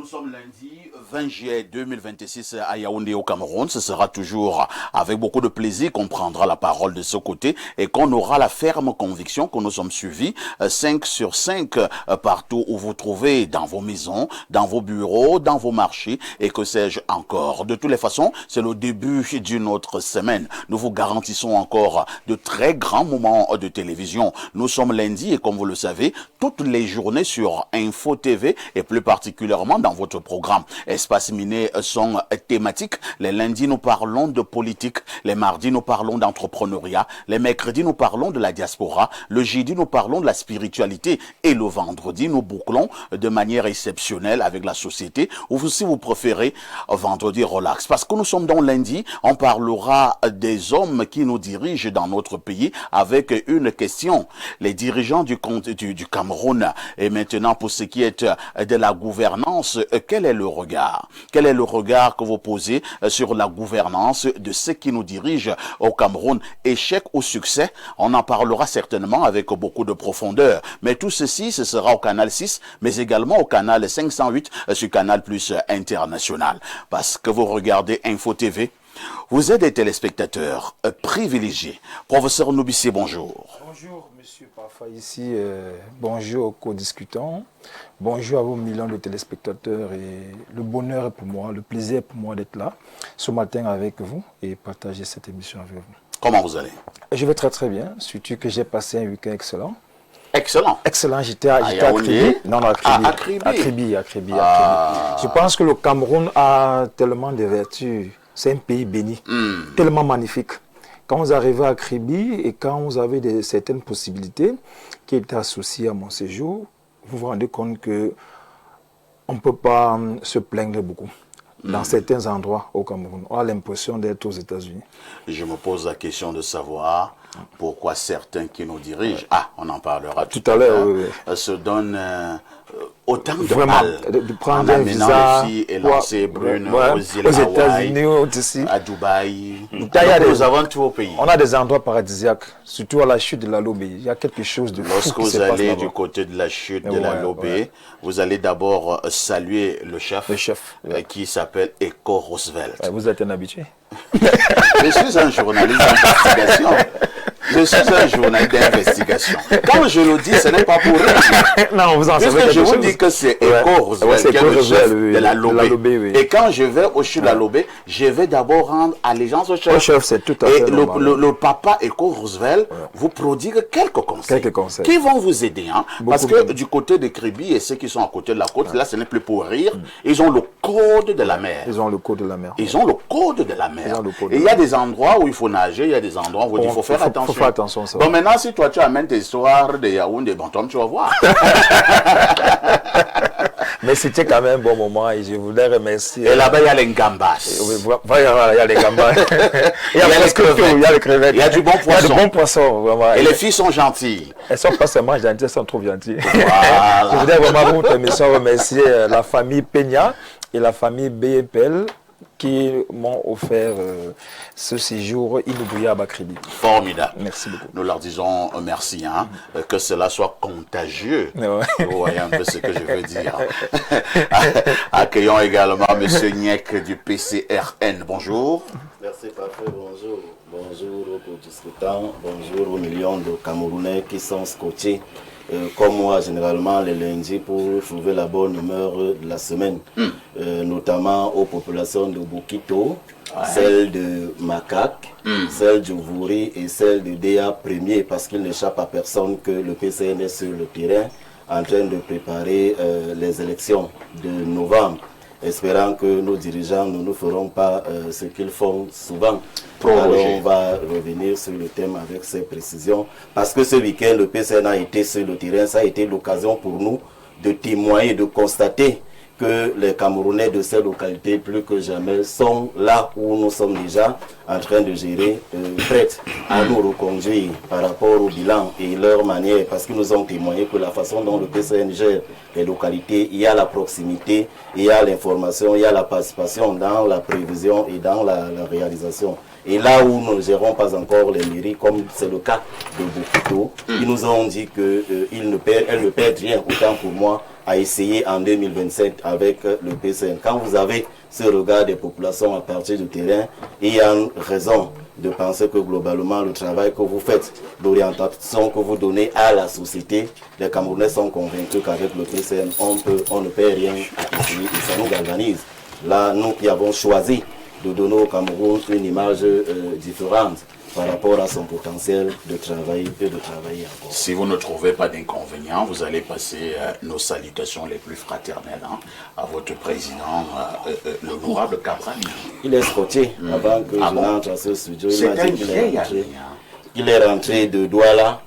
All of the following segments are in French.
sommes lundi 20 juillet 2026 à Yaoundé au Cameroun. Ce sera toujours avec beaucoup de plaisir qu'on prendra la parole de ce côté et qu'on aura la ferme conviction que nous sommes suivis 5 sur 5 partout où vous trouvez, dans vos maisons, dans vos bureaux, dans vos marchés et que sais-je encore. De toutes les façons, c'est le début d'une autre semaine. Nous vous garantissons encore de très grands moments de télévision. Nous sommes lundi et comme vous le savez, toutes les journées sur Info TV et plus particulièrement dans votre programme Espace Miné sont thématiques. Les lundis, nous parlons de politique. Les mardis, nous parlons d'entrepreneuriat. Les mercredis, nous parlons de la diaspora. Le jeudi, nous parlons de la spiritualité. Et le vendredi, nous bouclons de manière exceptionnelle avec la société. Ou si vous préférez, vendredi relax. Parce que nous sommes dans lundi, on parlera des hommes qui nous dirigent dans notre pays avec une question. Les dirigeants du Cameroun. Et maintenant, pour ce qui est de la gouvernance, quel est le regard? Quel est le regard que vous posez sur la gouvernance de ceux qui nous dirigent au Cameroun? Échec ou succès? On en parlera certainement avec beaucoup de profondeur. Mais tout ceci, ce sera au canal 6, mais également au canal 508 sur Canal Plus International. Parce que vous regardez Info TV, vous êtes des téléspectateurs privilégiés. Professeur Noubissé, bonjour. Bonjour, monsieur Parfa ici. Bonjour aux co-discutants. Bonjour à vos millions de téléspectateurs. Et le bonheur est pour moi, le plaisir est pour moi d'être là ce matin avec vous et partager cette émission avec vous. Comment vous allez? Je vais très très bien, surtout que j'ai passé un week-end excellent. Excellent. Excellent, j'étais à Kribi. Non, à Kribi. À Kribi. Je pense que le Cameroun a tellement de vertus. C'est un pays béni, tellement magnifique. Quand vous arrivez à Kribi et quand vous avez certaines possibilités qui étaient associées à mon séjour, vous vous rendez compte qu'on ne peut pas se plaindre beaucoup. Dans certains endroits au Cameroun, on a l'impression d'être aux États-Unis. Je me pose la question de savoir pourquoi certains qui nous dirigent, on en parlera tout à l'heure, se donnent autant de mal de prendre en un visa les filles élancées brunes aux îles États-Unis, à Dubaï. Nous avons tout au pays. On a des endroits paradisiaques, surtout à la chute de la Lobé. Il y a quelque chose de fou. Lorsque vous allez du côté de la chute de la Lobé, vous allez d'abord saluer le chef qui s'appelle Eco Roosevelt. Vous êtes un habitué. Je suis un journaliste d'investigation. Je suis un journaliste d'investigation. Quand je le dis, ce n'est pas pour rien. Non, vous en savez quelque chose. Je vous dis que c'est Eco Roosevelt qui est le chef de la Lobé. Et quand je vais au chute de la Lobé, je vais d'abord rendre allégeance au chef. Au chef, c'est tout à fait normal. Et le papa Eco Roosevelt vous prodigue quelques conseils. Qui vont vous aider. Parce que du côté de Kribi et ceux qui sont à côté de la côte, là, ce n'est plus pour rire. Ils ont le code de la mer. Ils ont le code de la mer. Ils ont le code de la mer. Et il y a des endroits où il faut nager, il y a des endroits où il faut faire attention. Bon, maintenant, si toi tu amènes tes histoires de Yaoundé, bon, toi, tu vas voir. Mais c'était quand même un bon moment et je voulais remercier. Et là-bas, il y a les gambas. Voilà, il y a les gambas. Il y a les crevettes. Il y a les crevettes. Il y a du bon poisson. Il y a du bon poisson, vraiment. Et les filles sont gentilles. Elles sont pas seulement gentilles, elles sont trop gentilles. Voilà. Je voudrais vraiment pour votre émission remercier la famille Peña et la famille BEPL qui m'ont offert ce séjour inoubliable à Kribi. Formidable. Merci beaucoup. Nous leur disons merci, que cela soit contagieux. Vous voyez un peu ce que je veux dire. Accueillons également M. Niek du PCRN. Bonjour. Merci, parfait. Bonjour. Bonjour aux discutants. Bonjour aux millions de Camerounais qui sont scotchés. Comme moi, généralement, les lundis, pour trouver la bonne humeur de la semaine, notamment aux populations de Bukito, celle de Macaque, celle de Vouri et celle de DA Premier, parce qu'il n'échappe à personne que le PCN est sur le terrain en train de préparer les élections de novembre, espérant que nos dirigeants ne nous feront pas ce qu'ils font souvent. Alors on va revenir sur le thème avec ces précisions. Parce que ce week-end, le PCN a été sur le terrain. Ça a été l'occasion pour nous de témoigner, de constater que les Camerounais de ces localités, plus que jamais, sont là où nous sommes déjà en train de gérer, prêts à nous reconduire par rapport au bilan et leur manière. Parce qu'ils nous ont témoigné que la façon dont le PCN gère les localités, il y a la proximité, il y a l'information, il y a la participation dans la prévision et dans la réalisation. Et là où nous ne gérons pas encore les mairies, comme c'est le cas de Bukito, ils nous ont dit qu'elles ne perdent rien, autant pour moi, à essayer en 2027 avec le PCN. Quand vous avez ce regard des populations à partir du terrain, il y a une raison de penser que globalement le travail que vous faites, l'orientation que vous donnez à la société, les Camerounais sont convaincus qu'avec le PCN, on ne paie rien et ça nous galvanise. Là, nous qui avons choisi de donner au Cameroun une image différente par rapport à son potentiel de travailler et de travailler encore. Si vous ne trouvez pas d'inconvénient, vous allez passer nos salutations les plus fraternelles à votre président, l'honorable Cabral. Il est scotché avant que je rentre à ce studio. C'est un vieil il est rentré de Douala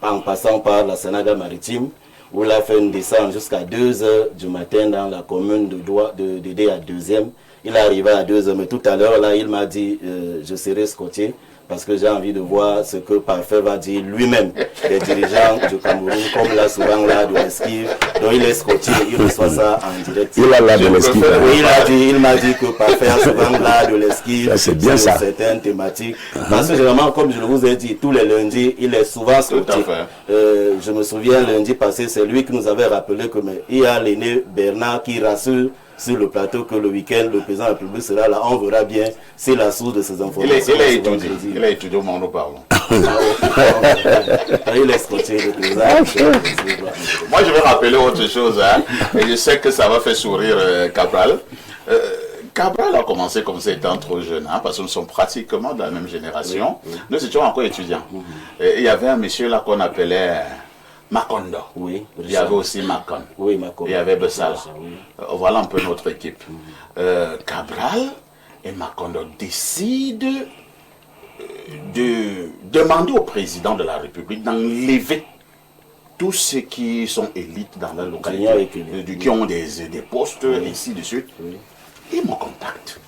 en passant par la Sénaga maritime où il a fait une descente jusqu'à 2 heures du matin dans la commune de Dédé à 2e. Il est arrivé à 2 heures, mais tout à l'heure, là, il m'a dit je serai scotché parce que j'ai envie de voir ce que Parfait va dire lui-même des dirigeants du Cameroun, comme là, souvent là, de l'esquive. Donc il est scotché, il reçoit ça en direct. Il a là de l'esquive. Oui, il m'a dit que Parfait a souvent là de l'esquive. C'est bien ça. Certaines thématiques. Parce que généralement, comme je vous ai dit, tous les lundis, il est souvent scotché. Je me souviens, lundi passé, c'est lui qui nous avait rappelé que il y a l'aîné Bernard qui rassure sur le plateau que le week-end, le président de la République sera là. On verra bien si la source de ces informations. Il a étudié au moment où nous parlons. Il est scotché, le président. Moi, je vais rappeler autre chose. Et je sais que ça va faire sourire Cabral. Cabral a commencé comme ça étant trop jeune, parce que nous sommes pratiquement de la même génération. Nous étions encore étudiants. Et il y avait un monsieur là qu'on appelait Macondo. Oui, il y avait aussi Macon. Oui, Macondo. Il y avait Bessala. Voilà un peu notre équipe. Cabral et Macondo décident de demander au président de la République d'enlever tous ceux qui sont élites dans la localité, qui ont des postes, et ainsi de suite. Ils me contactent.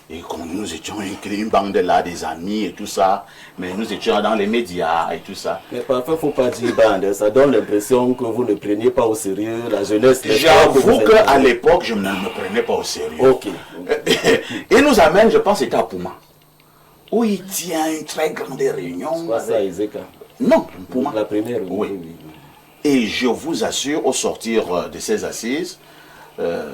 Et comme nous étions une bande là, des amis et tout ça, mais nous étions dans les médias et tout ça. Mais parfois, il ne faut pas dire bande, ça donne l'impression que vous ne preniez pas au sérieux la jeunesse. J'avoue qu'à l'époque, je ne me prenais pas au sérieux. Ok. Il nous amène, je pense, c'était à Pouma, où il tient une très grande réunion. C'est ça, Ezeka? Non, Pouma. La première, oui. Et je vous assure, au sortir de ces assises,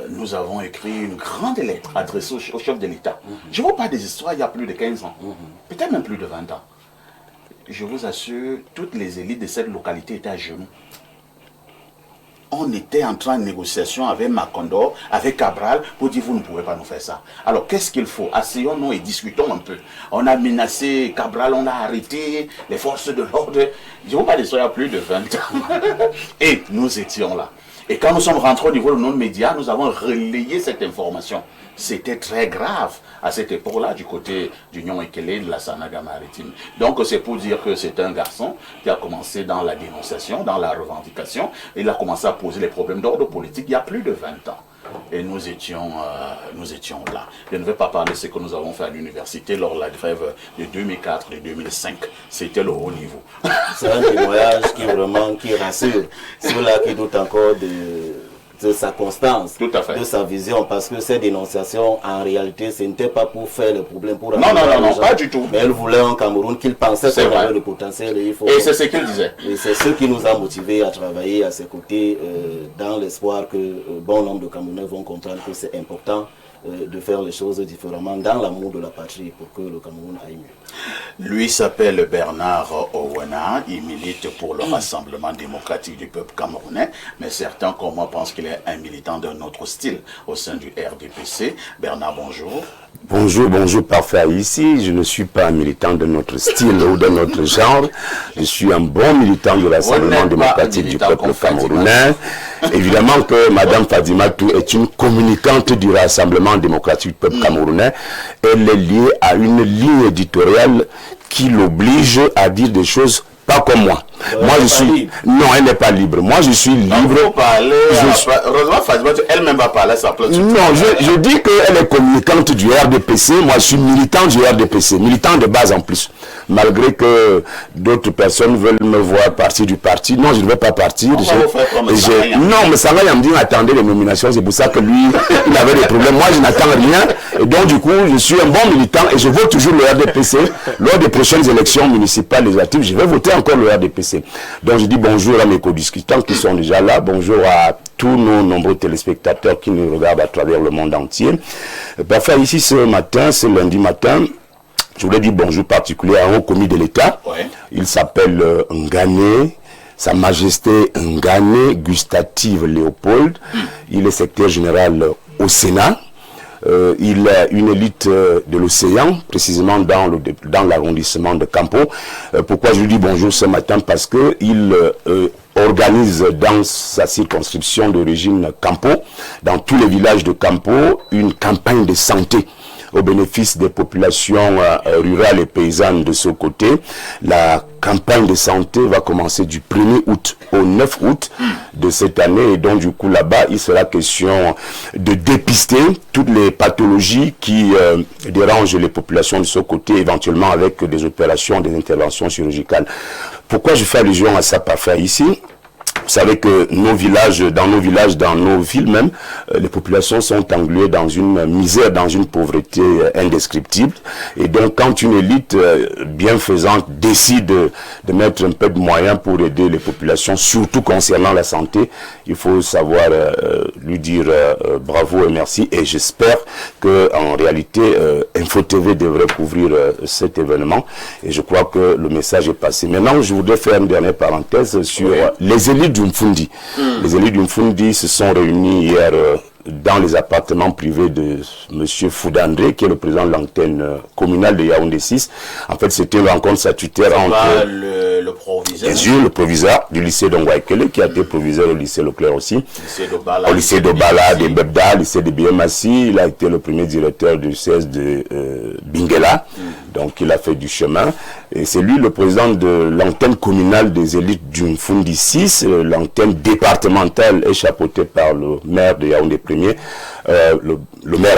nous avons écrit une grande lettre adressée au chef de l'État. Je ne vois pas des histoires il y a plus de 15 ans, peut-être même plus de 20 ans. Je vous assure, toutes les élites de cette localité étaient à genoux. On était en train de négociation avec Macondo, avec Cabral, pour dire vous ne pouvez pas nous faire ça. Alors qu'est-ce qu'il faut? Asseyons-nous et discutons un peu. On a menacé Cabral, on a arrêté les forces de l'ordre. Je ne vois pas d'histoire il y a plus de 20 ans. Et nous étions là. Et quand nous sommes rentrés au niveau de nos médias, nous avons relayé cette information. C'était très grave à cette époque-là du côté d'Union Ekele de la Sanaga maritime. Donc c'est pour dire que c'est un garçon qui a commencé dans la dénonciation, dans la revendication. Il a commencé à poser les problèmes d'ordre politique il y a plus de 20 ans. Et nous étions là. Je ne vais pas parler de ce que nous avons fait à l'université lors de la grève de 2004 et 2005. C'était le haut niveau. C'est un témoignage qui rassure ceux-là qui doutent encore de sa constance, de sa vision, parce que ces dénonciations, en réalité, ce n'était pas pour faire le problème, pour non, pas du tout. Mais elle voulait un Cameroun qu'il pensait qu'on avait le potentiel. Et c'est ce qu'il disait. Et c'est ce qui nous a motivés à travailler à ses côtés, dans l'espoir que bon nombre de Camerounais vont comprendre que c'est important de faire les choses différemment dans l'amour de la patrie pour que le Cameroun aille mieux. Lui s'appelle Bernard Owena, il milite pour le Rassemblement démocratique du peuple camerounais, mais certains comme moi pensent qu'il est un militant d'un autre style au sein du RDPC. Bernard, bonjour. Bonjour, parfait. Ici, je ne suis pas un militant de notre style ou de notre genre. Je suis un bon militant du Rassemblement démocratique du peuple camerounais. Évidemment que Madame Fadimatou est une communicante du Rassemblement démocratique du peuple camerounais. Elle est liée à une ligne éditoriale qui l'oblige à dire des choses pas comme moi. Moi je suis... Non, elle n'est pas libre. Moi je suis libre. Heureusement, Fadimatou elle-même va parler à sa place. Non, je dis qu'elle est communicante du RDPC. Moi je suis militant du RDPC. Militant de base en plus. Malgré que d'autres personnes veulent me voir partir du parti. Non, je ne vais pas partir. Non, mais ça va, il me dit attendez les nominations. C'est pour ça que lui, il avait des problèmes. Moi je n'attends rien. Et donc du coup, je suis un bon militant et je vote toujours le RDPC. Lors des prochaines élections municipales législatives, je vais voter encore le RDPC. RDPC. Donc je dis bonjour à mes co-discutants qui sont déjà là, bonjour à tous nos nombreux téléspectateurs qui nous regardent à travers le monde entier. Parfait, ici ce matin, ce lundi matin, je voulais dire bonjour particulier à un haut commis de l'État. Ouais. Il s'appelle Ngane, Sa Majesté Ngane Gustative Léopold. Il est secrétaire général au Sénat. Il est une élite de l'océan, précisément dans l'arrondissement de Campo. Pourquoi je lui dis bonjour ce matin? Parce qu'il organise dans sa circonscription d'origine Campo, dans tous les villages de Campo, une campagne de santé au bénéfice des populations rurales et paysannes de ce côté. La campagne de santé va commencer du 1er août au 9 août de cette année. Et donc, du coup, là-bas, il sera question de dépister toutes les pathologies qui dérangent les populations de ce côté, éventuellement avec des opérations, des interventions chirurgicales. Pourquoi je fais allusion à ça parfait ici? Vous savez que nos villages, dans nos villes même, les populations sont engluées dans une misère, dans une pauvreté indescriptible. Et donc, quand une élite bienfaisante décide de mettre un peu de moyens pour aider les populations, surtout concernant la santé, il faut savoir lui dire bravo et merci. Et j'espère qu'en réalité, Info TV devrait couvrir cet événement. Et je crois que le message est passé. Maintenant, je voudrais faire une dernière parenthèse sur les élites du Mfundi. Les élites du Mfundi se sont réunis hier dans les appartements privés de M. Foudandré, qui est le président de l'antenne communale de Yaoundé 6. En fait, c'était une rencontre statutaire entre le proviseur. Bien sûr, le proviseur du lycée d'Ongwaikele, qui a été proviseur au lycée Leclerc aussi. Au lycée d'Obala, de Bebda, lycée de Biemassi. Il a été le premier directeur du CS de Bingela. Donc, il a fait du chemin. Et c'est lui le président de l'antenne communale des élites du Mfundi 6. L'antenne départementale est chapeautée par le maire de Yaoundé 1er, le maire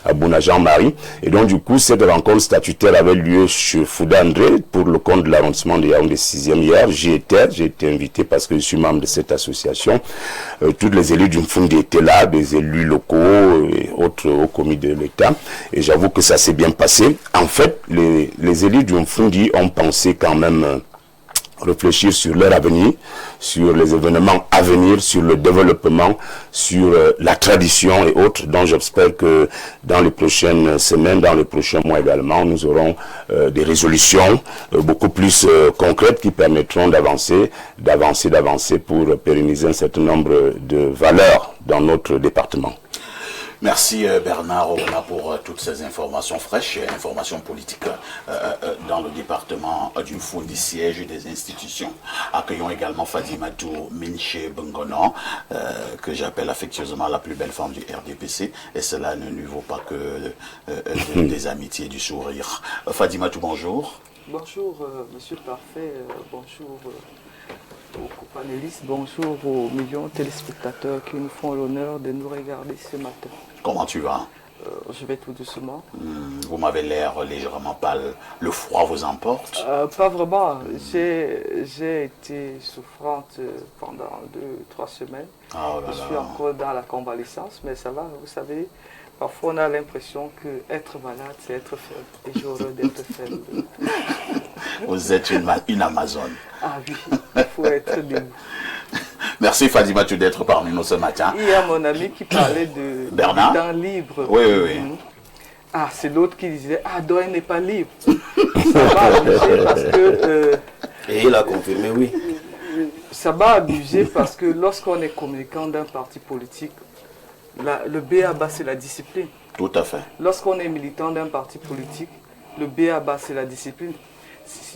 Abouna Jean-Marie. Et donc, du coup, cette rencontre statutaire avait lieu chez Fouda André pour le compte de l'arrondissement de Yaoundé 6e hier. J'ai été invité parce que je suis membre de cette association. Toutes les élus du Mfundi étaient là, des élus locaux et autres au comité de l'État. Et j'avoue que ça s'est bien passé. En fait, les élus du Mfundi ont pensé quand même réfléchir sur leur avenir, sur les événements à venir, sur le développement, sur la tradition et autres. Donc j'espère que dans les prochaines semaines, dans les prochains mois également, nous aurons des résolutions beaucoup plus concrètes qui permettront d'avancer pour pérenniser un certain nombre de valeurs dans notre département. Merci Bernard Owona pour toutes ces informations fraîches, informations politiques dans le département du Mfundi, siège des institutions. Accueillons également Fadimatou Minche Bengono, que j'appelle affectueusement la plus belle femme du RDPC, et cela ne lui vaut pas que des amitiés et du sourire. Fadimatou, bonjour. Bonjour Monsieur Parfait, bonjour aux panélistes, bonjour aux millions de téléspectateurs qui nous font l'honneur de nous regarder ce matin. Comment tu vas? Je vais tout doucement. Vous m'avez l'air légèrement pâle. Le froid vous emporte? Pas vraiment. J'ai été souffrante pendant 2-3 semaines. Je suis encore dans la convalescence, mais ça va, vous savez. Parfois, on a l'impression qu'être malade, c'est être faible. Et j'ai horreur d'être faible. Vous êtes une Amazone. Ah oui, il faut être debout. Merci Fadimatou d'être parmi nous ce matin. Il y a mon ami qui parlait de Bernard. Temps libre. Oui. Ah, c'est l'autre qui disait, ah, Doyen n'est pas libre. Ça va abuser parce que... Et il a confirmé, oui. Ça va abuser parce que lorsqu'on est communicant d'un parti politique, le B.A.B.A. c'est la discipline. Tout à fait. Lorsqu'on est militant d'un parti politique, le B.A.B.A. c'est la discipline.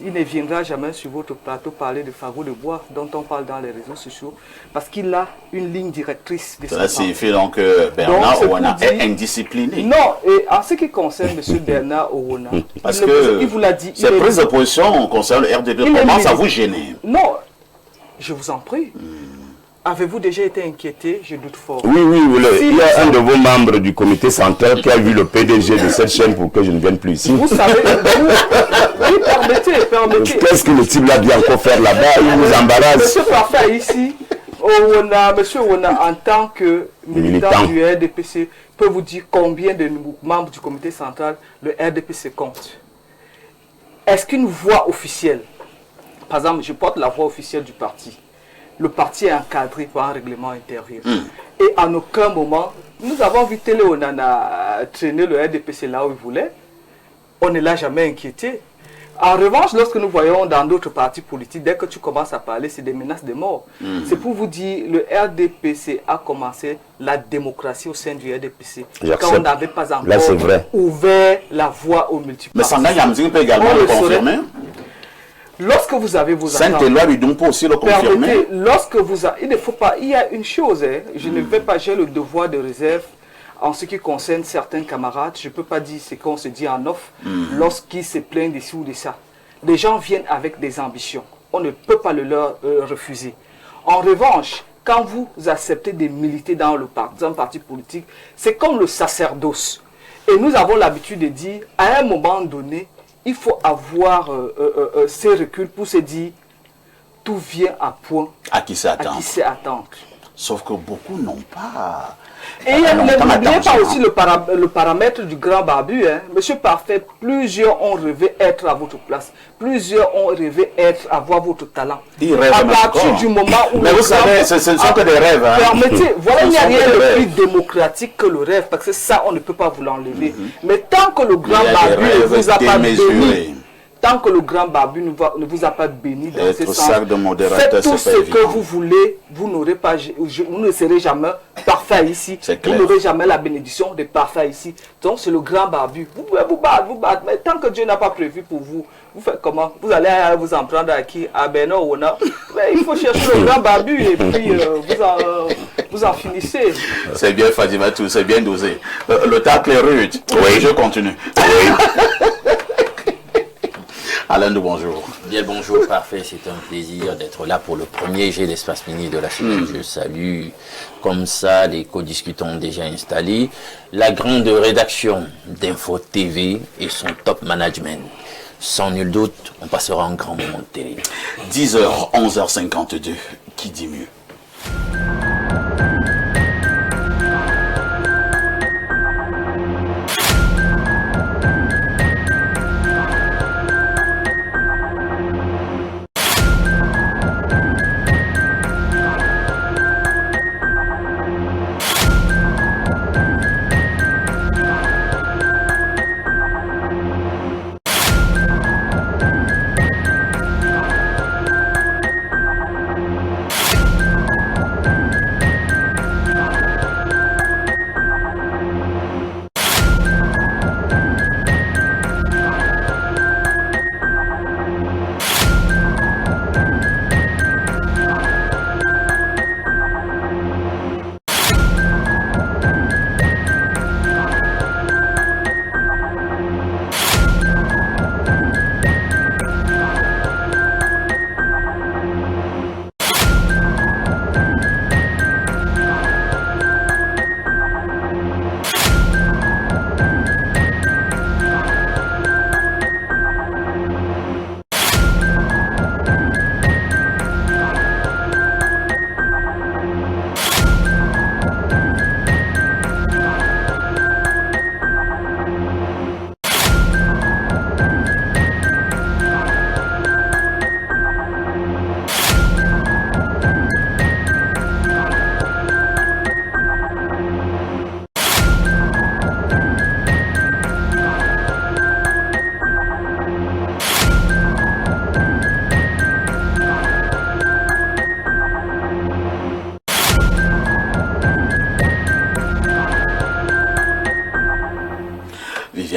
Il ne viendra jamais sur votre plateau parler de Faro de Bois, dont on parle dans les réseaux sociaux, parce qu'il a une ligne directrice. Cela signifie donc que Bernard Owona est indiscipliné. Non, et en ce qui concerne M. Bernard Owona, il vous l'a dit. Ses prises de position concernant le RDP commencent à vous gêner. Non, je vous en prie. Avez-vous déjà été inquiété? Je doute fort. Oui. Il y a un de vos membres du comité central qui a vu le PDG de cette chaîne pour que je ne vienne plus ici. Vous savez, oui, permettez. Qu'est-ce que le type là vient encore faire là-bas? Il vous embarrasse. Monsieur Parfait ici, Monsieur Owona, en tant que militant du RDPC, peut vous dire combien de membres du comité central le RDPC compte? Est-ce qu'une voix officielle Par exemple, je porte la voix officielle du parti. Le parti est encadré par un règlement intérieur. Et en aucun moment, nous avons vu Télé Onana traîner le RDPC là où il voulait. On ne l'a jamais inquiété. En revanche, lorsque nous voyons dans d'autres partis politiques, dès que tu commences à parler, c'est des menaces de mort. C'est pour vous dire, le RDPC a commencé la démocratie au sein du RDPC. Quand on n'avait pas encore ouvert la voie aux multiples. Mais Sanga Yamzing peut également le confirmer. Lorsque vous avez vos attentes, Saint-Éloi lui donne pas aussi le confirmer. Lorsque vous il ne faut pas, il y a une chose, je ne vais pas, j'ai le devoir de réserve en ce qui concerne certains camarades. Je ne peux pas dire ce qu'on se dit en off lorsqu'ils se plaignent d'ici ou de ça. Les gens viennent avec des ambitions. On ne peut pas le leur refuser. En revanche, quand vous acceptez de militer dans un parti politique, c'est comme le sacerdoce. Et nous avons l'habitude de dire, à un moment donné, il faut avoir ces reculs pour se dire, tout vient à point. À qui c'est attendre. Sauf que beaucoup n'ont pas. Et n'oubliez pas aussi le paramètre du grand barbu. Monsieur Parfait, plusieurs ont rêvé être à votre place. Plusieurs ont rêvé avoir votre talent. À partir du moment où... Mais vous savez, ce ne sont que des rêves. Permettez, voilà, il n'y a rien de plus démocratique que le rêve, parce que ça, on ne peut pas vous l'enlever. Mais tant que le grand barbu ne vous a pas béni, tant que le grand barbu ne vous a pas béni dans ce sens, faites tout ce que vous voulez, vous ne serez jamais parfait ici. Vous n'aurez jamais la bénédiction de parfait ici. Donc c'est le grand barbu. Vous pouvez vous battre, mais tant que Dieu n'a pas prévu pour vous, vous faites comment? Vous allez vous en prendre à qui? À Beno ou non? Il faut chercher le grand barbu et puis vous en finissez. C'est bien Fadima tout, c'est bien dosé. Le tacle est rude. Oui, je continue. Oui. Alain, bonjour. Bien bonjour, parfait, c'est un plaisir d'être là pour le premier jet d'Espace Mini de la semaine. Je salue comme ça les co-discutants déjà installés, la grande rédaction d'Info TV et son top management. Sans nul doute, on passera un grand moment de télé. 10h, 11h52, qui dit mieux?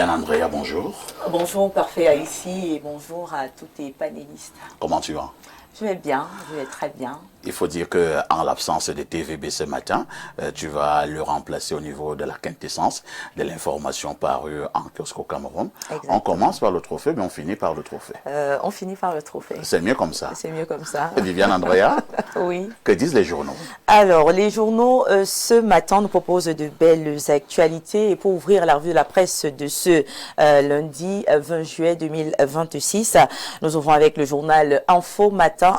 Andrea, bonjour. Bonjour, parfait ici et bonjour à tous les panélistes. Comment tu vas? Je vais bien, je vais très bien. Il faut dire qu'en l'absence de TVB ce matin, tu vas le remplacer au niveau de la quintessence de l'information parue en kiosque au Cameroun. Exactement. On commence par le trophée, mais on finit par le trophée. On finit par le trophée. C'est mieux comme ça. C'est mieux comme ça. Viviane Andrea. Oui. Que disent les journaux? Alors, les journaux, ce matin, nous proposent de belles actualités. Et pour ouvrir la revue de la presse de ce lundi 20 juillet 2026, nous ouvrons avec le journal Info Matin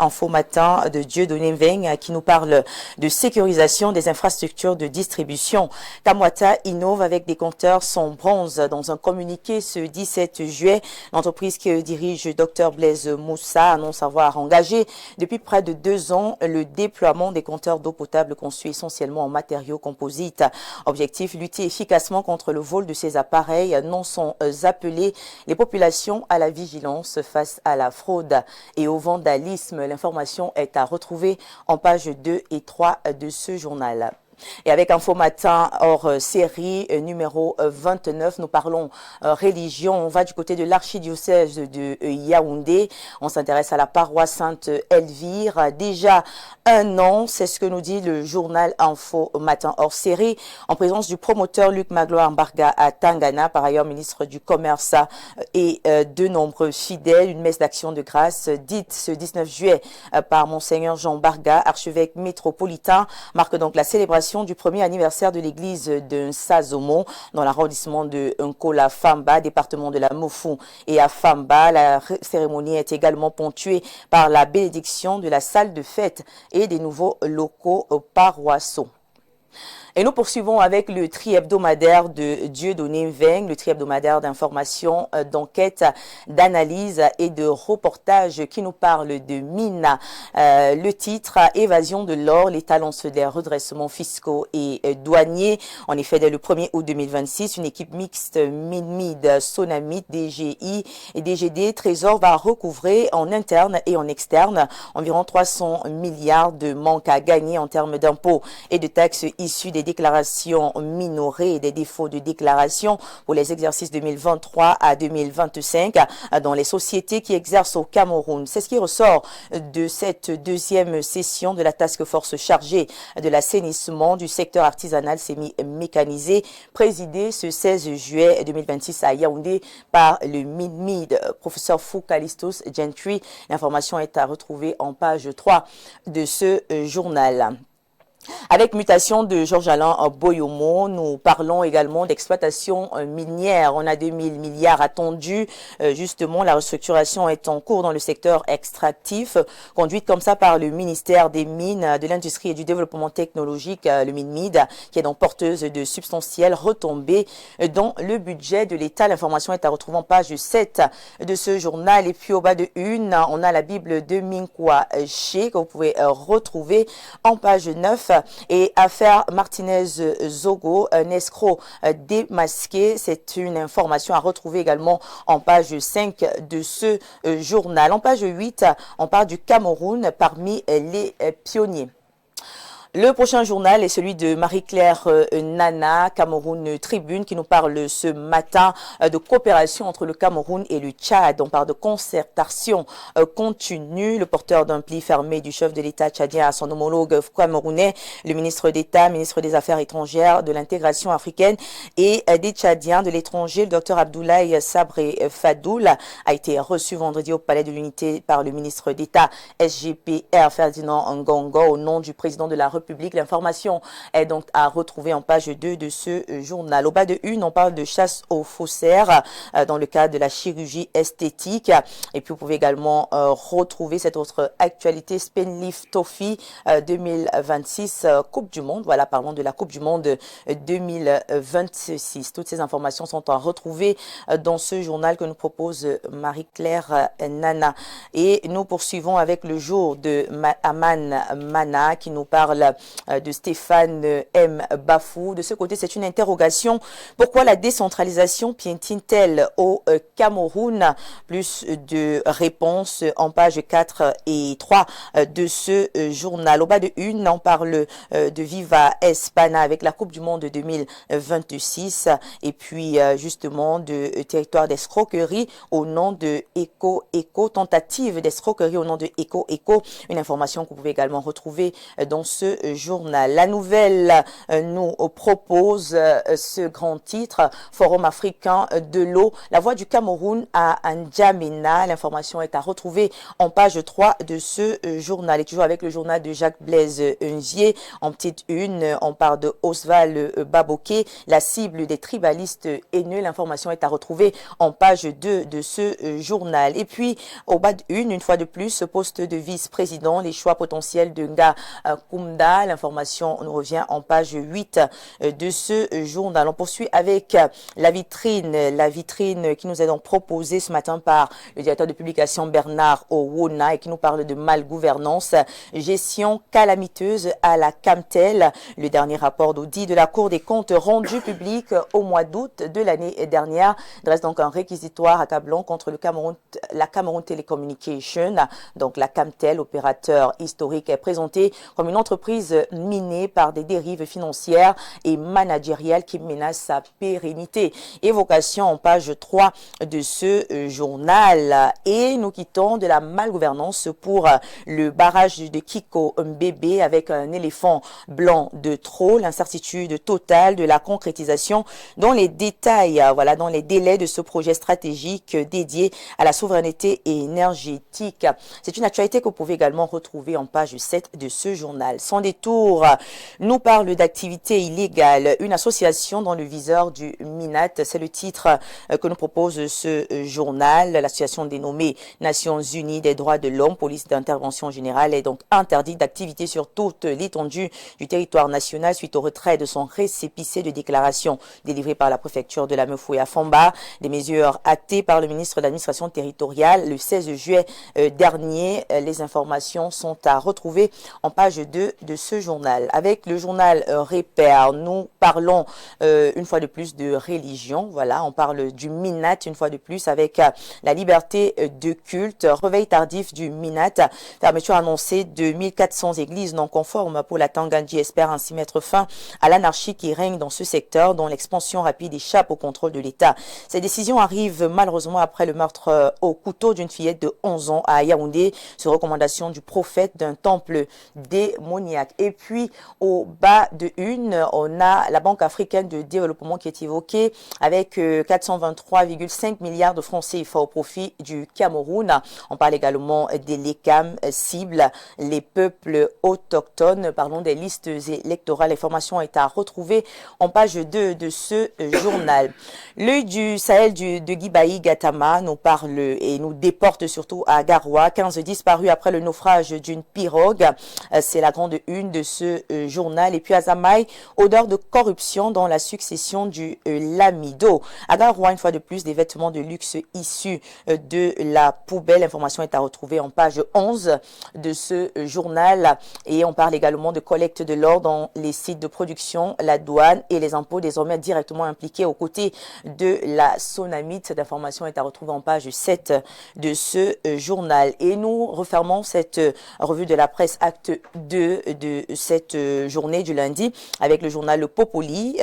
de Dieudonné Mveng qui nous parle de sécurisation des infrastructures de distribution. Kamwata innove avec des compteurs son bronze. Dans un communiqué ce 17 juillet, l'entreprise que dirige Dr Blaise Moussa annonce avoir engagé depuis près de 2 ans le déploiement des compteurs d'eau potable conçus essentiellement en matériaux composites. Objectif, lutter efficacement contre le vol de ces appareils non sont appelés les populations à la vigilance face à la fraude et au vandalisme. L'information est à retrouver en page 2 et 3 de ce journal. Et avec Info Matin hors série numéro 29, nous parlons religion. On va du côté de l'archidiocèse de Yaoundé. On s'intéresse à la paroisse Sainte-Elvire. Déjà 1 an, c'est ce que nous dit le journal Info Matin hors série, en présence du promoteur Luc Magloire Mbarga à Tangana, par ailleurs ministre du Commerce et de nombreux fidèles. Une messe d'action de grâce dite ce 19 juillet par Monseigneur Jean Barga, archevêque métropolitain, marque donc la célébration du premier anniversaire de l'église de Nsazomo dans l'arrondissement de Nkola Famba, département de la Mofu et à Famba. La cérémonie est également ponctuée par la bénédiction de la salle de fête et des nouveaux locaux paroissiaux. Et nous poursuivons avec le tri-hebdomadaire de Dieudonné Mveng, le tri-hebdomadaire d'information, d'enquête, d'analyse et de reportage qui nous parle de mine. Le titre, Évasion de l'or, l'État lance des redressements fiscaux et douaniers. En effet, dès le 1er août 2026, une équipe mixte MINMID, Sonamit, DGI et DGD Trésor va recouvrer en interne et en externe environ 300 milliards de manque à gagner en termes d'impôts et de taxes issues des déclarations minorées et des défauts de déclaration pour les exercices 2023 à 2025 dans les sociétés qui exercent au Cameroun. C'est ce qui ressort de cette deuxième session de la task force chargée de l'assainissement du secteur artisanal semi-mécanisé, présidée ce 16 juillet 2026 à Yaoundé par le MINMID, professeur Foucalistos Gentry. L'information est à retrouver en page 3 de ce journal. Avec mutation de Georges-Alain Boyomo, nous parlons également d'exploitation minière. On a 2000 milliards attendus. Justement, la restructuration est en cours dans le secteur extractif, conduite comme ça par le ministère des Mines, de l'Industrie et du Développement Technologique, le MINMID, qui est donc porteuse de substantielles retombées dans le budget de l'État. L'information est à retrouver en page 7 de ce journal. Et puis au bas de une, on a la Bible de Minkwa Che, que vous pouvez retrouver en page 9. Et affaire Martinez-Zogo, un escroc démasqué, c'est une information à retrouver également en page 5 de ce journal. En page 8, on parle du Cameroun parmi les pionniers. Le prochain journal est celui de Marie-Claire Nana, Cameroun Tribune, qui nous parle ce matin de coopération entre le Cameroun et le Tchad. On parle de concertation continue. Le porteur d'un pli fermé du chef de l'État tchadien à son homologue camerounais, le ministre d'État, ministre des Affaires étrangères, de l'intégration africaine et des Tchadiens de l'étranger, le docteur Abdoulaye Sabré Fadoul, a été reçu vendredi au Palais de l'Unité par le ministre d'État SGPR Ferdinand Ngongo au nom du président de la République. L'information est donc à retrouver en page 2 de ce journal. Au bas de une, on parle de chasse aux faussaires dans le cadre de la chirurgie esthétique. Et puis vous pouvez également retrouver cette autre actualité, Spendlift Trophy 2026 Coupe du Monde. Voilà, parlons de la Coupe du Monde 2026. Toutes ces informations sont à retrouver dans ce journal que nous propose Marie-Claire Nana. Et nous poursuivons avec le jour de Aman Mana qui nous parle de Stéphane M. Bafou. De ce côté, c'est une interrogation. Pourquoi la décentralisation piétine-t-elle au Cameroun? Plus de réponses en pages 4 et 3 de ce journal. Au bas de une, on parle de Viva Espana avec la Coupe du Monde 2026 et puis justement de territoire d'escroquerie au nom de Eco, tentative d'escroquerie au nom de Eco. Une information que vous pouvez également retrouver dans ce ce journal. La nouvelle nous propose ce grand titre, Forum africain de l'eau, la voix du Cameroun à N'Djamena. L'information est à retrouver en page 3 de ce journal. Et toujours avec le journal de Jacques Blaise Unzier, en petite une, on parle de Oswald Baboké, la cible des tribalistes haineux. L'information est à retrouver en page 2 de ce journal. Et puis, au bas une fois de plus, ce poste de vice-président, les choix potentiels de Nga Koumda. L'information nous revient en page 8 de ce journal. On poursuit avec la vitrine qui nous est donc proposée ce matin par le directeur de publication Bernard Owona et qui nous parle de malgouvernance, gestion calamiteuse à la Camtel. Le dernier rapport d'audit de la Cour des comptes rendu public au mois d'août de l'année dernière dresse donc un réquisitoire accablant contre la Cameroun Telecommunication. Donc la Camtel, opérateur historique, est présentée comme une entreprise minée par des dérives financières et managériales qui menacent sa pérennité. Évocation en page 3 de ce journal. Et nous quittons de la malgouvernance pour le barrage de Kiko Mbebe avec un éléphant blanc de trop, l'incertitude totale de la concrétisation dans les détails, dans les délais de ce projet stratégique dédié à la souveraineté énergétique. C'est une actualité que vous pouvez également retrouver en page 7 de ce journal. Sans détour, nous parle d'activités illégales, une association dans le viseur du MINAT. C'est le titre que nous propose ce journal. L'association dénommée Nations Unies des droits de l'homme, police d'intervention générale, est donc interdite d'activité sur toute l'étendue du territoire national suite au retrait de son récépissé de déclaration délivré par la préfecture de la Meufoué à Famba. Des mesures actées par le ministre de l'administration territoriale le 16 juillet dernier. Les informations sont à retrouver en page 2 de ce journal. Avec le journal Repère, nous parlons une fois de plus de religion. Voilà, on parle du MINAT une fois de plus avec la liberté de culte. Réveil tardif du MINAT. Fermeture annoncée de 1400 églises non conformes pour la Tangandji espère ainsi mettre fin à l'anarchie qui règne dans ce secteur dont l'expansion rapide échappe au contrôle de l'État. Ces décisions arrivent malheureusement après le meurtre au couteau d'une fillette de 11 ans à Yaoundé sur recommandation du prophète d'un temple démoniaque. Et puis au bas de une, on a la Banque africaine de développement qui est évoquée avec 423,5 milliards de francs CFA au profit du Cameroun. On parle également des LECAM cibles, les peuples autochtones. Parlons des listes électorales. L'information est à retrouver en page 2 de ce journal. L'œil du Sahel de Guibaï Gatama nous parle et nous déporte surtout à Garoua. 15 disparus après le naufrage d'une pirogue. C'est la grande une de ce journal. Et puis à Zamaï, odeur de corruption dans la succession du Lamido. À Garoua, une fois de plus, des vêtements de luxe issus de la poubelle. L'information est à retrouver en page 11 de ce journal. Et on parle également de collecte de l'or dans les sites de production, la douane et les impôts désormais directement impliqués aux côtés de la Sonamite. Cette information est à retrouver en page 7 de ce journal. Et nous refermons cette revue de la presse acte 2 de cette journée du lundi avec le journal Popoli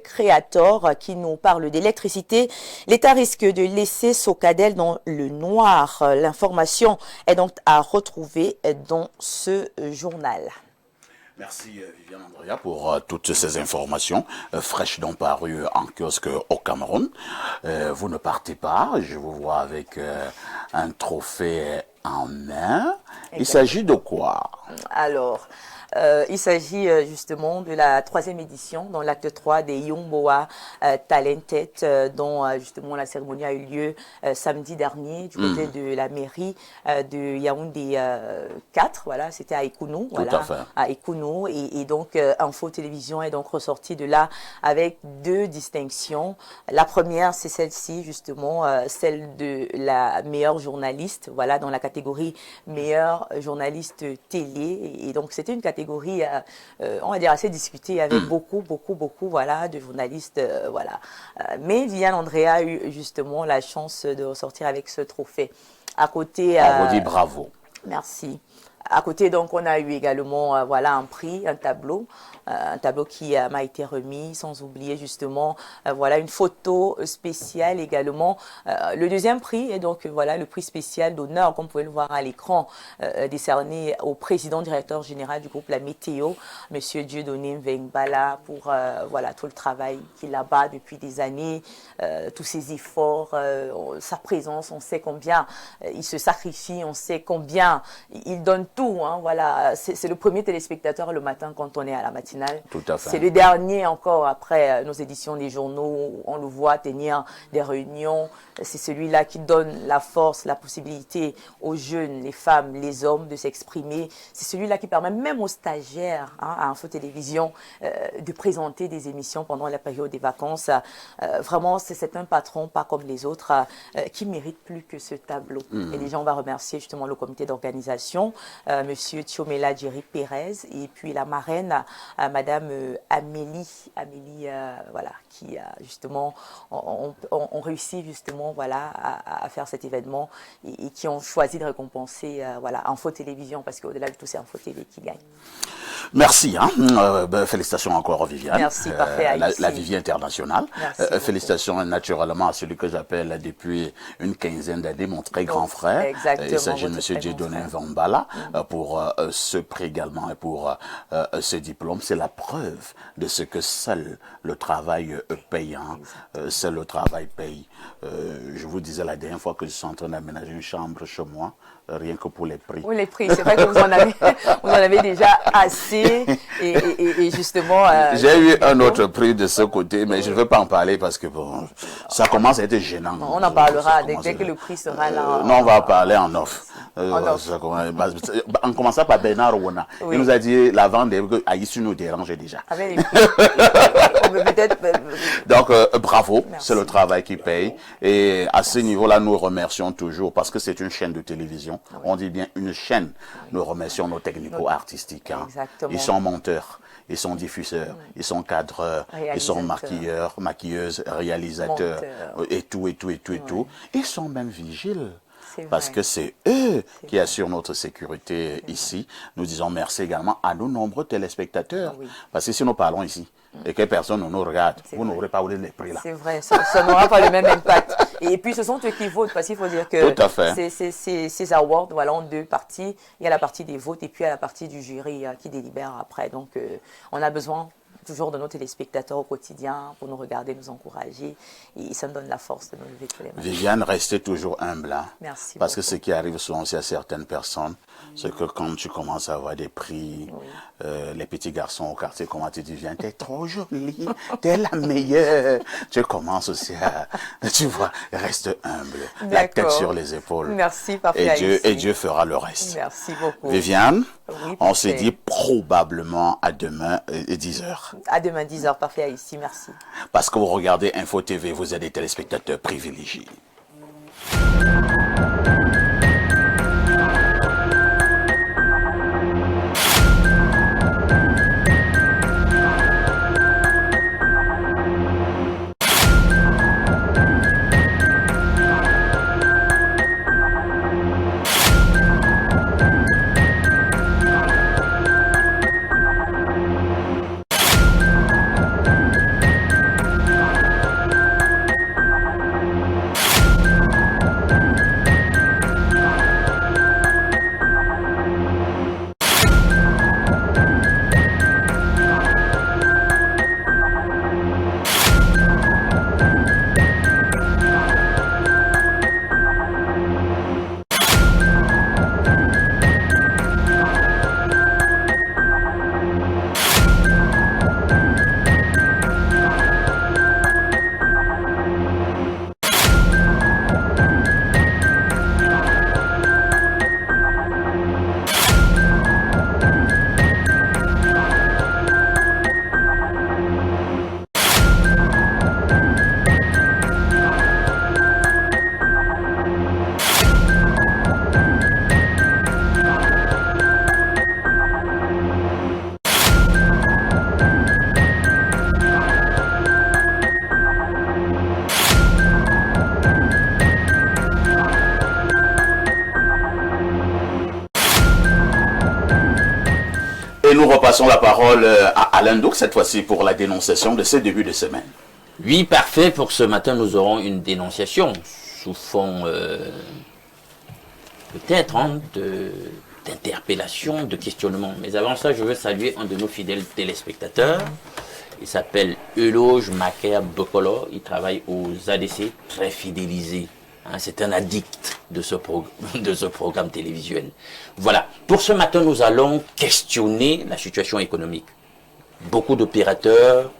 Créator qui nous parle d'électricité. L'État risque de laisser Socadel dans le noir. L'information est donc à retrouver dans ce journal. Merci Viviane Andrea pour toutes ces informations fraîches dont parues en kiosque au Cameroun. Vous ne partez pas, je vous vois avec un trophée en main. Il s'agit de quoi? Alors, il s'agit justement de la 3e édition dans l'acte 3 des Young Boa Talented dont justement la cérémonie a eu lieu samedi dernier du côté de la mairie de Yaoundé 4. Voilà, c'était à Ekounou. Voilà, à Ekounou. Et donc Info Télévision est donc ressorti de là avec 2 distinctions. La première, c'est celle-ci justement, celle de la meilleure journaliste. Voilà, dans la catégorie meilleure journaliste télé. Et donc c'était une catégorie on va dire assez discutée avec beaucoup voilà de journalistes voilà. Mais Viviane Andrea a eu justement la chance de ressortir avec ce trophée. À côté on vous dit bravo. Merci. À côté, donc, on a eu également voilà, un prix, un tableau qui m'a été remis, sans oublier justement voilà, une photo spéciale également. Le deuxième prix est donc voilà, le prix spécial d'honneur, comme vous pouvez le voir à l'écran, décerné au président directeur général du groupe La Météo, M. Dieudonné Mvengbala, pour voilà, tout le travail qu'il abat depuis des années, tous ses efforts, sa présence. On sait combien il se sacrifie, on sait combien il donne tout. Hein, voilà. C'est le premier téléspectateur le matin quand on est à la matinale. Tout à fait. C'est le dernier encore après nos éditions des journaux où on le voit tenir des réunions. C'est celui-là qui donne la force, la possibilité aux jeunes, les femmes, les hommes de s'exprimer. C'est celui-là qui permet même aux stagiaires à Info Télévision de présenter des émissions pendant la période des vacances. Vraiment, c'est un patron, pas comme les autres, qui mérite plus que ce tableau. Et déjà, on va remercier justement le comité d'organisation, Monsieur Thiomela Djeri Pérez, et puis la marraine, Madame Amélie, voilà, qui justement ont réussi justement voilà à faire cet événement et qui ont choisi de récompenser voilà Info Télévision, parce qu'au-delà de tout, c'est Info TV qui gagne. Merci, hein. Félicitations encore Viviane. Merci, parfait. La Vivi internationale. Félicitations naturellement à celui que j'appelle depuis une quinzaine d'années mon très grand frère. Exactement. Il s'agit de M. Dieudonné Mvengbala pour ce prix également et pour ce diplôme. C'est la preuve de ce que seul le travail paye. Hein. Seul le travail paye. Je vous disais la dernière fois que je suis en train d'aménager une chambre chez moi, rien que pour les prix. Oui, les prix, c'est vrai que vous en avez déjà assez. Et justement... J'ai eu un autre prix de ce côté, mais je ne veux pas en parler parce que bon, ça commence à être gênant. On en parlera dès que le prix sera là. Non, on va parler en off. En commençant par Bernard Ouona. Oui. Il nous a dit la vente que Aïssu nous dérange déjà. Avec les prix. Donc, bravo, c'est le travail qui paye. Et à ce niveau-là, nous remercions toujours parce que c'est une chaîne de télévision. Oui. On dit bien une chaîne. Nous remercions nos technico-artistiques. Hein. Ils sont monteurs, ils sont diffuseurs, ils sont cadreurs, ils sont maquilleurs, maquilleuses, réalisateurs, et tout. Ils sont même vigiles. Parce que c'est eux qui assurent notre sécurité ici. Nous disons merci également à nos nombreux téléspectateurs. Oui. Parce que si nous parlons ici et que personne ne nous regarde, vous n'aurez pas eu les prix là. C'est vrai, ça n'aura pas le même impact. Et puis ce sont eux qui votent, parce qu'il faut dire que ces awards voilà, ont deux parties. Il y a la partie des votes et puis il y a la partie du jury qui délibère après. Donc on a besoin toujours de nos téléspectateurs au quotidien pour nous regarder, nous encourager, et ça me donne la force de me lever tous les matins. Viviane, restez toujours humble. Hein, merci parce beaucoup. Que ce qui arrive souvent aussi à certaines personnes, c'est que quand tu commences à avoir des prix, les petits garçons au quartier, comment tu dis, viens, t'es trop jolie, t'es la meilleure. Tu commences aussi à, tu vois, reste humble, la tête sur les épaules. Merci, parfait. Et Dieu fera le reste. Merci beaucoup. Viviane, on se dit probablement à demain 10h. À demain 10h, parfait ici, merci. Parce que vous regardez Info TV, vous êtes des téléspectateurs privilégiés. passons la parole à Alain Douk, cette fois-ci pour la dénonciation de ce début de semaine. Oui, parfait. Pour ce matin, nous aurons une dénonciation sous fond peut-être d'interpellation, de questionnement. Mais avant ça, je veux saluer un de nos fidèles téléspectateurs. Il s'appelle Eloge Maker Bokolo. Il travaille aux ADC, très fidélisé. Hein, c'est un addict de ce programme télévisuel. Voilà. Pour ce matin, nous allons questionner la situation économique. Beaucoup d'opérateurs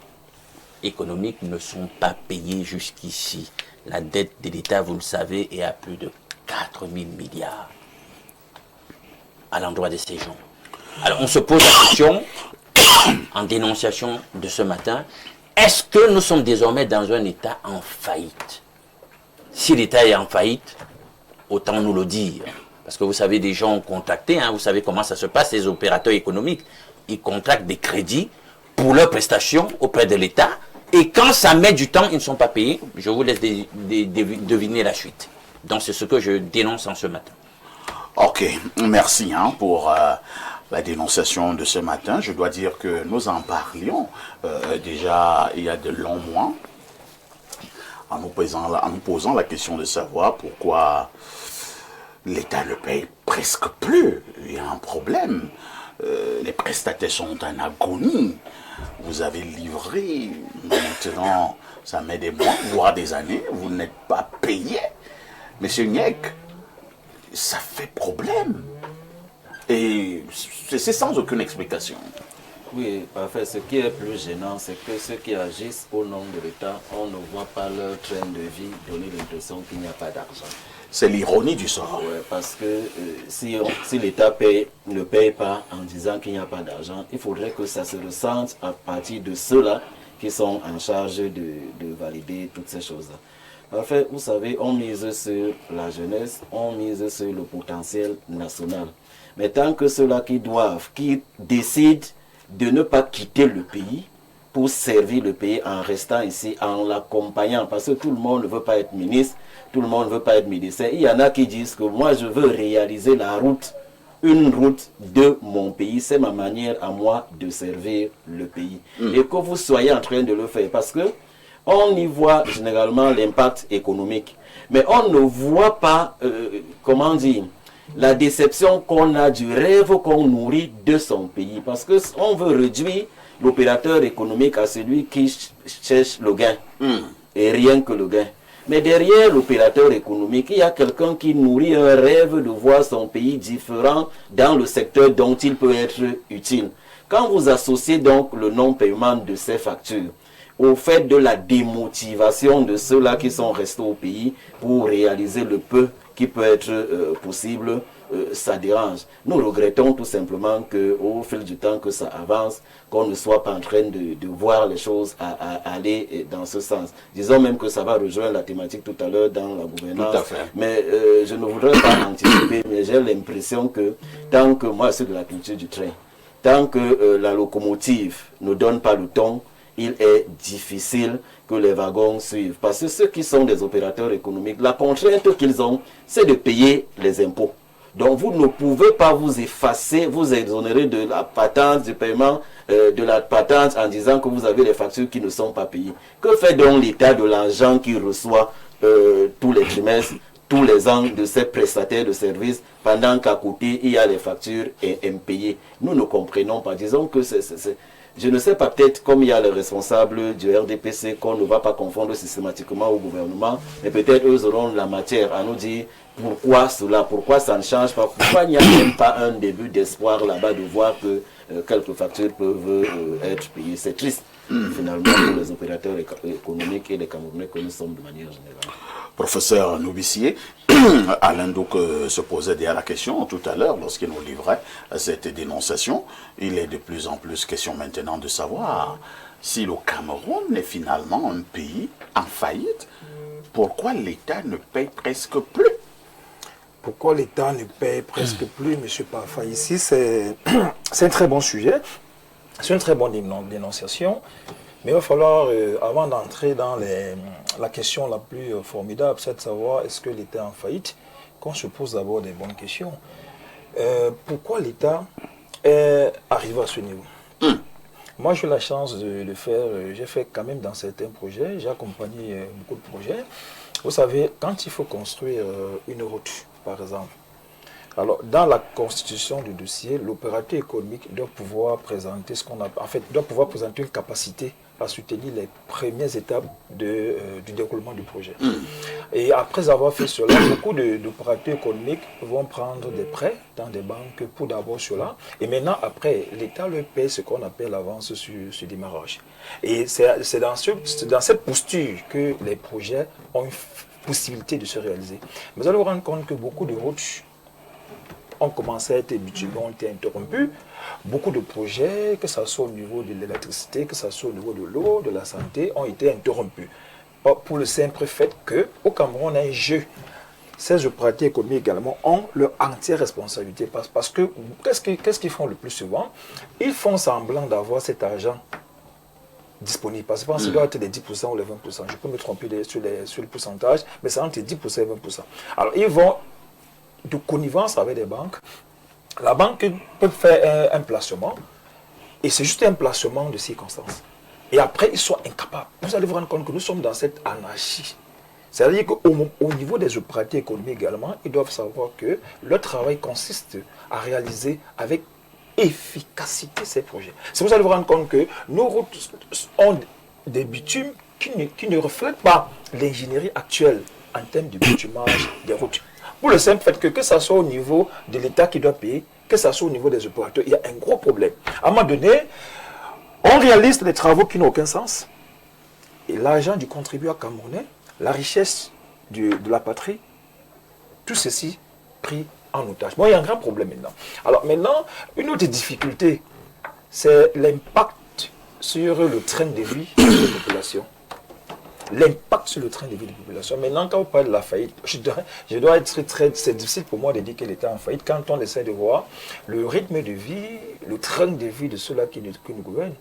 économiques ne sont pas payés jusqu'ici. La dette de l'État, vous le savez, est à plus de 4 000 milliards à l'endroit de ces gens. Alors, on se pose la question, en dénonciation de ce matin, est-ce que nous sommes désormais dans un État en faillite? Si l'État est en faillite, autant nous le dire. Parce que vous savez, des gens ont contracté, hein, vous savez comment ça se passe, les opérateurs économiques, ils contractent des crédits pour leurs prestations auprès de l'État, et quand ça met du temps, ils ne sont pas payés. Je vous laisse deviner la suite. Donc c'est ce que je dénonce en ce matin. Ok, merci pour la dénonciation de ce matin. Je dois dire que nous en parlions déjà il y a de longs mois, en nous posant la question de savoir pourquoi l'État ne paye presque plus. Il y a un problème. Les prestataires sont en agonie. Vous avez livré, maintenant ça met des mois, voire des années, vous n'êtes pas payé. Monsieur Niek, ça fait problème. Et c'est sans aucune explication. Oui, parfait. Ce qui est plus gênant, c'est que ceux qui agissent au nom de l'État, on ne voit pas leur train de vie donner l'impression qu'il n'y a pas d'argent. C'est l'ironie du sort. Ouais, parce que si l'État ne paye pas en disant qu'il n'y a pas d'argent, il faudrait que ça se ressente à partir de ceux-là qui sont en charge de valider toutes ces choses-là. En fait, vous savez, on mise sur la jeunesse, on mise sur le potentiel national. Mais tant que ceux-là qui décident de ne pas quitter le pays pour servir le pays en restant ici, en l'accompagnant, parce que tout le monde ne veut pas être ministre, tout le monde ne veut pas être médecin. Il y en a qui disent que moi je veux réaliser une route de mon pays, c'est ma manière à moi de servir le pays. Et que vous soyez en train de le faire, parce que on y voit généralement l'impact économique, mais on ne voit pas, comment dire, la déception qu'on a du rêve qu'on nourrit de son pays. Parce qu'on veut réduire l'opérateur économique à celui qui cherche le gain. Et rien que le gain. Mais derrière l'opérateur économique, il y a quelqu'un qui nourrit un rêve de voir son pays différent dans le secteur dont il peut être utile. Quand vous associez donc le non-paiement de ces factures au fait de la démotivation de ceux-là qui sont restés au pays pour réaliser le peu qui peut être possible, ça dérange. Nous regrettons tout simplement qu'au fil du temps que ça avance, qu'on ne soit pas en train de voir les choses aller dans ce sens. Disons même que ça va rejoindre la thématique tout à l'heure dans la gouvernance. Tout à fait. Mais je ne voudrais pas anticiper, mais j'ai l'impression que tant que moi, c'est de la culture du train, tant que la locomotive ne donne pas le ton, il est difficile que les wagons suivent. Parce que ceux qui sont des opérateurs économiques, la contrainte qu'ils ont, c'est de payer les impôts. Donc vous ne pouvez pas vous effacer, vous exonérer de la patente, du paiement de la patente en disant que vous avez des factures qui ne sont pas payées. Que fait donc l'État de l'argent qu'il reçoit tous les trimestres, tous les ans de ces prestataires de services, pendant qu'à côté, il y a les factures impayées? Nous ne comprenons pas. Disons que je ne sais pas, peut-être comme il y a les responsables du RDPC qu'on ne va pas confondre systématiquement au gouvernement, mais peut-être eux auront la matière à nous dire pourquoi cela, pourquoi ça ne change pas, pourquoi il n'y a même pas un début d'espoir là-bas de voir que quelques factures peuvent être payées. C'est triste, finalement, pour les opérateurs économiques et les Camerounais que nous sommes de manière générale. Professeur Noubissier, Alain Douk se posait déjà la question tout à l'heure lorsqu'il nous livrait cette dénonciation. Il est de plus en plus question maintenant de savoir si le Cameroun est finalement un pays en faillite. Pourquoi l'État ne paye presque plus? Pourquoi l'État ne paye presque plus, M. Parfa? Ici, c'est un très bon sujet, c'est une très bonne dénonciation. Mais il va falloir, avant d'entrer dans la question la plus formidable, c'est de savoir est-ce que l'État est en faillite, qu'on se pose d'abord des bonnes questions. Pourquoi l'État est arrivé à ce niveau? Moi, j'ai eu la chance de le faire. J'ai fait quand même dans certains projets. J'ai accompagné beaucoup de projets. Vous savez, quand il faut construire une route, par exemple, alors dans la constitution du dossier, l'opérateur économique doit pouvoir présenter ce qu'on a, en fait, doit pouvoir présenter une capacité à soutenir les premières étapes du déroulement du projet. Et après avoir fait cela, beaucoup d'opérateurs économiques vont prendre des prêts dans des banques pour d'abord cela. Et maintenant, après, l'État leur paie ce qu'on appelle l'avance sur démarrage. Et c'est dans cette posture que les projets ont une possibilité de se réaliser. Mais vous allez vous rendre compte que beaucoup de routes ont commencé à être bitumées, ont été interrompus. Beaucoup de projets, que ce soit au niveau de l'électricité, que ce soit au niveau de l'eau, de la santé, ont été interrompus. Pour le simple fait qu'au Cameroun, on a un jeu. Ces opérateurs économiques également ont leur entière responsabilité. Parce que, qu'est-ce qu'ils font le plus souvent? Ils font semblant d'avoir cet argent disponible. Parce que ça doit être les 10% ou les 20%. Je peux me tromper sur le pourcentage, mais c'est entre 10% et 20%. Alors, ils vont de connivence avec des banques. La banque peut faire un placement, et c'est juste un placement de circonstances. Et après, ils sont incapables. Vous allez vous rendre compte que nous sommes dans cette anarchie. C'est-à-dire qu'au niveau des opérateurs économiques également, ils doivent savoir que leur travail consiste à réaliser avec efficacité ces projets. Si vous allez vous rendre compte que nos routes ont des bitumes qui ne reflètent pas l'ingénierie actuelle en termes de bitumage des routes. Pour le simple fait que ce soit au niveau de l'État qui doit payer, que ce soit au niveau des opérateurs, il y a un gros problème. À un moment donné, on réalise des travaux qui n'ont aucun sens. Et l'argent du contribuable camerounais, la richesse de la patrie, tout ceci pris en otage. Bon, il y a un grand problème maintenant. Alors maintenant, une autre difficulté, c'est l'impact sur le train de vie de la population. L'impact sur le train de vie de la population. Maintenant, quand on parle de la faillite, je dois être c'est difficile pour moi de dire que l'État est en faillite quand on essaie de voir le rythme de vie, le train de vie de ceux-là qui nous gouvernent.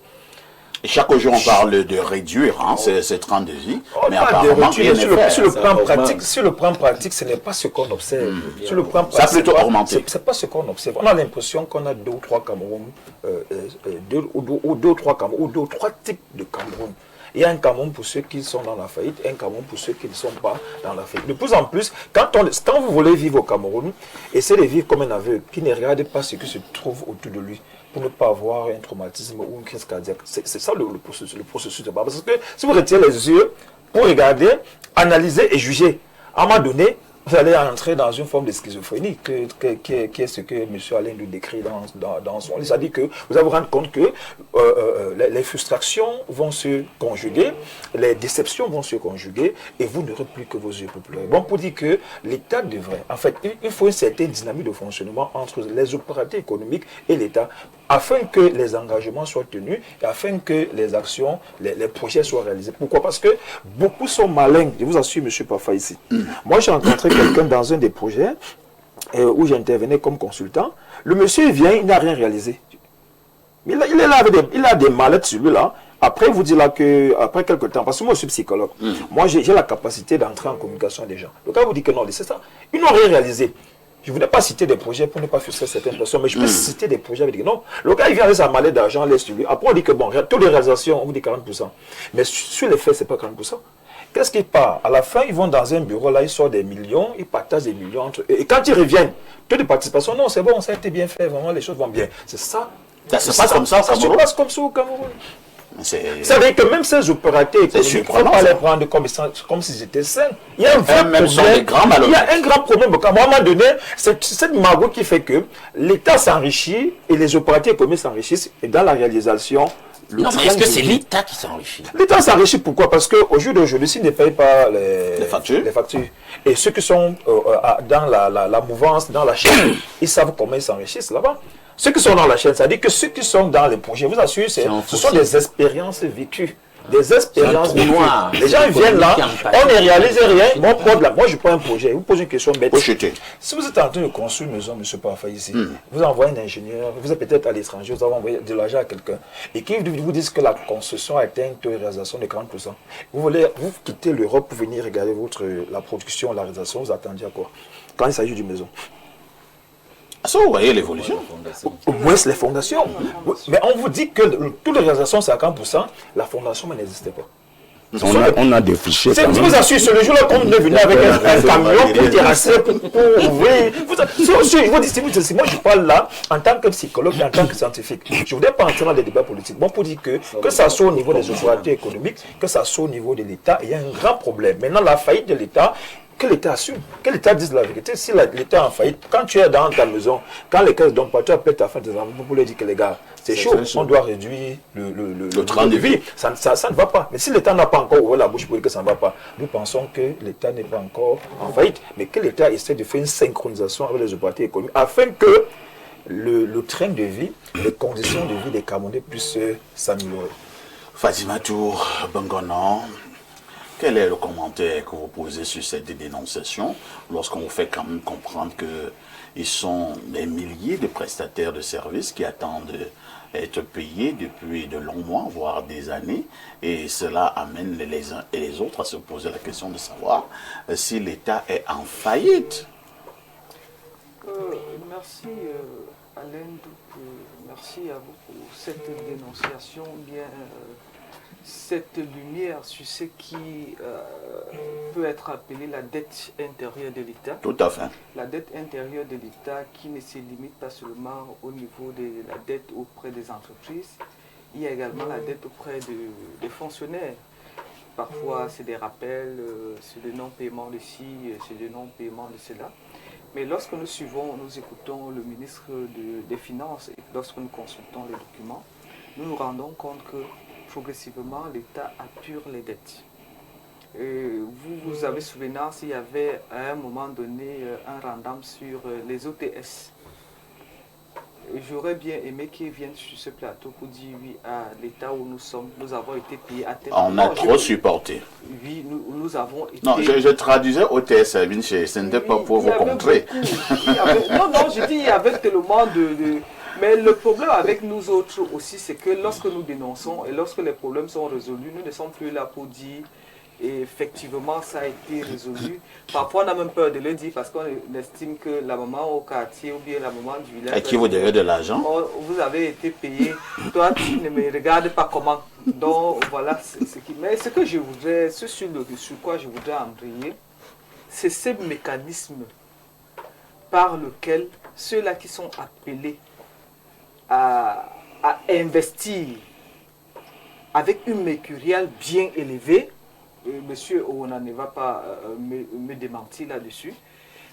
Et chaque jour, on parle de réduire ces trains de vie, mais apparemment, rien n'est fait. Sur le plan pratique, ce n'est pas ce qu'on observe. Sur le plan pratique, ça a plutôt augmenté. C'est pas ce qu'on observe. On a l'impression qu'on a deux ou trois Cameroun, deux ou trois types de Cameroun. Il y a un Cameroun pour ceux qui sont dans la faillite, et un Cameroun pour ceux qui ne sont pas dans la faillite. De plus en plus, quand vous voulez vivre au Cameroun, essayez de vivre comme un aveugle qui ne regarde pas ce qui se trouve autour de lui pour ne pas avoir un traumatisme ou une crise cardiaque. C'est ça le processus de base. Parce que si vous retirez les yeux pour regarder, analyser et juger, à un moment donné, vous allez entrer dans une forme de schizophrénie, qui est ce que M. Alain nous décrit dans son livre. C'est-à-dire que vous allez vous rendre compte que les frustrations vont se conjuguer, les déceptions vont se conjuguer, et vous n'aurez plus que vos yeux pour pleurer. Bon, pour dire que l'État devrait, en fait, il faut une certaine dynamique de fonctionnement entre les opérateurs économiques et l'État, afin que les engagements soient tenus, et afin que les actions, les projets soient réalisés. Pourquoi? Parce que beaucoup sont malins. Je vous assure, M. Pafa, ici. Moi, j'ai rencontré quelqu'un dans un des projets où j'intervenais comme consultant. Le monsieur vient, il n'a rien réalisé. Il est là il a des mallettes sur lui là. Après, il vous dit là que, après quelques temps, parce que moi je suis psychologue, moi j'ai la capacité d'entrer en communication avec des gens. Le gars vous dit que non, c'est ça. Ils n'ont rien réalisé. Je ne voulais pas citer des projets pour ne pas frustrer certaines personnes, mais je peux citer des projets avec des non. Le gars il vient avec sa mallette d'argent, laisse sur lui. Après on dit que bon, toutes les réalisations, on vous dit 40%. Mais sur les faits, ce n'est pas 40%. Qu'est-ce qui part? À la fin, ils vont dans un bureau, là, ils sortent des millions, ils partagent des millions entre eux. Et quand ils reviennent, taux de participation, non, c'est bon, ça a été bien fait, vraiment, les choses vont bien. C'est ça. Ça se passe comme ça, ça se passe comme ça au Cameroun. Ça veut dire que même ces opérateurs économiques, il ne faut pas les prendre comme s'ils étaient sains. Il y a un vrai problème. Il y a un grand problème. À un moment donné, c'est cette magot qui fait que l'État s'enrichit et les opérateurs économiques s'enrichissent. Et dans la réalisation, non, mais est-ce que c'est l'État qui s'enrichit? L'État s'enrichit pourquoi? Parce qu'au jour d'aujourd'hui, s'ils ne payent pas les factures, et ceux qui sont dans la mouvance, dans la chaîne, ils savent comment ils s'enrichissent là-bas. Ceux qui sont dans la chaîne, c'est-à-dire que ceux qui sont dans les projets, vous assure, ce sont des expériences vécues. Des expériences vécues. Les gens viennent là, on ne réalise rien. Moi, je prends un projet, vous posez une question bête. Si vous êtes en train de construire une maison, M. Parfa, ici, vous envoyez un ingénieur, vous êtes peut-être à l'étranger, vous avez envoyé de l'argent à quelqu'un, et qui vous dit que la construction a atteint un taux de réalisation de 40%. Vous quittez l'Europe pour venir regarder la production, la réalisation, vous attendez à quoi? Quand il s'agit d'une maison. Ça, vous voyez l'évolution. Au moins, les fondations. Mais on vous dit que toutes les organisations, c'est à 40%, la fondation n'existait pas. On a des fichiers. Je vous assure, c'est le jour-là qu'on est venu avec un camion pour terrasser, pour ouvrir. Moi, je parle là en tant que psychologue et en tant que scientifique. Je ne voudrais pas entrer dans les débats politiques. Bon, pour dire que ça soit au niveau des autorités économiques, que ça soit au niveau de l'État, il y a un grand problème. Maintenant, la faillite de l'État, que l'État assume, que l'État dise la vérité. Si l'État est en faillite, quand tu es dans ta maison, quand les caisses ne donnent pas, tu appelles ta femme, tes enfants pour leur dire que les gars, c'est chaud, on doit réduire le train de vie. Ça ne va pas. Mais si l'État n'a pas encore ouvert la bouche pour dire que ça ne va pas, nous pensons que l'État n'est pas encore en faillite, mais que l'État essaie de faire une synchronisation avec les autorités économiques afin que le train de vie, les conditions de vie des Camerounais puissent s'améliorer. Fatima Tour, Bangonan, quel est le commentaire que vous posez sur cette dénonciation lorsqu'on vous fait quand même comprendre qu'ils sont des milliers de prestataires de services qui attendent d'être payés depuis de longs mois, voire des années, et cela amène les uns et les autres à se poser la question de savoir si l'État est en faillite. Merci Alain, merci à vous pour cette dénonciation, bien cette lumière sur ce qui peut être appelé la dette intérieure de l'État. Tout à fait. La dette intérieure de l'État qui ne se limite pas seulement au niveau de la dette auprès des entreprises, il y a également la dette auprès des fonctionnaires. Parfois, c'est des rappels, c'est le non-paiement de ci, c'est le non-paiement de cela. Mais lorsque nous suivons, nous écoutons le ministre des Finances et lorsque nous consultons les documents, nous nous rendons compte que progressivement, l'État apure les dettes. Vous avez souvenance, il y avait à un moment donné un rendement sur les OTS. J'aurais bien aimé qu'ils viennent sur ce plateau pour dire oui, à l'état où nous sommes, nous avons été payés à tel moment. On a trop supporté. Oui, nous avons été... Non, je traduisais OTS, ce n'était pas pour vous contrer. Non, je dis il y avait tellement de... Mais le problème avec nous autres aussi, c'est que lorsque nous dénonçons et lorsque les problèmes sont résolus, nous ne sommes plus là pour dire et effectivement ça a été résolu. Parfois on a même peur de le dire parce qu'on estime que la maman au quartier ou bien la maman du village... À qui vous devez de l'argent? Vous avez été payé, toi tu ne me regardes pas comment. Donc voilà ce qui... Mais ce que je voudrais, sur quoi je voudrais embrayer, c'est ce mécanisme par lequel ceux-là qui sont appelés à investir avec une mercuriale bien élevée, monsieur Oona ne va pas me démentir là-dessus,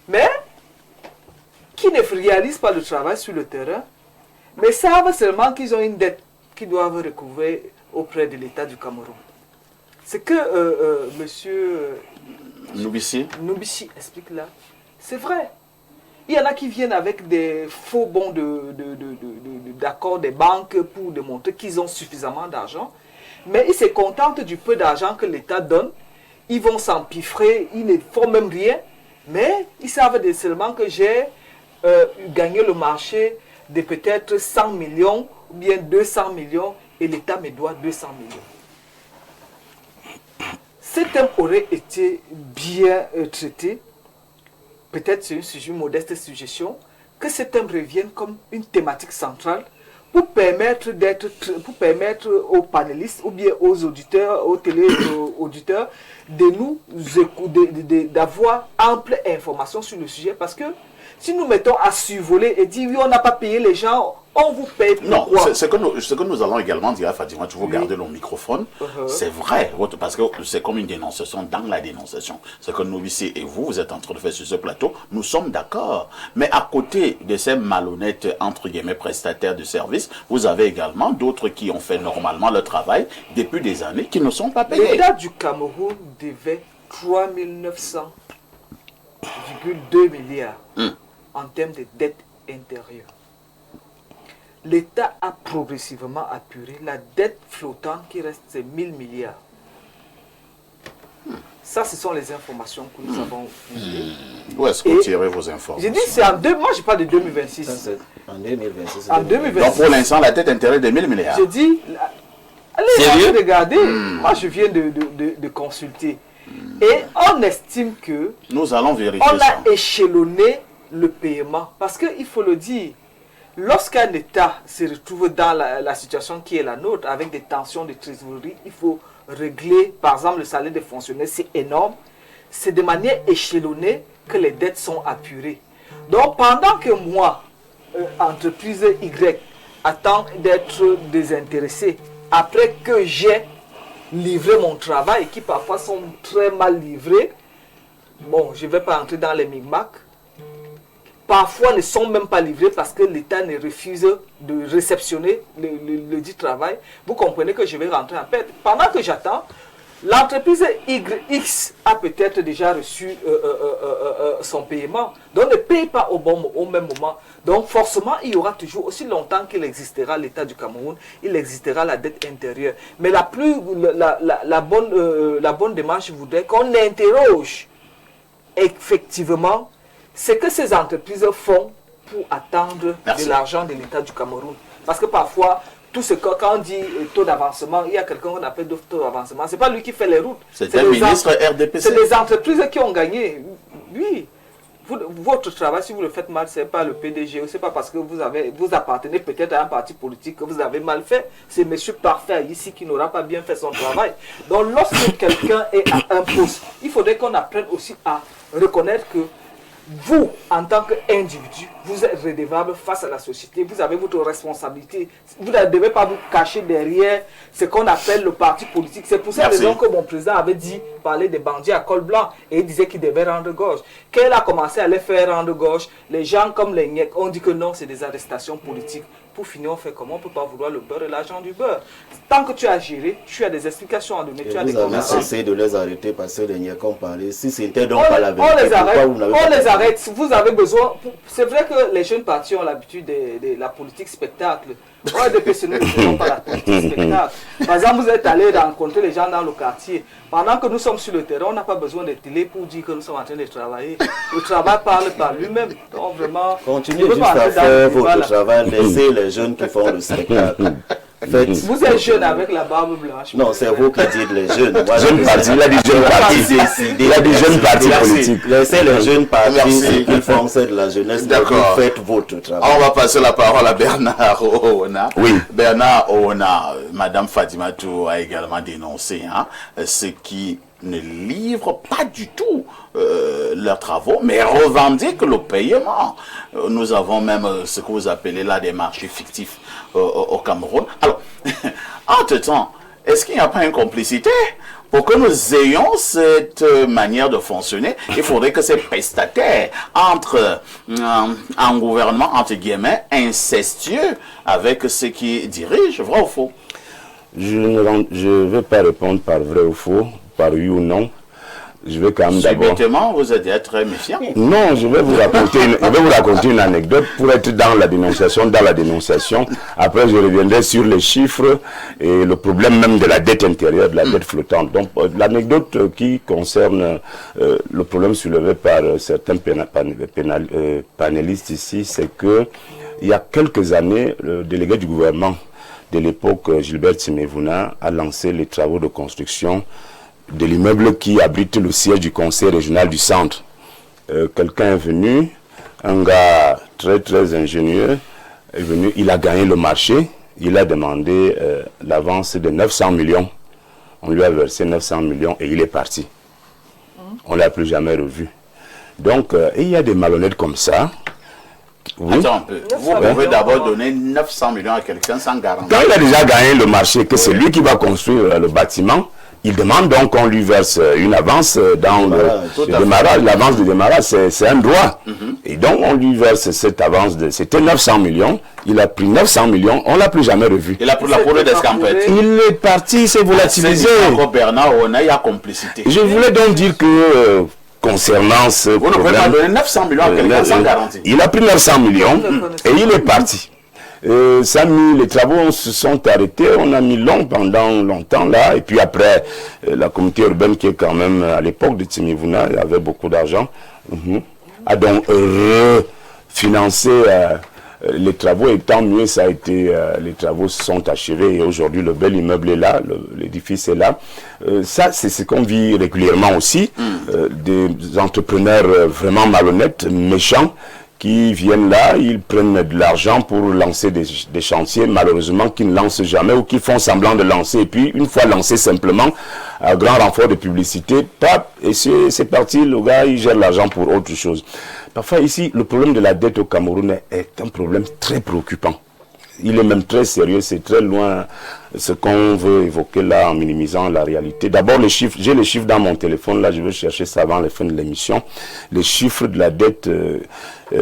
mais qui ne réalisent pas le travail sur le terrain, mais savent seulement qu'ils ont une dette qu'ils doivent recouvrer auprès de l'État du Cameroun. Ce que monsieur Noubissi explique là, c'est vrai. Il y en a qui viennent avec des faux bons d'accord des banques pour démontrer qu'ils ont suffisamment d'argent. Mais ils se contentent du peu d'argent que l'État donne. Ils vont s'empiffrer, ils ne font même rien. Mais ils savent seulement que j'ai gagné le marché de peut-être 100 millions ou bien 200 millions et l'État me doit 200 millions. Ce thème aurait été bien traité. Peut-être c'est une modeste suggestion, que ce thème revienne comme une thématique centrale pour permettre aux panélistes ou bien aux auditeurs, aux télé-auditeurs d'avoir ample information sur le sujet. Parce que si nous mettons à survoler et dire oui, on n'a pas payé les gens, on vous paye pourquoi? Non, ce que nous allons également dire à Fatima, tu veux garder le microphone, c'est vrai, parce que c'est comme une dénonciation dans la dénonciation. Ce que nous ici et vous êtes en train de faire sur ce plateau, nous sommes d'accord. Mais à côté de ces malhonnêtes, entre guillemets, prestataires de services, vous avez également d'autres qui ont fait normalement le travail depuis des années, qui ne sont pas payés. L'État du Cameroun devait 3 900,2 milliards en termes de dette intérieure. L'État a progressivement apuré la dette flottante qui reste, c'est 1000 milliards. Ça, ce sont les informations que nous avons fouillées. Où est-ce que vous tirez vos informations? J'ai dit, c'est en moi je parle de 2026. Ça, en 2026. En 2026. Donc pour l'instant, la dette intérieure de 1000 milliards. J'ai dit, allez regarder. Moi, je viens de consulter. Et on estime que nous allons vérifier on a échelonné le paiement. Parce qu'il faut le dire, lorsqu'un État se retrouve dans la situation qui est la nôtre, avec des tensions de trésorerie, il faut régler, par exemple, le salaire des fonctionnaires, c'est énorme. C'est de manière échelonnée que les dettes sont apurées. Donc, pendant que moi, entreprise Y, attend d'être désintéressée, après que j'ai livré mon travail, qui parfois sont très mal livrés, bon, je ne vais pas entrer dans les micmacs, parfois ne sont même pas livrés parce que l'État ne refuse de réceptionner le dit travail. Vous comprenez que je vais rentrer en perte. Pendant que j'attends, l'entreprise X a peut-être déjà reçu son paiement, donc ne paye pas au même moment. Donc forcément, il y aura toujours, aussi longtemps qu'il existera l'État du Cameroun, il existera la dette intérieure. Mais la bonne démarche voudrait qu'on interroge effectivement ce que ces entreprises font pour attendre de l'argent de l'État du Cameroun. Parce que parfois, tout ce que, quand on dit taux d'avancement, il y a quelqu'un qu'on appelle taux d'avancement. Ce n'est pas lui qui fait les routes. C'est un ministre RDPC. C'est les entreprises qui ont gagné. Oui. Votre travail, si vous le faites mal, ce n'est pas le PDG. Ce n'est pas parce que vous appartenez peut-être à un parti politique que vous avez mal fait. C'est M. Parfait ici qui n'aura pas bien fait son travail. Donc lorsque quelqu'un est à un poste, il faudrait qu'on apprenne aussi à reconnaître que vous, en tant qu'individu, vous êtes redevable face à la société, vous avez votre responsabilité. Vous ne devez pas vous cacher derrière ce qu'on appelle le parti politique. C'est pour cette raison que mon président avait dit, parler des bandits à col blanc, et il disait qu'il devait rendre gauche. Quand il a commencé à les faire rendre gauche, les gens comme les NIEC ont dit que non, c'est des arrestations politiques. Pour finir, on fait comment? On ne peut pas vouloir le beurre et l'argent du beurre. Tant que tu as géré, tu as des explications à donner. Tu as vous avez cessé de les arrêter parce que les NIEC ont parlé. Si c'était donc pas la vérité, on les arrête. Vous avez besoin. C'est vrai que les jeunes partis ont l'habitude de la politique spectacle. Moi, depuis ce nous ne faisons pas la politique spectacle. Par exemple, vous êtes allé rencontrer les gens dans le quartier. Pendant que nous sommes sur le terrain, on n'a pas besoin de télé pour dire que nous sommes en train de travailler. Le travail parle par lui-même. Donc vraiment, continuez juste à faire votre travail. Laissez les jeunes qui font le spectacle. Vous êtes jeune avec la barbe blanche. Non, c'est vous qui dites les jeunes. Jeune parti, il a dit jeune parti. Il a dit jeune parti politique. Laissez les jeunes partis qui font ça de la jeunesse. D'accord. Faites votre travail. On va passer la parole à Bernard Oona. Oui. Bernard Oona, Madame Fatimatou a également dénoncé ce qui ne livrent pas du tout leurs travaux, mais revendiquent le paiement. Nous avons même ce que vous appelez là des marchés fictifs au Cameroun. Alors, entre-temps, est-ce qu'il n'y a pas une complicité? Pour que nous ayons cette manière de fonctionner, il faudrait que ces prestataires entrent en gouvernement, entre guillemets, incestueux avec ceux qui dirigent, vrai ou faux? Je ne vais pas répondre par vrai ou faux, par oui ou non. Je vais quand même d'abord... Subitement, vous êtes très méfiant. Non, je vais vous raconter une anecdote pour être dans la dénonciation. Après, je reviendrai sur les chiffres et le problème même de la dette intérieure, de la dette flottante. Donc, l'anecdote qui concerne le problème soulevé par certains panélistes ici, c'est que il y a quelques années, le délégué du gouvernement de l'époque, Gilbert Tsimévouna, a lancé les travaux de construction de l'immeuble qui abrite le siège du conseil régional du centre. Quelqu'un est venu, un gars très ingénieux, est venu, il a gagné le marché, il a demandé l'avance de 900 millions. On lui a versé 900 millions et il est parti. On ne l'a plus jamais revu. Donc, il y a des malhonnêtes comme ça. Oui. Attends un peu. Vous pouvez d'abord donner 900 millions à quelqu'un sans garantie. Quand il a déjà gagné le marché, que c'est lui qui va construire le bâtiment, il demande donc qu'on lui verse une avance dans le démarrage. L'avance de démarrage, c'est un droit. Et donc, on lui verse cette avance. C'était 900 millions. Il a pris 900 millions. On ne l'a plus jamais revu. Il a pris la poudre d'escampette. Il est parti, il s'est volatilisé. Bernard, on a eu à complicité. Je voulais donc dire que... concernant ce vous ne pouvez pas donner 900 millions à quelqu'un sans garantie. Il a pris 900 millions et il est parti. Les travaux se sont arrêtés, on a mis pendant longtemps là, et puis après, la communauté urbaine qui est quand même à l'époque de Tsimévouna, avait beaucoup d'argent, a donc refinancé les travaux, et tant mieux, ça a été, les travaux se sont achevés, et aujourd'hui le bel immeuble est là, l'édifice est là. Ça, c'est ce qu'on vit régulièrement aussi, des entrepreneurs vraiment malhonnêtes, méchants, qui viennent là, ils prennent de l'argent pour lancer des chantiers, malheureusement, qu'ils ne lancent jamais ou qui font semblant de lancer. Et puis, une fois lancé simplement, à grand renfort de publicité, pap, et c'est parti, le gars, il gère l'argent pour autre chose. Parfois, ici, le problème de la dette au Cameroun est un problème très préoccupant. Il est même très sérieux, c'est très loin ce qu'on veut évoquer là en minimisant la réalité. D'abord, les chiffres, j'ai les chiffres dans mon téléphone, là je vais chercher ça avant la fin de l'émission. Les chiffres de la dette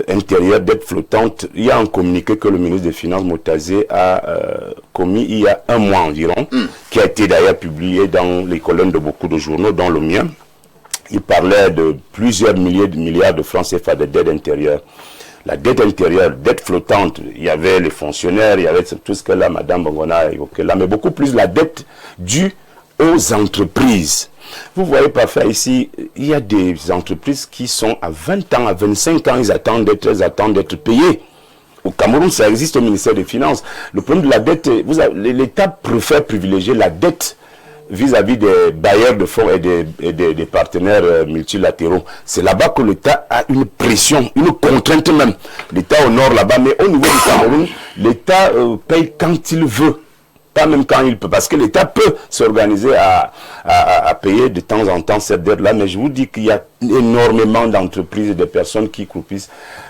intérieure, dette flottante, il y a un communiqué que le ministre des Finances Motazé a commis il y a un mois environ, qui a été d'ailleurs publié dans les colonnes de beaucoup de journaux, dont le mien. Il parlait de plusieurs milliers de milliards de francs CFA de dette intérieure. La dette intérieure, dette flottante, il y avait les fonctionnaires, il y avait tout ce que là, Madame Bongona a évoqué là, mais beaucoup plus la dette due aux entreprises. Vous voyez parfois ici, il y a des entreprises qui sont à 20 ans, à 25 ans, ils attendent d'être payés. Au Cameroun, ça existe au ministère des Finances. Le problème de la dette, l'État préfère privilégier la dette vis-à-vis des bailleurs de fonds et des partenaires multilatéraux. C'est là-bas que l'État a une pression, une contrainte même. L'État honore là-bas, mais au niveau du Cameroun, l'État paye quand il veut, pas même quand il peut, parce que l'État peut s'organiser à payer de temps en temps cette dette-là, mais je vous dis qu'il y a énormément d'entreprises et de personnes qui croupissent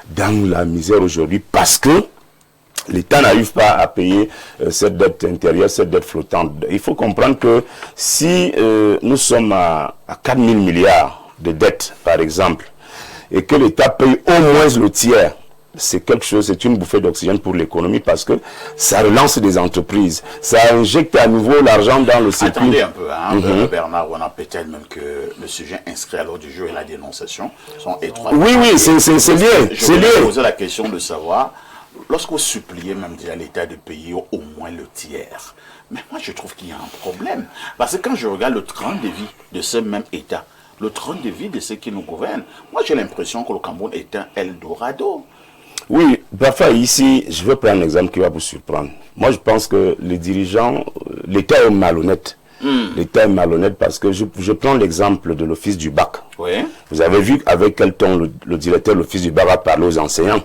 dans la misère aujourd'hui parce que l'État n'arrive pas à payer cette dette intérieure, cette dette flottante. Il faut comprendre que si nous sommes à 4 000 milliards de dettes, par exemple, et que l'État paye au moins le tiers, c'est quelque chose, c'est une bouffée d'oxygène pour l'économie parce que ça relance des entreprises, ça injecte à nouveau l'argent dans le circuit. Attendez un peu, hein, Bernard, on a peut-être même que le sujet inscrit à l'ordre du jour et la dénonciation sont étroitement. Oui, c'est lié. Je vais poser la question de savoir. Lorsque vous suppliez même à l'État de payer au moins le tiers, mais moi je trouve qu'il y a un problème. Parce que quand je regarde le train de vie de ce même État, le train de vie de ceux qui nous gouvernent, moi j'ai l'impression que le Cameroun est un Eldorado. Oui, parfois ici, je vais prendre un exemple qui va vous surprendre. Moi je pense que les dirigeants, l'État est malhonnête. L'État est malhonnête parce que je prends l'exemple de l'office du bac. Oui. Vous avez vu avec quel ton le directeur de l'office du bac a parlé aux enseignants.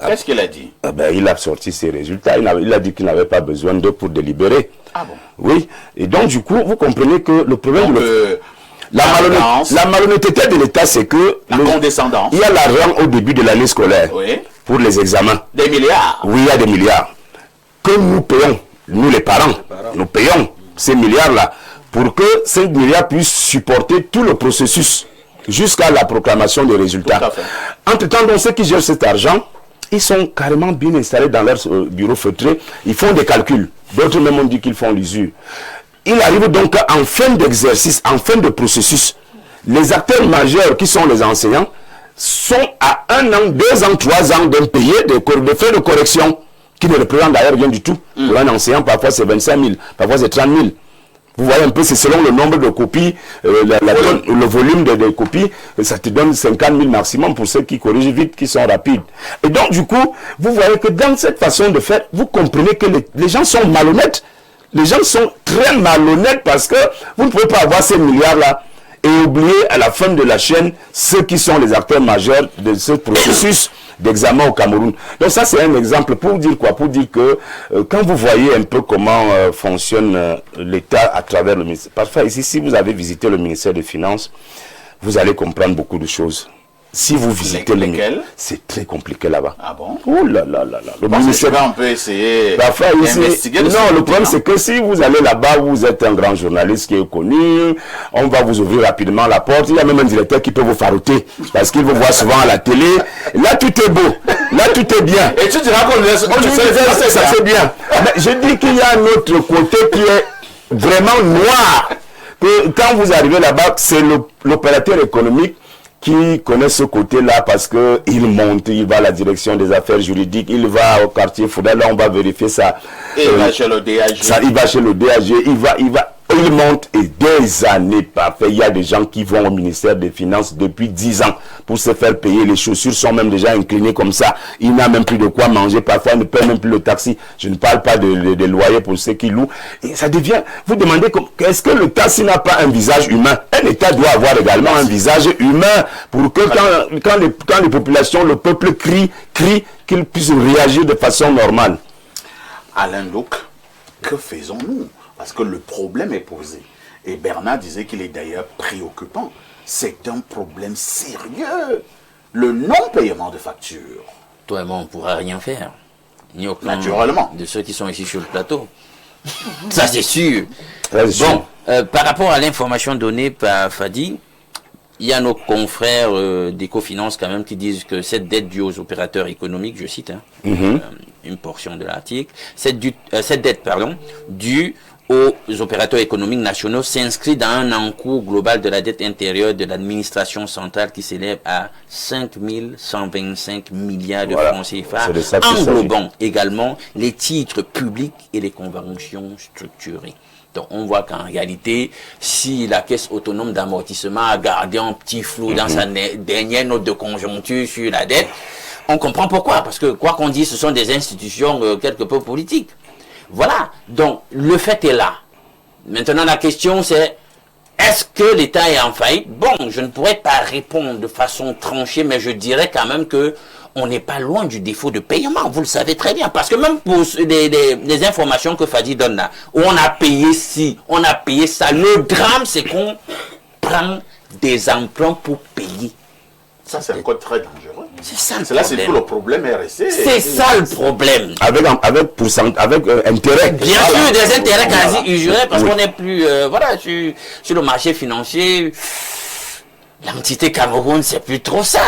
Qu'est-ce qu'il a dit? Il a sorti ses résultats. Il a dit qu'il n'avait pas besoin d'eux pour délibérer. Ah bon? Oui. Et donc, du coup, vous comprenez que le problème la malhonnêteté de l'État, c'est que la condescendance. Il y a l'argent au début de l'année scolaire pour les examens. Des milliards. Oui, il y a des milliards. Que nous payons, nous les parents, nous payons ces milliards-là pour que ces milliards puissent supporter tout le processus jusqu'à la proclamation des résultats. Entre-temps, donc, ceux qui gèrent cet argent, ils sont carrément bien installés dans leur bureau feutré. Ils font des calculs. D'autres même ont dit qu'ils font l'usure. Il arrive donc en fin d'exercice, en fin de processus. Les acteurs majeurs qui sont les enseignants sont à 1 an, 2 ans, 3 ans d'impayés de frais de correction qui ne représentent d'ailleurs rien du tout. Pour un enseignant, parfois c'est 25 000, parfois c'est 30 000. Vous voyez un peu, c'est selon le nombre de copies, le volume de copies, ça te donne 50 000 maximum pour ceux qui corrigent vite, qui sont rapides. Et donc, du coup, vous voyez que dans cette façon de faire, vous comprenez que les gens sont malhonnêtes. Les gens sont très malhonnêtes parce que vous ne pouvez pas avoir ces milliards-là et oublier à la fin de la chaîne ceux qui sont les acteurs majeurs de ce processus d'examen au Cameroun. Donc ça c'est un exemple pour dire quoi? Pour dire que quand vous voyez un peu comment fonctionne l'État à travers le ministère, parfois ici si vous avez visité le ministère des Finances, vous allez comprendre beaucoup de choses. Si vous visitez le ministère, c'est très compliqué là-bas. Ah bon? Oh là là là là. Le ministère, on peut essayer d'investiguer. Non, le problème c'est que si vous allez là-bas, vous êtes un grand journaliste qui est connu, on va vous ouvrir rapidement la porte. Il y a même un directeur qui peut vous farouter parce qu'il vous voit souvent à la télé. Là tout est beau, là tout est bien. Et tu diras que ça c'est bien. Mais je dis qu'il y a un autre côté qui est vraiment noir. Que quand vous arrivez là-bas, c'est l'opérateur économique qui connaît ce côté-là parce que il monte, il va à la direction des affaires juridiques, il va au quartier Fouda, là on va vérifier ça. Et il va chez le DAG. Il va chez le DAG, il va. Il monte et des années parfait. Il y a des gens qui vont au ministère des Finances depuis 10 ans pour se faire payer. Les chaussures sont même déjà inclinées comme ça. Il n'a même plus de quoi manger. Parfois, il ne paie même plus le taxi. Je ne parle pas de loyer pour ceux qui louent. Et ça devient... Vous demandez, est-ce que le taxi n'a pas un visage humain? Un État doit avoir également un visage humain pour que quand les populations, le peuple crie, qu'ils puissent réagir de façon normale. Alain Luc, que faisons-nous? Parce que le problème est posé. Et Bernard disait qu'il est d'ailleurs préoccupant. C'est un problème sérieux. Le non-paiement de factures. Toi et moi, on ne pourra rien faire. Ni aucun Naturellement. De ceux qui sont ici sur le plateau. Ça, c'est sûr. Bon, par rapport à l'information donnée par Fadi, il y a nos confrères d'Ecofinance quand même qui disent que cette dette due aux opérateurs économiques, je cite une portion de l'article, cette dette due aux opérateurs économiques nationaux s'inscrit dans un encours global de la dette intérieure de l'administration centrale qui s'élève à 5 125 milliards de francs CFA, englobant également les titres publics et les conventions structurées. Donc on voit qu'en réalité, si la caisse autonome d'amortissement a gardé un petit flou dans sa dernière note de conjoncture sur la dette, on comprend pourquoi. Parce que quoi qu'on dise, ce sont des institutions quelque peu politiques. Voilà, donc le fait est là. Maintenant la question c'est, est-ce que l'État est en faillite? Bon, je ne pourrais pas répondre de façon tranchée, mais je dirais quand même que on n'est pas loin du défaut de paiement, vous le savez très bien. Parce que même pour les informations que Fadi donne là, où on a payé ci, on a payé ça, le drame c'est qu'on prend des emprunts pour payer. Ça, c'est un code très dangereux. C'est ça le problème. C'est tout le problème RSC. C'est ça le problème. Avec intérêt. Bien sûr, des intérêts quasi usurés parce qu'on n'est plus sur le marché financier. L'entité Cameroun, c'est plus trop ça.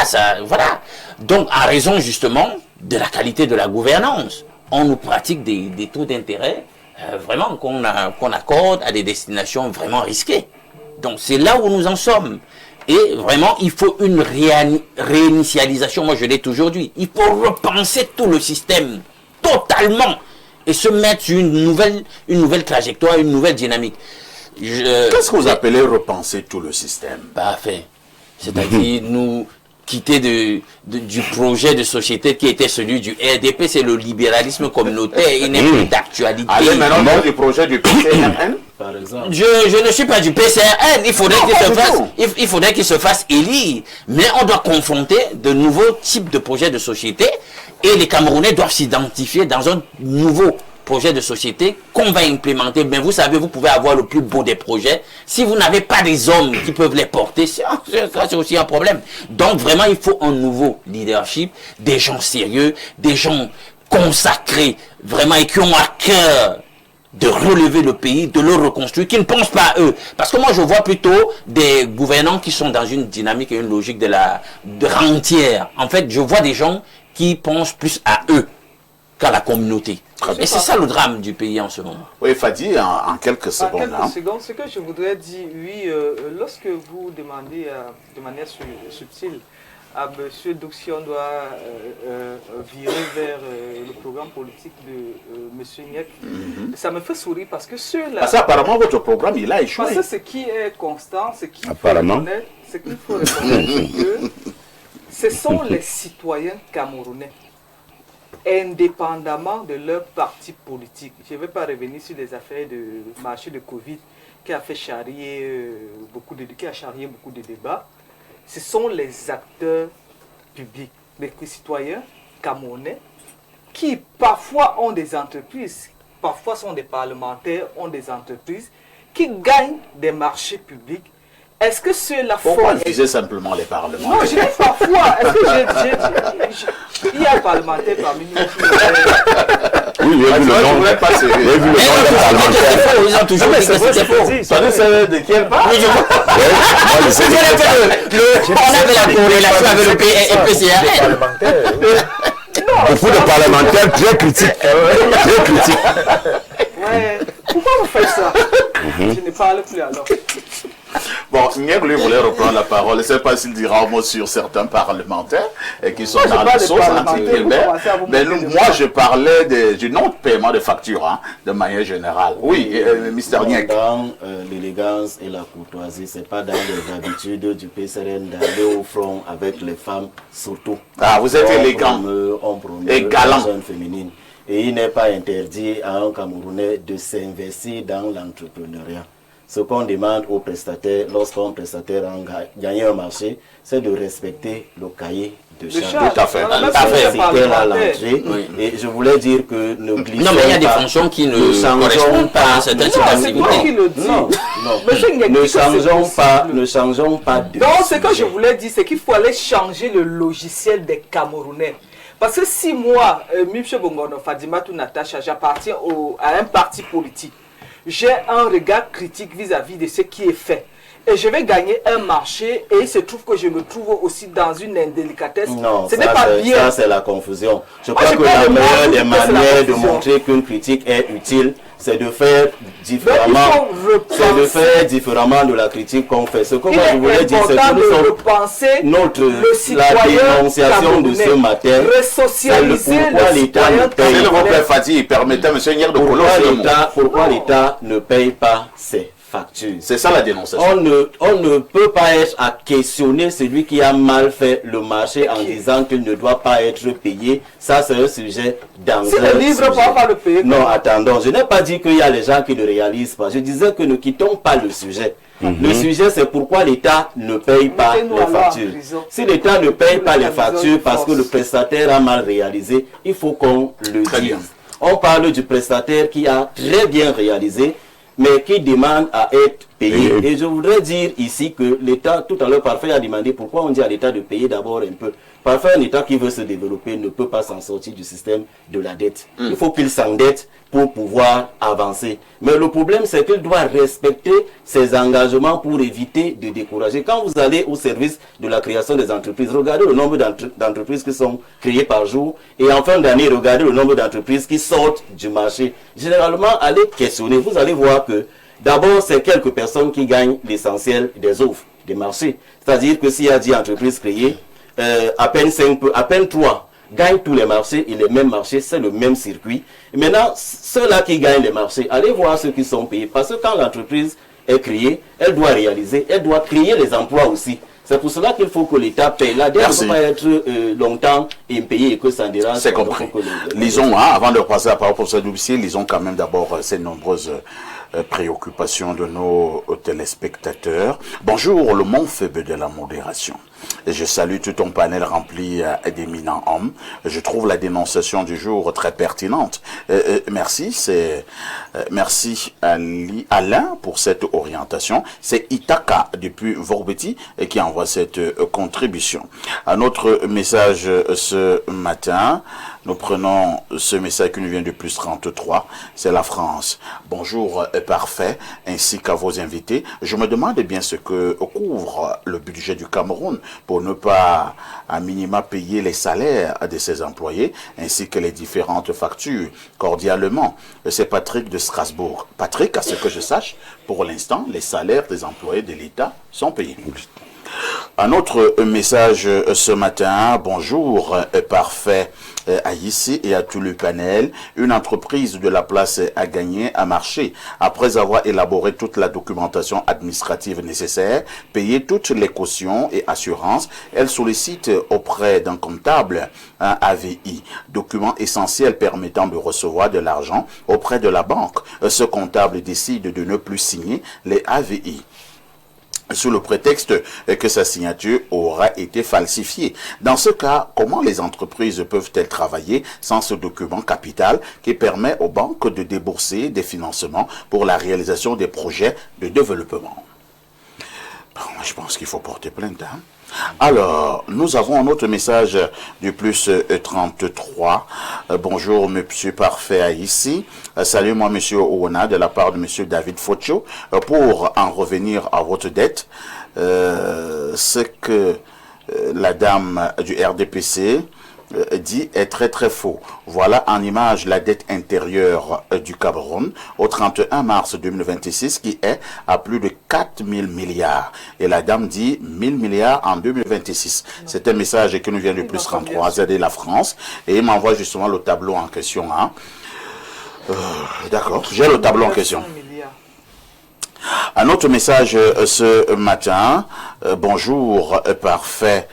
Voilà. Donc, en raison justement de la qualité de la gouvernance, on nous pratique des taux d'intérêt vraiment qu'on accorde à des destinations vraiment risquées. Donc, c'est là où nous en sommes. Et vraiment, il faut une réinitialisation. Moi, je l'ai toujours dit. Il faut repenser tout le système, totalement, et se mettre sur une nouvelle trajectoire, une nouvelle dynamique. Qu'est-ce que vous appelez repenser tout le système? Parfait. C'est-à-dire nous quitter du projet de société qui était celui du RDP, c'est le libéralisme communautaire, il n'est plus d'actualité. Allez maintenant dans le projet du PCRN, par exemple. Je ne suis pas du PCRN, il faudrait qu'il se fasse élire, mais on doit confronter de nouveaux types de projets de société et les Camerounais doivent s'identifier dans un nouveau projet de société qu'on va implémenter. Mais vous savez, vous pouvez avoir le plus beau des projets. Si vous n'avez pas des hommes qui peuvent les porter, c'est aussi un problème. Donc vraiment, il faut un nouveau leadership, des gens sérieux, des gens consacrés, vraiment, et qui ont à cœur de relever le pays, de le reconstruire, qui ne pensent pas à eux. Parce que moi, je vois plutôt des gouvernants qui sont dans une dynamique et une logique de rentière. En fait, je vois des gens qui pensent plus à eux qu'à la communauté. Et c'est ça le drame du pays en ce moment. Oui, Fadi, en quelques secondes. En quelques secondes, ce que je voudrais dire, oui, lorsque vous demandez de manière subtile à M. Doxy, on doit virer vers le programme politique de M. Niek, ça me fait sourire parce que ceux-là... Parce qu'apparemment, votre programme, il a échoué. Parce que ce qui est constant, ce qu'il faut reconnaître, c'est que ce sont les citoyens camerounais, indépendamment de leur parti politique. Je ne vais pas revenir sur les affaires de marché de Covid qui a fait charrier beaucoup de débats. Ce sont les acteurs publics, les citoyens camerounais qui parfois ont des entreprises, parfois sont des parlementaires, ont des entreprises qui gagnent des marchés publics. Est-ce que ceux-là font... Pourquoi viser simplement les parlementaires? Non, je dis parfois. Est-ce que il y a un parlementaire parmi nous qui... Oui, j'ai vu le nom. Ils ont toujours dit que c'était faux. C'est de quelle part? On avait la corrélation avec le PCRN. Beaucoup de parlementaires très critiques. Très critiques. Ouais. Pourquoi vous faites ça? Je ne parle plus alors. Bon, Niègle voulait reprendre la parole. Je ne sais pas s'il dira un mot sur certains parlementaires qui sont dans la sauce anti-Gilbert. Mais moi, je parlais du non-paiement de factures, hein, de manière générale. Oui, Mr. Niègle. Dans l'élégance et la courtoisie, ce n'est pas dans les habitudes du PCRN d'aller au front avec les femmes, surtout. Ah, vous êtes élégant et galant. Féminine. Et il n'est pas interdit à un Camerounais de s'investir dans l'entrepreneuriat. Ce qu'on demande aux prestataires, lorsqu'un prestataire a gagné un marché, c'est de respecter le cahier de charge. Tout à fait. C'était là l'entrée. Oui. Et je voulais dire que ne glissons pas. Non, mais il y a des fonctions qui ne correspondent pas à certaines activités. Non. Ne changeons pas de Donc, ce que je voulais dire, c'est qu'il faut aller changer le logiciel des Camerounais. Parce que si moi, M. Bongono Fadimatou Natacha, j'appartiens à un parti politique, j'ai un regard critique vis-à-vis de ce qui est fait. Et je vais gagner un marché et il se trouve que je me trouve aussi dans une indélicatesse. Non, ce n'est pas bien. Ça, c'est la confusion. Je crois que la meilleure des manières de montrer qu'une critique est utile, c'est de faire différemment. C'est de faire différemment de la critique qu'on fait. Ce que moi je voulais dire, c'est que la dénonciation de ce matin, resocialiser pourquoi l'État ne paye pas. Pourquoi l'État ne paye pas ses factures. C'est ça la dénonciation. On ne peut pas être à questionner celui qui a mal fait le marché en disant qu'il ne doit pas être payé. Ça, c'est un sujet d'anglais. Si le livre ne va pas le payer. Non, attendons. Je n'ai pas dit qu'il y a les gens qui ne réalisent pas. Je disais que ne quittons pas le sujet. Le sujet, c'est pourquoi l'État ne paye pas les factures. Si l'État ne paye pas les factures parce que le prestataire a mal réalisé, il faut qu'on le dise. On parle du prestataire qui a très bien réalisé, mais qui demande à être payé. Et je voudrais dire ici que l'État, tout à l'heure, Parfait a demandé pourquoi on dit à l'État de payer d'abord un peu. Parfait, un État qui veut se développer ne peut pas s'en sortir du système de la dette. Il faut qu'il s'endette pour pouvoir avancer. Mais le problème, c'est qu'il doit respecter ses engagements pour éviter de décourager. Quand vous allez au service de la création des entreprises, regardez le nombre d'entreprises qui sont créées par jour. Et en fin d'année, regardez le nombre d'entreprises qui sortent du marché. Généralement, allez questionner. Vous allez voir que d'abord, c'est quelques personnes qui gagnent l'essentiel des offres, des marchés. C'est-à-dire que s'il y a 10 entreprises créées, à peine 3 gagnent tous les marchés et les mêmes marchés, c'est le même circuit. Et maintenant, ceux-là qui gagnent les marchés, allez voir ceux qui sont payés. Parce que quand l'entreprise est créée, elle doit réaliser, elle doit créer les emplois aussi. C'est pour cela qu'il faut que l'État paye. La dette ne peut pas être longtemps impayée et que ça dérange. C'est compris. Lisons, avant de repasser la parole pour ce dossier, lisons quand même d'abord ces nombreuses préoccupations de nos téléspectateurs. Bonjour, le mont faible de la modération. Et je salue tout ton panel rempli d'éminents hommes. Je trouve la dénonciation du jour très pertinente. Merci, merci Alain pour cette orientation. C'est Itaka depuis Vorbeti qui envoie cette contribution. Un autre message ce matin. Nous prenons ce message qui nous vient de plus 33, c'est la France. Bonjour, parfait, ainsi qu'à vos invités. Je me demande bien ce que couvre le budget du Cameroun pour ne pas, à minima, payer les salaires de ses employés, ainsi que les différentes factures. Cordialement, c'est Patrick de Strasbourg. Patrick, à ce que je sache, pour l'instant, les salaires des employés de l'État sont payés. Un autre message ce matin, bonjour, parfait, à ici et à tout le panel. Une entreprise de la place a gagné un marché après avoir élaboré toute la documentation administrative nécessaire, payé toutes les cautions et assurances. Elle sollicite auprès d'un comptable un AVI, document essentiel permettant de recevoir de l'argent auprès de la banque. Ce comptable décide de ne plus signer les AVI, sous le prétexte que sa signature aura été falsifiée. Dans ce cas, comment les entreprises peuvent-elles travailler sans ce document capital qui permet aux banques de débourser des financements pour la réalisation des projets de développement? Bon, je pense qu'il faut porter plainte, hein? Alors, nous avons un autre message du plus 33. Bonjour, monsieur Parfait ici. Salut, moi, monsieur Ouna, de la part de monsieur David Focho. Pour en revenir à votre dette, ce que la dame du RDPC dit est très très faux. Voilà en image la dette intérieure du Cameroun au 31 mars 2026 qui est à plus de 4 000 milliards. Et la dame dit 1000 milliards en 2026. C'est un message qui nous vient du plus 33 ZD la France et il m'envoie justement le tableau en question. Hein. D'accord, j'ai le tableau en question. Un autre message ce matin. Bonjour, parfait.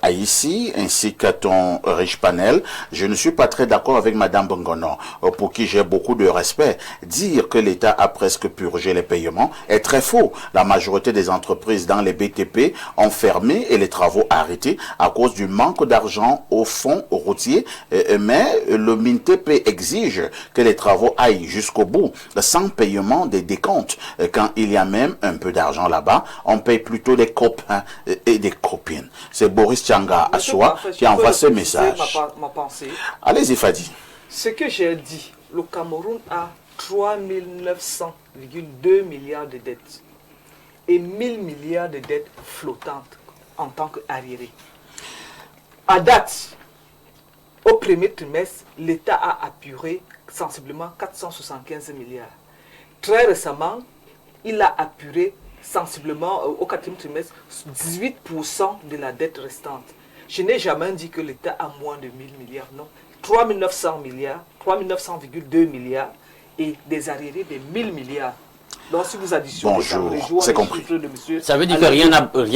À ici, ainsi qu'à ton riche panel, je ne suis pas très d'accord avec Madame Bongono, pour qui j'ai beaucoup de respect. Dire que l'État a presque purgé les paiements est très faux. La majorité des entreprises dans les BTP ont fermé et les travaux arrêtés à cause du manque d'argent au fonds routier, mais le MINTP exige que les travaux aillent jusqu'au bout, sans paiement des décomptes. Quand il y a même un peu d'argent là-bas, on paye plutôt des copains et des copines. C'est Boris Tchanga Assoua qui envoie ce message. Ma pensée. Allez-y, Fadi. Ce que j'ai dit, le Cameroun a 3900,2 milliards de dettes et 1000 milliards de dettes flottantes en tant qu'arriérés. À date, au premier trimestre, l'État a apuré sensiblement 475 milliards. Très récemment, il a apuré sensiblement au quatrième trimestre 18% de la dette restante. Je n'ai jamais dit que l'État a moins de 1000 milliards, non. 3900 milliards, 3900,2 milliards et des arriérés de 1000 milliards. Donc si vous additionnez, c'est compris. Ça veut dire que rien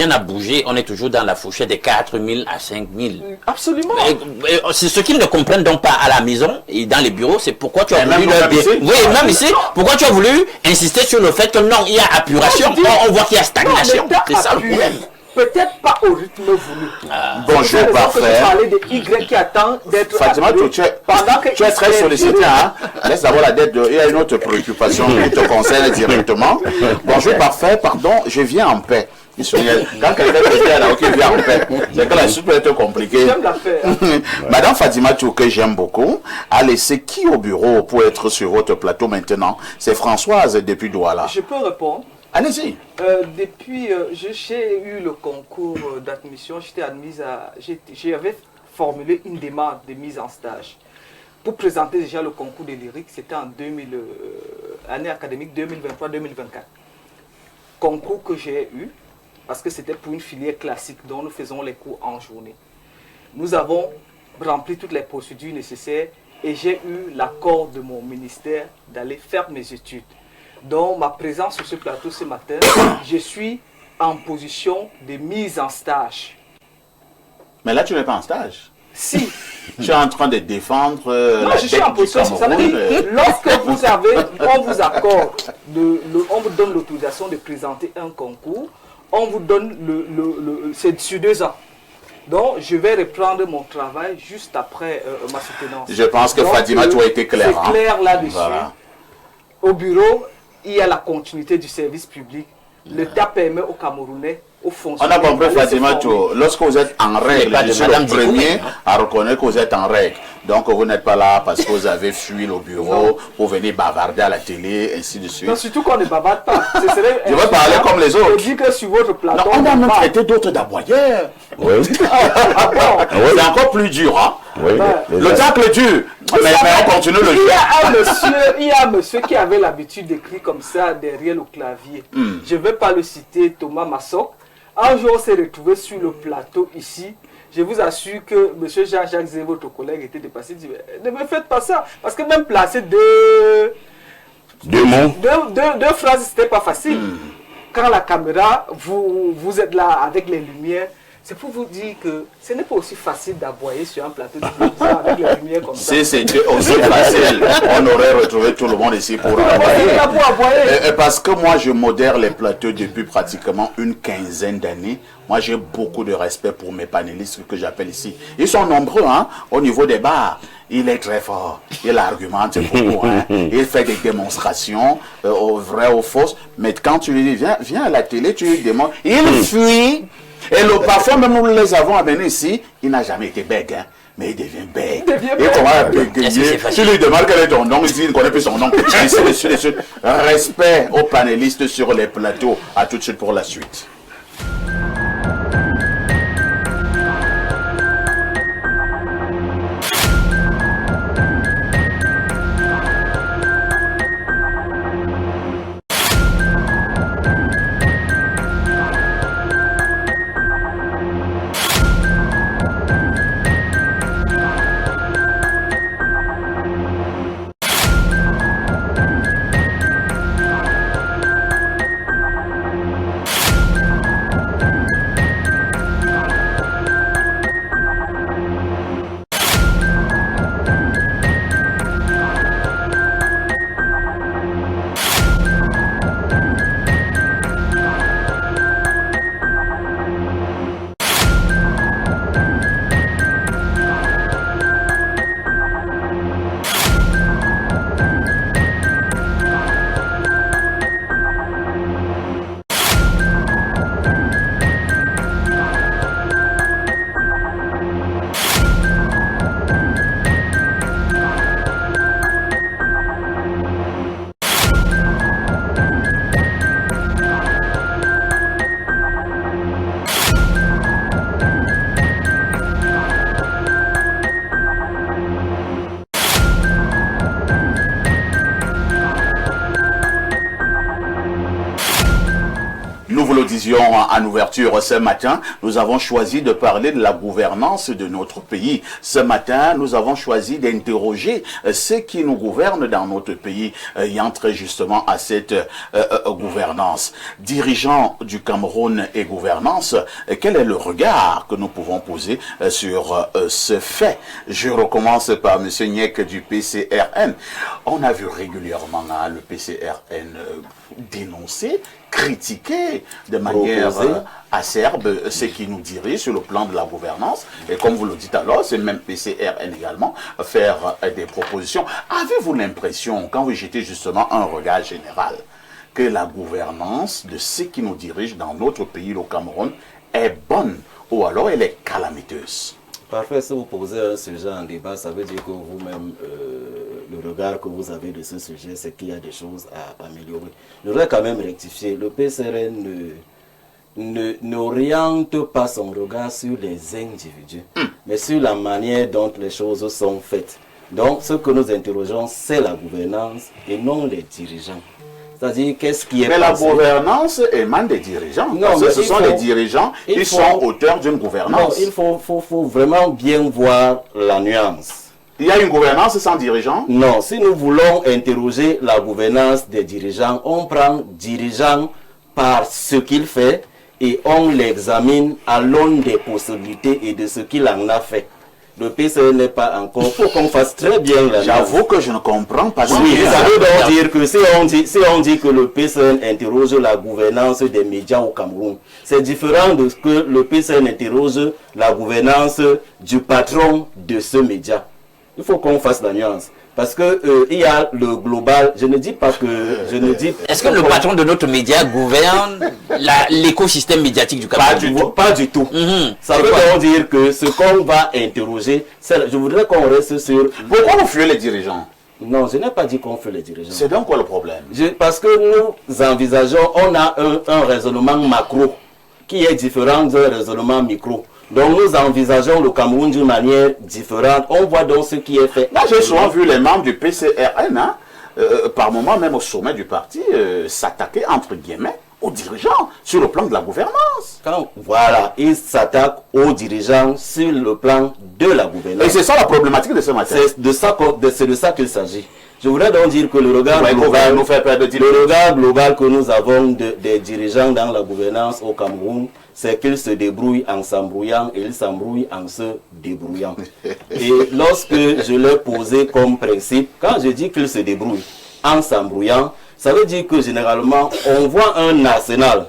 n'a bougé, on est toujours dans la fourchette de 4 000 à 5 000. Absolument. C'est ce qu'ils ne comprennent donc pas à la maison et dans les bureaux, c'est pourquoi tu as voulu... même ici, pourquoi tu as voulu insister sur le fait que non, il y a apuration, on voit qu'il y a stagnation. C'est ça le problème. Peut-être pas au rythme voulu. Bonjour, parfait. Je parlais de Y qui attend d'être... Fatima, tu es très sollicité. Hein? Laisse d'abord la dette. Il y a une autre préoccupation qui te concerne directement. Bonjour, parfait. Pardon, je viens en paix. Quand quelqu'un vient en paix, c'est que la suite peut être compliquée. J'aime l'affaire. Madame Fatima Tou, que j'aime beaucoup, a laissé qui au bureau pour être sur votre plateau maintenant? C'est Françoise depuis Douala. Je peux répondre. Allez-y. Depuis, j'ai eu le concours d'admission, j'étais admise à... J'avais formulé une demande de mise en stage. Pour présenter déjà le concours de lyrique, c'était en année académique 2023-2024. Concours que j'ai eu, parce que c'était pour une filière classique dont nous faisons les cours en journée. Nous avons rempli toutes les procédures nécessaires et j'ai eu l'accord de mon ministère d'aller faire mes études. Donc, ma présence sur ce plateau ce matin, je suis en position de mise en stage. Mais là, tu n'es pas en stage. Si. Tu es en train de défendre non, je suis en position. Ça veut dire, lorsque on vous accorde, on vous donne l'autorisation de présenter un concours, on vous donne c'est sur 2 ans. Donc, je vais reprendre mon travail juste après ma soutenance. Je pense que Fatima, tu as été clair. C'est clair là-dessus. Voilà. Au bureau, il y a la continuité du service public. L'État permet aux Camerounais, aux fonctionnaires... On a compris, Fatima, lorsque vous êtes en règle, je suis le premier à reconnaître que vous êtes en règle. Donc, vous n'êtes pas là parce que vous avez fui le bureau, vous venez bavarder à la télé, ainsi de suite. Non, surtout qu'on ne bavarde pas. Je veux parler comme les autres. Je dis que sur votre plateau... Non, on a même traité d'autres d'aboyeurs. Oui. C'est encore plus dur, hein? Oui. Le tacle dur. Mais on continue le jeu. Il y a un monsieur qui avait l'habitude d'écrire comme ça derrière le clavier. Je ne vais pas le citer, Thomas Massok. Un jour, on s'est retrouvé sur le plateau ici. Je vous assure que M. Jean-Jacques Zé, votre collègue, était dépassé. Il dit, ne me faites pas ça. Parce que même placer deux phrases, c'était pas facile. Quand la caméra, vous êtes là avec les lumières, c'est pour vous dire que ce n'est pas aussi facile d'aboyer sur un plateau de télévision avec les lumières comme ça. Si c'était aussi facile, on aurait retrouvé tout le monde ici pour aboyer. Parce que moi, je modère les plateaux depuis pratiquement une quinzaine d'années. Moi, j'ai beaucoup de respect pour mes panélistes que j'appelle ici. Ils sont nombreux, hein, au niveau des bars. Il est très fort. Il argumente beaucoup. Hein. Il fait des démonstrations, aux vraies, aux fausses. Mais quand tu lui dis, viens à la télé, tu lui démontres. Il fuit. Et parfois, même nous les avons amenés ici, il n'a jamais été bègue. Hein. Mais il devient bègue. Et comment bégayer? Tu lui demandes quel est ton nom, il dit, il ne connaît plus son nom. Respect aux panélistes sur les plateaux. À tout de suite pour la suite. vous le disions en ouverture ce matin, nous avons choisi de parler de la gouvernance de notre pays. Ce matin, nous avons choisi d'interroger ceux qui nous gouvernent dans notre pays ayant trait justement à cette gouvernance. Dirigeants du Cameroun et gouvernance, quel est le regard que nous pouvons poser sur ce fait? Je recommence par M. Niek du PCRN. On a vu régulièrement le PCRN dénoncer, critiquer de manière acerbe ceux qui nous dirigent sur le plan de la gouvernance. Et comme vous le dites alors, c'est même PCRN également faire des propositions. Avez-vous l'impression, quand vous jetez justement un regard général, que la gouvernance de ceux qui nous dirigent dans notre pays, le Cameroun, est bonne ou alors elle est calamiteuse? Parfait, si vous posez un sujet en débat, ça veut dire que vous-même, le regard que vous avez de ce sujet, c'est qu'il y a des choses à améliorer. Je voudrais quand même rectifier. Le PCRN n'oriente pas son regard sur les individus, mais sur la manière dont les choses sont faites. Donc, ce que nous interrogeons, c'est la gouvernance et non les dirigeants. C'est-à-dire, qu'est-ce qui est Mais la gouvernance émane des dirigeants. Non, parce que ce sont les dirigeants qui sont auteurs d'une gouvernance. Non, il faut vraiment bien voir la nuance. Il y a une gouvernance sans dirigeants? Non, si nous voulons interroger la gouvernance des dirigeants, on prend dirigeant par ce qu'il fait et on l'examine à l'aune des possibilités et de ce qu'il en a fait. Le PCRN n'est pas encore. Il faut qu'on fasse très bien la. J'avoue que je ne comprends pas. Oui, ça veut donc dire que si on dit que le PCRN interroge la gouvernance des médias au Cameroun, c'est différent de ce que le PCRN interroge la gouvernance du patron de ce média. Il faut qu'on fasse la nuance. Parce que il y a le global, je ne dis pas que... Est-ce que le patron de notre média gouverne l'écosystème médiatique du Cameroun? Pas du tout. Ça veut donc dire que ce qu'on va interroger, je voudrais qu'on reste sur... Pourquoi vous fuyez les dirigeants? Non, je n'ai pas dit qu'on fuit les dirigeants. C'est donc quoi le problème? Parce que nous envisageons, on a un raisonnement macro qui est différent d'un raisonnement micro. Donc nous envisageons le Cameroun d'une manière différente. On voit donc ce qui est fait. Là, j'ai souvent vu les membres du PCRN, par moment même au sommet du parti, s'attaquer entre guillemets aux dirigeants sur le plan de la gouvernance. Voilà, ils s'attaquent aux dirigeants sur le plan de la gouvernance. Et c'est ça la problématique de ce matin. C'est de ça qu'il s'agit. Je voudrais donc dire que le regard global que nous avons des dirigeants dans la gouvernance au Cameroun, c'est qu'ils se débrouillent en s'embrouillant et ils s'embrouillent en se débrouillant. Et lorsque je l'ai posé comme principe, quand je dis qu'ils se débrouillent en s'embrouillant, ça veut dire que généralement, on voit un arsenal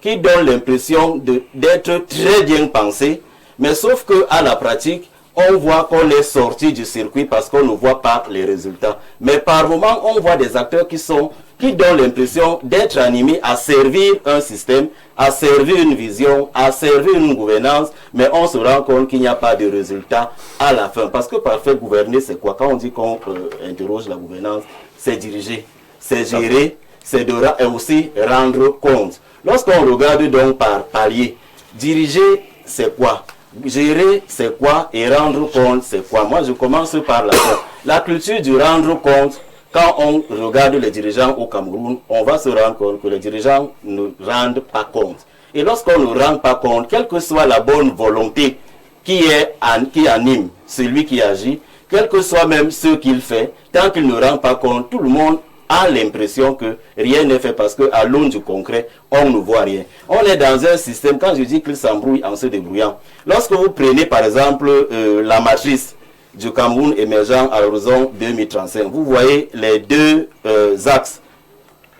qui donne l'impression d'être très bien pensé, mais sauf qu'à la pratique, on voit qu'on est sorti du circuit parce qu'on ne voit pas les résultats. Mais par moment, on voit des acteurs qui donnent l'impression d'être animés à servir un système, à servir une vision, à servir une gouvernance, mais on se rend compte qu'il n'y a pas de résultat à la fin. Parce que parfait gouverner, c'est quoi? Quand on dit qu'on interroge la gouvernance, c'est diriger, c'est gérer, c'est et aussi rendre compte. Lorsqu'on regarde donc par palier, diriger, c'est quoi? Gérer, c'est quoi? Et rendre compte, c'est quoi? Moi, je commence par la culture du rendre compte. Quand on regarde les dirigeants au Cameroun, on va se rendre compte que les dirigeants ne rendent pas compte. Et lorsqu'on ne rend pas compte, quelle que soit la bonne volonté qui anime celui qui agit, quel que soit même ce qu'il fait, tant qu'il ne rend pas compte, tout le monde a l'impression que rien n'est fait parce qu'à l'aune du concret, on ne voit rien. On est dans un système, quand je dis qu'il s'embrouille en se débrouillant, lorsque vous prenez par exemple la matrice du Cameroun émergent à l'horizon 2035, vous voyez les deux axes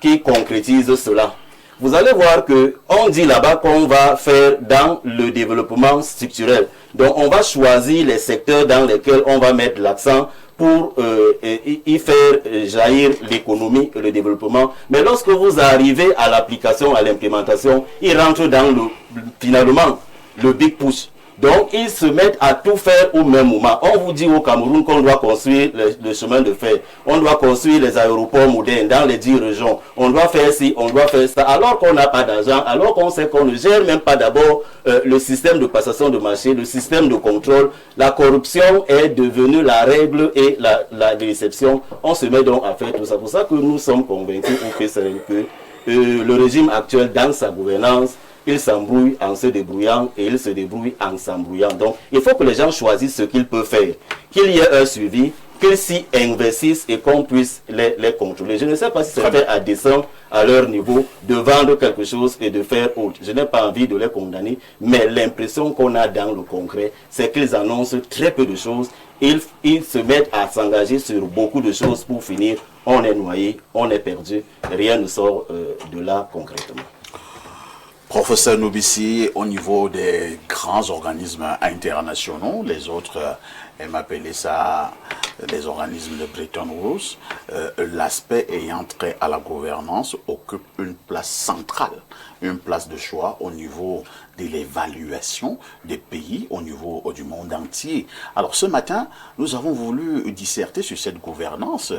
qui concrétisent cela. Vous allez voir que on dit là-bas qu'on va faire dans le développement structurel. Donc on va choisir les secteurs dans lesquels on va mettre l'accent pour y faire jaillir l'économie et le développement. Mais lorsque vous arrivez à l'application, à l'implémentation, ils rentrent dans finalement le big push. Donc, ils se mettent à tout faire au même moment. On vous dit au Cameroun qu'on doit construire le chemin de fer. On doit construire les aéroports modernes dans les 10 régions. On doit faire ci, on doit faire ça. Alors qu'on n'a pas d'argent, alors qu'on sait qu'on ne gère même pas d'abord le système de passation de marché, le système de contrôle. La corruption est devenue la règle et la déception. On se met donc à faire tout ça. C'est pour ça que nous sommes convaincus au PCRN que le régime actuel, dans sa gouvernance, il s'embrouille en se débrouillant et il se débrouille en s'embrouillant. Donc, il faut que les gens choisissent ce qu'ils peuvent faire, qu'il y ait un suivi, qu'ils s'y investissent et qu'on puisse les contrôler. Je ne sais pas si c'est fait à dessein, à leur niveau, de vendre quelque chose et de faire autre. Je n'ai pas envie de les condamner, mais l'impression qu'on a dans le concret, c'est qu'ils annoncent très peu de choses. Ils se mettent à s'engager sur beaucoup de choses pour finir. On est noyé, on est perdu, rien ne sort de là concrètement. Professeur Nobissi, au niveau des grands organismes internationaux, les autres aiment appeler ça les organismes de Bretton Woods, l'aspect ayant trait à la gouvernance occupe une place centrale, une place de choix au niveau de l'évaluation des pays au niveau du monde entier. Alors ce matin, nous avons voulu disserter sur cette gouvernance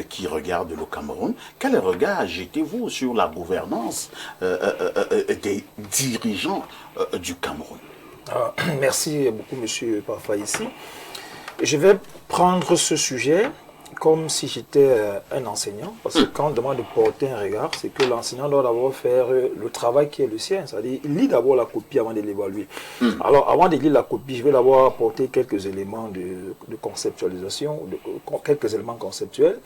qui regarde le Cameroun. Quel regard jetez-vous sur la gouvernance des dirigeants du Cameroun? Merci beaucoup, monsieur Parfa, ici. Je vais prendre ce sujet comme si j'étais un enseignant, parce que quand on demande de porter un regard, c'est que l'enseignant doit d'abord faire le travail qui est le sien, c'est-à-dire il lit d'abord la copie avant de l'évaluer. Alors avant de lire la copie, je vais d'abord apporter quelques éléments de conceptualisation, quelques éléments conceptuels.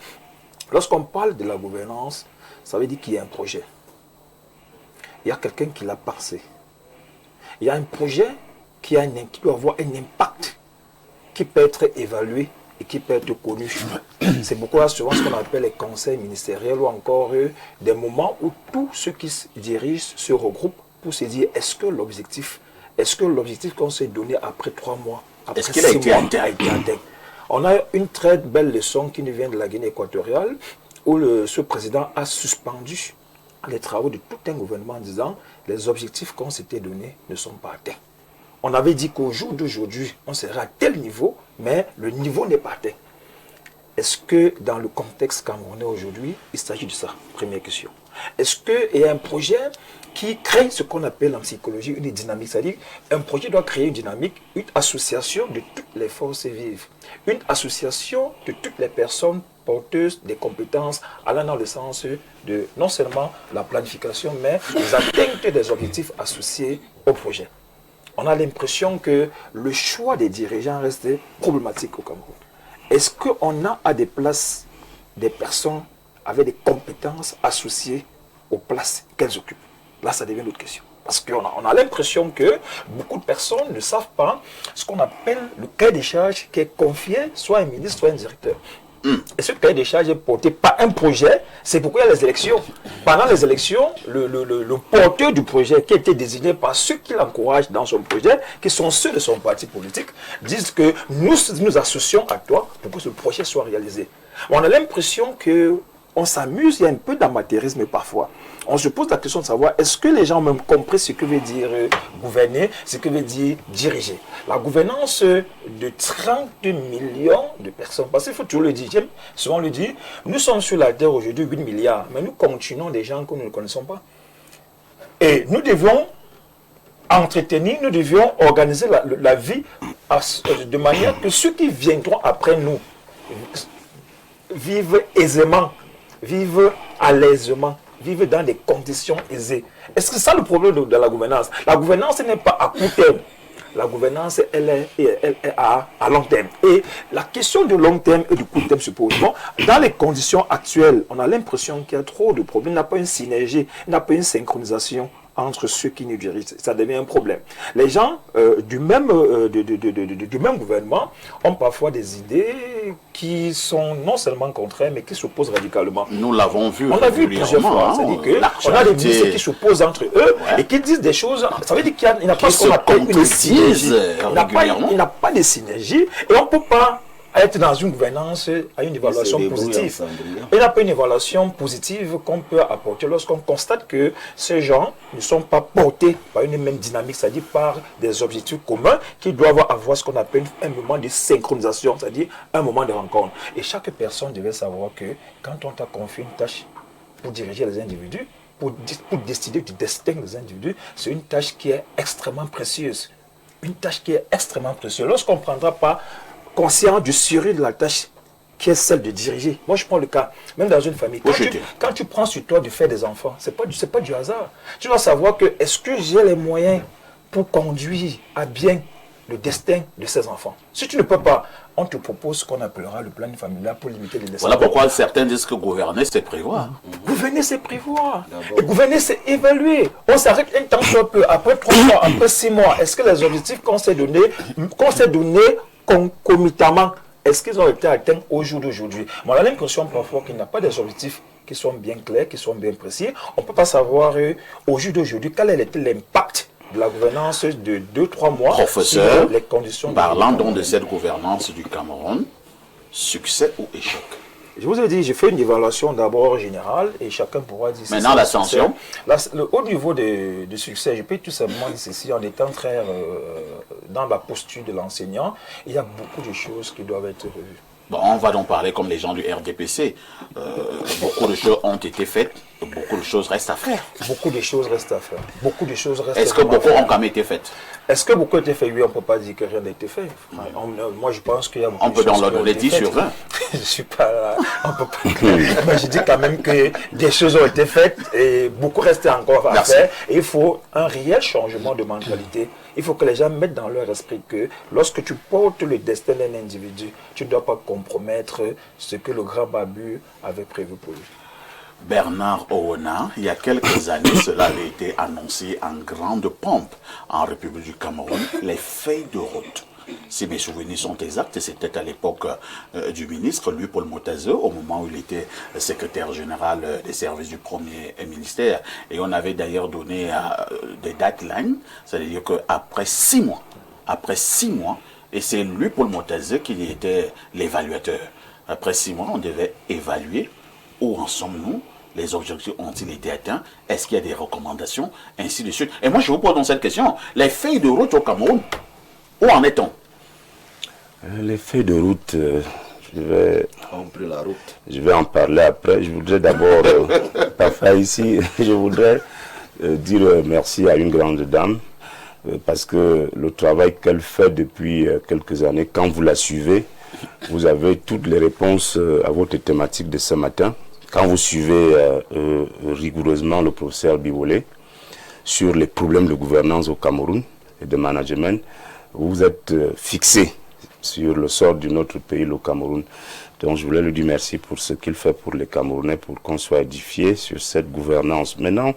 Lorsqu'on parle de la gouvernance, ça veut dire qu'il y a un projet. Il y a quelqu'un qui l'a pensé. Il y a un projet qui doit avoir un impact qui peut être évalué et qui peut être connu. C'est pourquoi souvent ce qu'on appelle les conseils ministériels ou encore des moments où tous ceux qui se dirigent se regroupent pour se dire est-ce que l'objectif qu'on s'est donné après 3 mois, après 6 mois, a été atteint. On a une très belle leçon qui nous vient de la Guinée équatoriale où ce président a suspendu les travaux de tout un gouvernement en disant les objectifs qu'on s'était donnés ne sont pas atteints. On avait dit qu'au jour d'aujourd'hui, on serait à tel niveau, mais le niveau n'est pas atteint. Est-ce que dans le contexte camerounais aujourd'hui, il s'agit de ça? Première question. Est-ce qu'il y a un projet qui crée ce qu'on appelle en psychologie une dynamique? C'est-à-dire un projet doit créer une dynamique, une association de toutes les forces vives, une association de toutes les personnes porteuses des compétences allant dans le sens de non seulement la planification, mais les atteintes des objectifs associés au projet. On a l'impression que le choix des dirigeants reste problématique au Cameroun. Est-ce qu'on a à des places des personnes avec des compétences associées aux places qu'elles occupent? Là, ça devient une autre question. Parce qu'on a l'impression que beaucoup de personnes ne savent pas ce qu'on appelle le cahier des charges qui est confié soit à un ministre, soit à un directeur. Et ce cahier des charges est porté par un projet, c'est pourquoi il y a les élections. Pendant les élections, le porteur du projet qui a été désigné par ceux qui l'encouragent dans son projet, qui sont ceux de son parti politique, disent que nous associons à toi pour que ce projet soit réalisé. On a l'impression qu'on s'amuse, il y a un peu d'amateurisme parfois. On se pose la question de savoir, est-ce que les gens ont même compris ce que veut dire gouverner, ce que veut dire diriger? La gouvernance de 30 millions de personnes, parce qu'il faut toujours le dire, souvent on le dit, nous sommes sur la terre aujourd'hui 8 milliards, mais nous continuons des gens que nous ne connaissons pas. Et nous devions entretenir, nous devions organiser la vie de manière que ceux qui viendront après nous vivent aisément, vivent à l'aisement, vivent dans des conditions aisées. Est-ce que c'est ça le problème de la gouvernance? La gouvernance n'est pas à court terme. La gouvernance, elle est à long terme. Et la question de long terme et du court terme se pose. Bon, dans les conditions actuelles, on a l'impression qu'il y a trop de problèmes. Il n'y a pas une synergie, il n'y a pas une synchronisation entre ceux qui nous dirigent. Ça devient un problème. Les gens du même gouvernement ont parfois des idées qui sont non seulement contraires, mais qui s'opposent radicalement. Nous l'avons vu. On l'a vu plusieurs fois. C'est-à-dire qu'on a des ministres qui s'opposent entre eux et qui disent des choses. Ça veut dire qu'il n'y a pas ce qu'on appelle une synergie. Il n'y a pas de synergie et on ne peut pas être dans une gouvernance à une évaluation positive. Il n'y a pas une évaluation positive qu'on peut apporter lorsqu'on constate que ces gens ne sont pas portés par une même dynamique, c'est-à-dire par des objectifs communs qui doivent avoir ce qu'on appelle un moment de synchronisation, c'est-à-dire un moment de rencontre. Et chaque personne devait savoir que quand on t'a confié une tâche pour diriger les individus, pour décider du destin des individus, c'est une tâche qui est extrêmement précieuse. Une tâche qui est extrêmement précieuse. Lorsqu'on ne prendra pas conscient du sérieux de la tâche qui est celle de diriger. Moi, je prends le cas, même dans une famille. Quand tu prends sur toi de faire des enfants, c'est pas du hasard. Tu dois savoir que, est-ce que j'ai les moyens pour conduire à bien le destin de ces enfants? Si tu ne peux pas, on te propose ce qu'on appellera le plan familial pour limiter les descendants. Voilà pourquoi certains disent que gouverner, c'est prévoir. Gouverner, c'est prévoir. Et gouverner, c'est évaluer. On s'arrête un temps soit peu, après 3 mois, après 6 mois. Est-ce que les objectifs qu'on s'est donnés concomitamment, est-ce qu'ils ont été atteints au jour d'aujourd'hui? On a l'impression parfois qu'il n'y a pas des objectifs qui sont bien clairs, qui sont bien précis. On ne peut pas savoir au jour d'aujourd'hui quel a été l'impact de la gouvernance de 2-3 mois. Professeur, les conditions parlant donc de cette gouvernance du Cameroun, succès ou échec? Je vous ai dit, j'ai fait une évaluation d'abord générale et chacun pourra dire... Maintenant, l'ascension. Le haut niveau de succès, je peux tout simplement dire ceci en étant très dans la posture de l'enseignant. Il y a beaucoup de choses qui doivent être revues. Bon, on va donc parler comme les gens du RDPC. Beaucoup de choses ont été faites, beaucoup de choses restent à faire. Beaucoup de choses restent à faire. Beaucoup de choses restent à faire. Est-ce que beaucoup ont quand même été faites? Est-ce que beaucoup ont été fait? Oui, on ne peut pas dire que rien n'a été fait. Moi, je pense qu'il y a beaucoup de choses. On peut dans le 10 sur 20. Je ne suis pas là. On peut pas. Mais je dis quand même que des choses ont été faites et beaucoup restent encore à faire. Et il faut un réel changement de mentalité. Il faut que les gens mettent dans leur esprit que lorsque tu portes le destin d'un individu, tu ne dois pas compromettre ce que le grand Babu avait prévu pour lui. Bernard Oona, il y a quelques années, cela avait été annoncé en grande pompe en République du Cameroun, les feuilles de route. Si mes souvenirs sont exacts, c'était à l'époque du ministre Louis-Paul Motazeux, au moment où il était secrétaire général des services du premier ministère. Et on avait d'ailleurs donné des deadlines, c'est-à-dire qu'après 6 mois, et c'est Louis-Paul Motazeux qui était l'évaluateur. Après 6 mois, on devait évaluer où en sommes-nous, les objectifs ont-ils été atteints, est-ce qu'il y a des recommandations, ainsi de suite. Et moi, je vous pose donc cette question, les feuilles de route au Cameroun, où en est-on? Les feuilles de route, je vais en parler après. Je voudrais d'abord, parfois ici, je voudrais dire merci à une grande dame, parce que le travail qu'elle fait depuis quelques années, quand vous la suivez, vous avez toutes les réponses à votre thématique de ce matin. Quand vous suivez rigoureusement le professeur Bibolé sur les problèmes de gouvernance au Cameroun et de management, vous êtes fixé sur le sort de notre pays, le Cameroun. Donc je voulais lui dire merci pour ce qu'il fait pour les Camerounais, pour qu'on soit édifié sur cette gouvernance. Maintenant,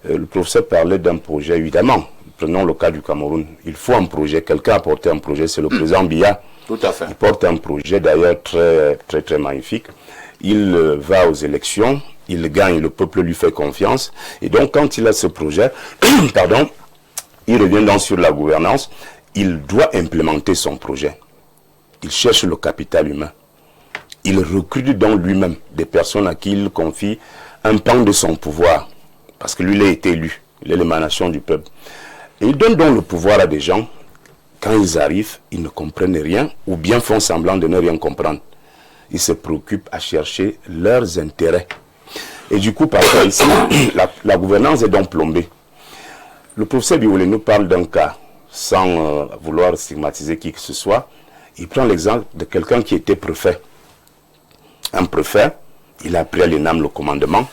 le professeur parlait d'un projet, évidemment. Prenons le cas du Cameroun. Il faut un projet, quelqu'un a porté un projet, c'est le président Biya. Tout à fait. Il porte un projet d'ailleurs très magnifique. Il va aux élections, il gagne, le peuple lui fait confiance. Et donc quand il a ce projet, pardon, il revient donc sur la gouvernance, il doit implémenter son projet. Il cherche le capital humain. Il recrute donc lui-même des personnes à qui il confie un pan de son pouvoir. Parce que lui, il a été élu, il est l'émanation du peuple. Et il donne donc le pouvoir à des gens. Quand ils arrivent, ils ne comprennent rien ou bien font semblant de ne rien comprendre. Ils se préoccupent à chercher leurs intérêts. Et du coup, parfois ici, la gouvernance est donc plombée. Le professeur Bibolé nous parle d'un cas, sans vouloir stigmatiser qui que ce soit. Il prend l'exemple de quelqu'un qui était préfet. Un préfet, il a pris à l'ENAM le commandement,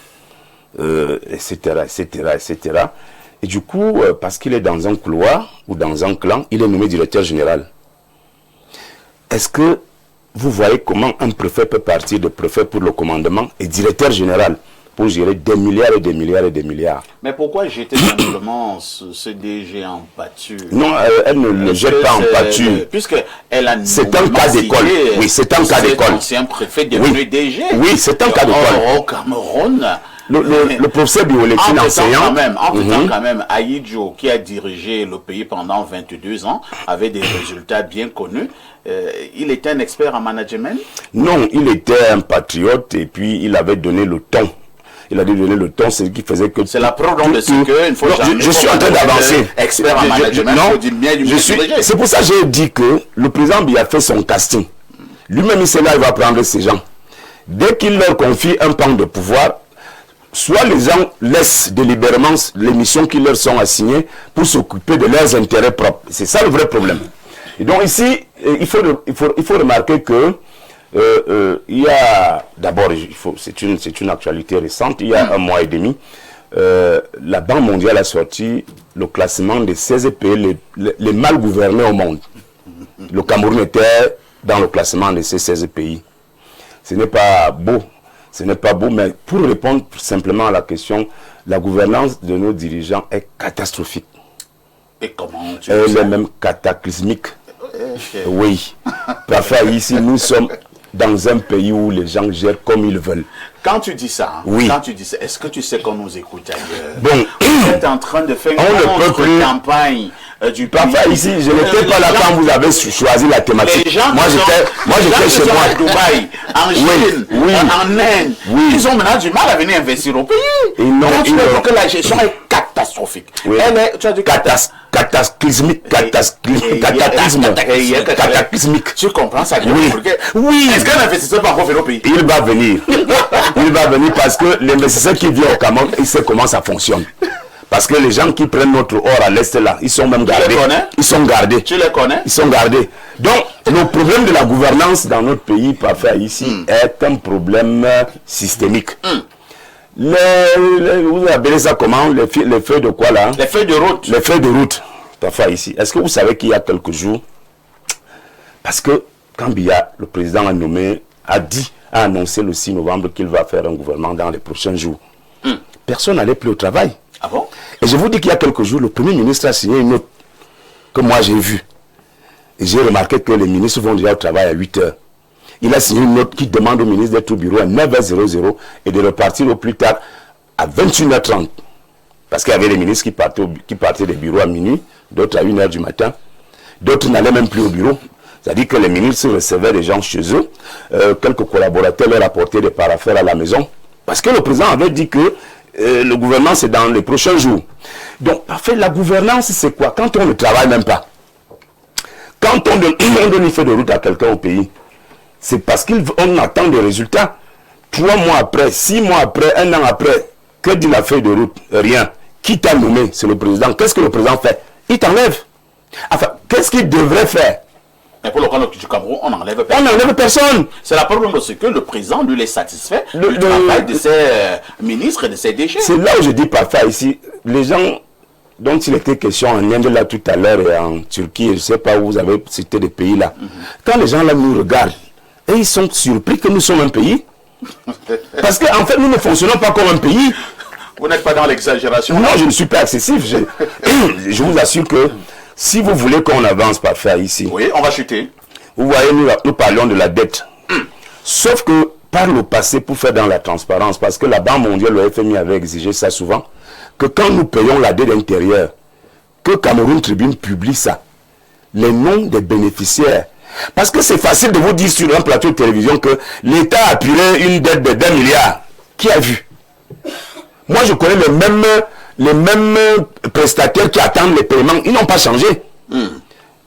etc., etc., etc. Et du coup, parce qu'il est dans un couloir ou dans un clan, il est nommé directeur général. Est-ce que vous voyez comment un préfet peut partir de préfet pour le commandement et directeur général pour gérer des milliards et des milliards et des milliards? Mais pourquoi jeter simplement ce DG en pâture? Non, elle ne le jette pas en pâture. Puisqu'elle a... C'est un cas d'école. Oui, c'est un cas d'école. C'est un préfet devenu DG. Oui, c'est un cas d'école. Au Cameroun... Le professeur Bibolé, enseignant. Entre-temps, quand même, Aïdjo, qui a dirigé le pays pendant 22 ans, avait des résultats bien connus. Il était un expert en management? Non, il était un patriote et puis il avait donné le ton. Il a donné le ton, c'est ce qui faisait que... C'est la preuve de ce que... Il faut je suis en train d'avancer. Expert en management, il faut dire bien du diriger. C'est pour ça que j'ai dit que le président Biya fait son casting. Lui-même, il sait là, il va prendre ces gens. Dès qu'il leur confie un pan de pouvoir, soit les gens laissent délibérément les missions qui leur sont assignées pour s'occuper de leurs intérêts propres. C'est ça le vrai problème. Et donc ici, il faut remarquer que il y a, d'abord, c'est une actualité récente, il y a un mois et demi, la Banque mondiale a sorti le classement des 16 pays les mal gouvernés au monde. Le Cameroun était dans le classement de ces 16 pays. Ce n'est pas beau, mais pour répondre simplement à la question, la gouvernance de nos dirigeants est catastrophique. Et comment tu elle est même cataclysmique. Oui. Parfois ici, nous sommes dans un pays où les gens gèrent comme ils veulent. Quand tu dis ça, oui. Est-ce que tu sais qu'on nous écoute ailleurs? Bon, vous êtes en train de faire une campagne du parfois ici, je n'étais pas là quand vous avez choisi la thématique. Moi j'étais chez moi. À Dubaï, en Chine, en Inde, ils ont maintenant du mal à venir investir au pays. Quand tu dis que la gestion est catastrophique. Oui. Elle est, tu as dit cataclysmique. Tu comprends ça? Oui. Est-ce qu'un investisseur peut encore venir au pays? Il va venir. Il va venir parce que l'investisseur qui vient au Cameroun, il sait comment ça fonctionne. Parce que les gens qui prennent notre or à l'Est là, ils sont même gardés. Ils sont gardés. Tu les connais? Ils sont gardés. Donc, le problème de la gouvernance dans notre pays, parfois ici, est un problème systémique. Vous appelez ça comment? Les feuilles de quoi là? Les feuilles de route. Les feuilles de route, parfois ici. Est-ce que vous savez qu'il y a quelques jours, parce que quand Biya, le président a annoncé le 6 novembre qu'il va faire un gouvernement dans les prochains jours. Personne n'allait plus au travail. Ah bon? Et je vous dis qu'il y a quelques jours, le Premier ministre a signé une note que moi j'ai vue. Et j'ai remarqué que les ministres vont déjà au travail à 8 heures. Il a signé une note qui demande au ministre d'être au bureau à 9h00 et de repartir au plus tard à 21h30. Parce qu'il y avait les ministres qui partaient des bureaux à minuit, d'autres à 1h du matin, d'autres n'allaient même plus au bureau. C'est-à-dire que les ministres recevaient des gens chez eux, quelques collaborateurs leur apportaient des paraphères à la maison. Parce que le président avait dit que le gouvernement c'est dans les prochains jours. Donc, en fait, la gouvernance c'est quoi? Quand on ne travaille même pas, quand on donne une feuille de route à quelqu'un au pays, c'est parce qu'on attend des résultats. 3 mois après, 6 mois après, 1 an après, que dit la feuille de route? Rien. Qui t'a nommé? C'est le président. Qu'est-ce que le président fait? Il t'enlève. Enfin, qu'est-ce qu'il devrait faire? Mais pour le cas du Cameroun, on n'enlève personne. On n'enlève personne. C'est la problème de ce que le président, lui, est satisfait du travail de ses ministres et de ses déchets. C'est là où je dis parfois ici, les gens dont il était question en Inde là tout à l'heure et en Turquie, je ne sais pas où vous avez cité des pays là. Quand les gens là nous regardent, et ils sont surpris que nous sommes un pays. Parce qu'en fait, nous ne fonctionnons pas comme un pays. Vous n'êtes pas dans l'exagération? Non, je ne suis pas excessif. Je vous assure que si vous voulez qu'on avance parfois ici... Oui, on va chuter. Vous voyez, nous parlons de la dette. Sauf que par le passé, pour faire dans la transparence, parce que la Banque mondiale, le FMI avait exigé ça souvent, que quand nous payons la dette intérieure, que Cameroun Tribune publie ça, les noms des bénéficiaires. Parce que c'est facile de vous dire sur un plateau de télévision que l'État a apuré une dette de 2 milliards. Qui a vu? Moi, je connais les mêmes prestataires qui attendent les paiements. Ils n'ont pas changé.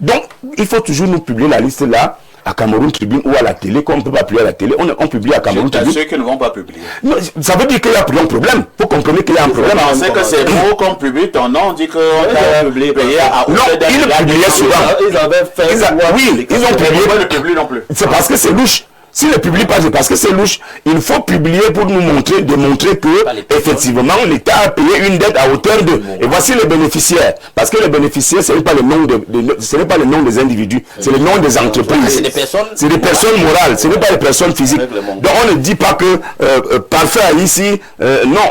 Donc, il faut toujours nous publier la liste là, à Cameroun Tribune ou à la télé. Comme on ne peut pas publier à la télé, on publie à Cameroun Tribune. Ceux qui ne vont pas publier. Non, ça veut dire qu'il y a un problème. Vous comprenez qu'il y a un problème. Vous pensez que c'est beau qu'on publie ton nom, on dit qu'on t'a publié à... Non, ils le publiaient souvent. Ils avaient fait... Oui, ils ont publié. Ils ne publient non plus. C'est parce que c'est louche. S'ils ne publient pas, c'est parce que c'est louche. Il faut publier pour nous démontrer que, effectivement, l'État a payé une dette à hauteur de... Et voici les bénéficiaires. Parce que les bénéficiaires, ce n'est pas le nom des individus, c'est le nom des entreprises. C'est des personnes morales, ce n'est pas des personnes physiques. Donc on ne dit pas que parfait ici, non,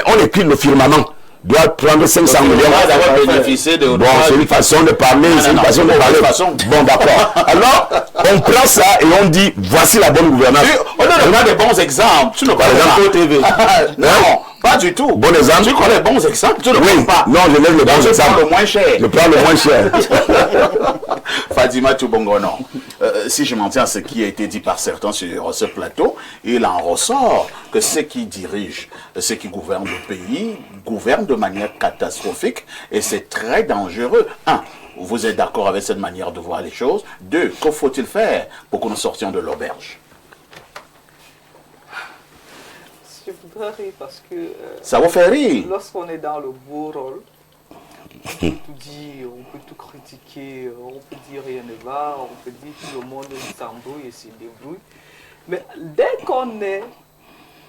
on écrit le firmament. Doit prendre 500 millions. Bon, c'est une façon de parler, c'est une façon de parler. Bon, d'accord. Alors, on prend ça et on dit, voici la bonne gouvernance. On donne pas des bons exemples. Tu ne connais pas TV. Non, pas du tout. Bon exemple. Tu connais les bons exemples, tu ne connais pas. Non, je lève le bon exemple. Je prends le moins cher. Je prends le moins cher. Fadima Toubongono, si je m'en tiens à ce qui a été dit par certains sur ce plateau, il en ressort que ceux qui dirigent, ceux qui gouvernent le pays, gouvernent de manière catastrophique et c'est très dangereux. 1. Vous êtes d'accord avec cette manière de voir les choses? 2. Que faut-il faire pour que nous sortions de l'auberge? Je voudrais rire parce que... ça vous fait rire? Lorsqu'on est dans le beau rôle, on peut tout dire, on peut tout critiquer, on peut dire rien ne va, on peut dire tout le monde s'embrouille et se débrouille. Mais dès qu'on est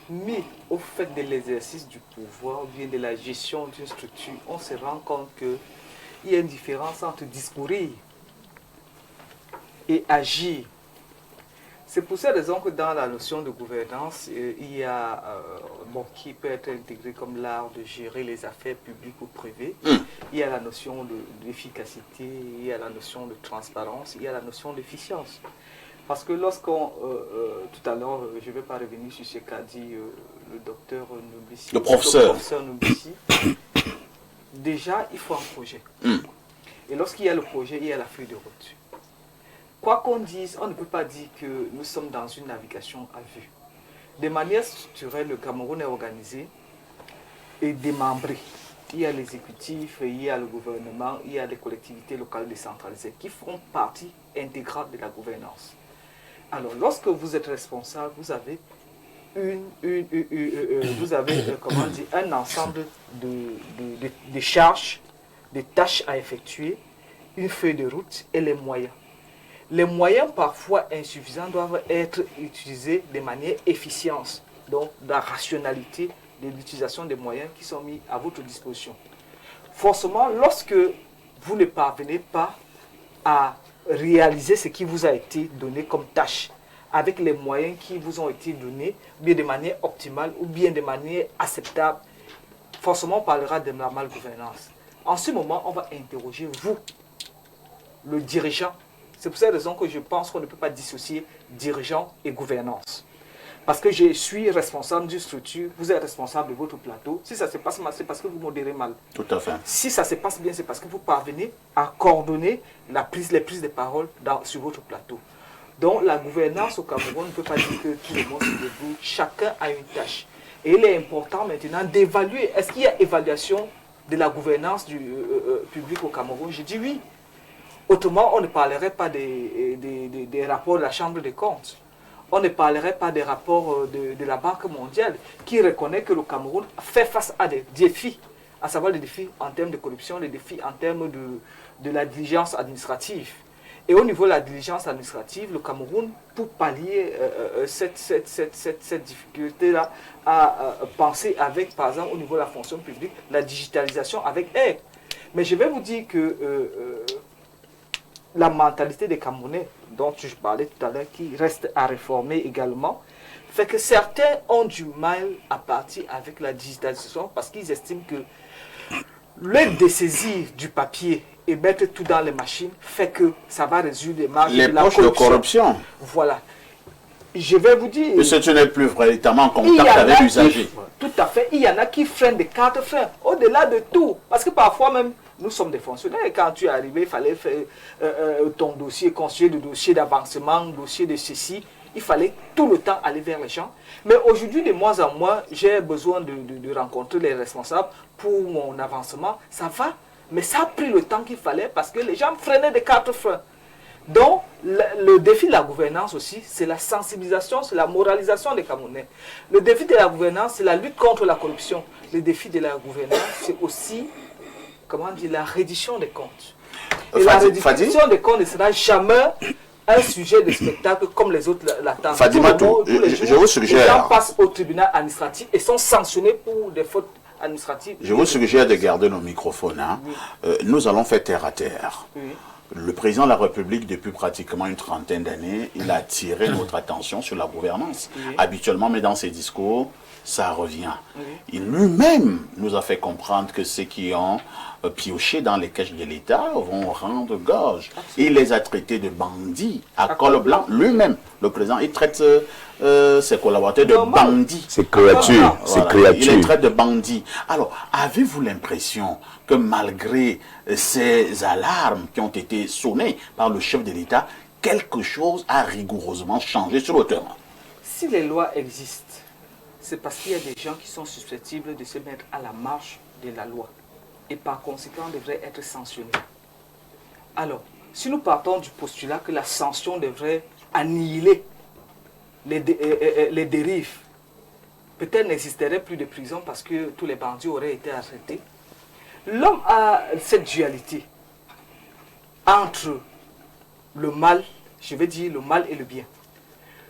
mis au fait de l'exercice du pouvoir, ou bien de la gestion d'une structure, on se rend compte qu'il y a une différence entre discourir et agir. C'est pour cette raison que dans la notion de gouvernance, il y a, qui peut être intégré comme l'art de gérer les affaires publiques ou privées. Il y a la notion d'efficacité, il y a la notion de transparence, il y a la notion d'efficience. Parce que lorsqu'on, tout à l'heure, je ne vais pas revenir sur ce qu'a dit le docteur Nubissi. Le professeur Nubissi. Déjà, il faut un projet. Et lorsqu'il y a le projet, il y a la feuille de route. Quoi qu'on dise, on ne peut pas dire que nous sommes dans une navigation à vue. De manière structurelle, le Cameroun est organisé et démembré. Il y a l'exécutif, il y a le gouvernement, il y a les collectivités locales décentralisées qui font partie intégrante de la gouvernance. Alors, lorsque vous êtes responsable, vous avez un ensemble de charges, de tâches à effectuer, une feuille de route et les moyens. Les moyens parfois insuffisants doivent être utilisés de manière efficiente, donc la rationalité de l'utilisation des moyens qui sont mis à votre disposition. Forcément, lorsque vous ne parvenez pas à réaliser ce qui vous a été donné comme tâche, avec les moyens qui vous ont été donnés, bien de manière optimale ou bien de manière acceptable, forcément on parlera de la malgouvernance. En ce moment, on va interroger vous, le dirigeant. C'est pour cette raison que je pense qu'on ne peut pas dissocier dirigeant et gouvernance. Parce que je suis responsable d'une structure, vous êtes responsable de votre plateau. Si ça se passe mal, c'est parce que vous modérez mal. Tout à fait. Si ça se passe bien, c'est parce que vous parvenez à coordonner les prises de parole sur votre plateau. Donc la gouvernance au Cameroun ne peut pas dire que tout le monde se débrouille. Chacun a une tâche. Et il est important maintenant d'évaluer. Est-ce qu'il y a évaluation de la gouvernance du public au Cameroun? Je dis oui. Autrement, on ne parlerait pas des rapports de la Chambre des comptes. On ne parlerait pas des rapports de la Banque mondiale qui reconnaît que le Cameroun fait face à des défis, à savoir les défis en termes de corruption, les défis en termes de la diligence administrative. Et au niveau de la diligence administrative, le Cameroun, pour pallier cette difficulté-là, a pensé avec, par exemple, au niveau de la fonction publique, la digitalisation avec aide. Mais je vais vous dire que la mentalité des Camerounais, dont je parlais tout à l'heure, qui reste à réformer également, fait que certains ont du mal à partir avec la digitalisation parce qu'ils estiment que le dessaisir du papier et mettre tout dans les machines fait que ça va résoudre les marges de la corruption. Voilà. Je vais vous dire... Que ce n'est plus véritablement en contact avec l'usager. Tout à fait. Il y en a qui freinent des cartes freins, au-delà de tout. Parce que parfois même, nous sommes des fonctionnaires. Et quand tu es arrivé, il fallait faire ton dossier, construire le dossier d'avancement, le dossier de ceci. Il fallait tout le temps aller vers les gens. Mais aujourd'hui, de moins en moins, j'ai besoin de rencontrer les responsables pour mon avancement. Ça va, mais ça a pris le temps qu'il fallait parce que les gens freinaient des cartes freins. Donc, le défi de la gouvernance aussi, c'est la sensibilisation, c'est la moralisation des Camerounais. Le défi de la gouvernance, c'est la lutte contre la corruption. Le défi de la gouvernance, c'est aussi, comment dire, la reddition des comptes. Et la reddition des comptes ne sera jamais un sujet de spectacle comme les autres l'attendent. Fadimatou, je vous suggère... Les gens passent au tribunal administratif et sont sanctionnés pour des fautes administratives. Je vous suggère de garder nos microphones. Hein. Oui. Nous allons faire terre à terre. Oui. Le président de la République, depuis pratiquement une trentaine d'années, il a attiré notre attention sur la gouvernance. Oui. Habituellement, mais dans ses discours, ça revient. Oui. Il lui-même nous a fait comprendre que ceux qui ont pioché dans les caisses de l'État vont rendre gorge. Il les a traités de bandits à col blanc. Lui-même, le président, il traite ses collaborateurs de bandits. C'est créatures. Voilà. Il les traite de bandits. Alors, avez-vous l'impression que malgré ces alarmes qui ont été sonnées par le chef de l'État, quelque chose a rigoureusement changé sur le terrain? Si les lois existent, c'est parce qu'il y a des gens qui sont susceptibles de se mettre à la marge de la loi et par conséquent devraient être sanctionnés. Alors, si nous partons du postulat que la sanction devrait annihiler les dérives, peut-être n'existerait plus de prison parce que tous les bandits auraient été arrêtés. L'homme a cette dualité entre le mal, je vais dire le mal et le bien.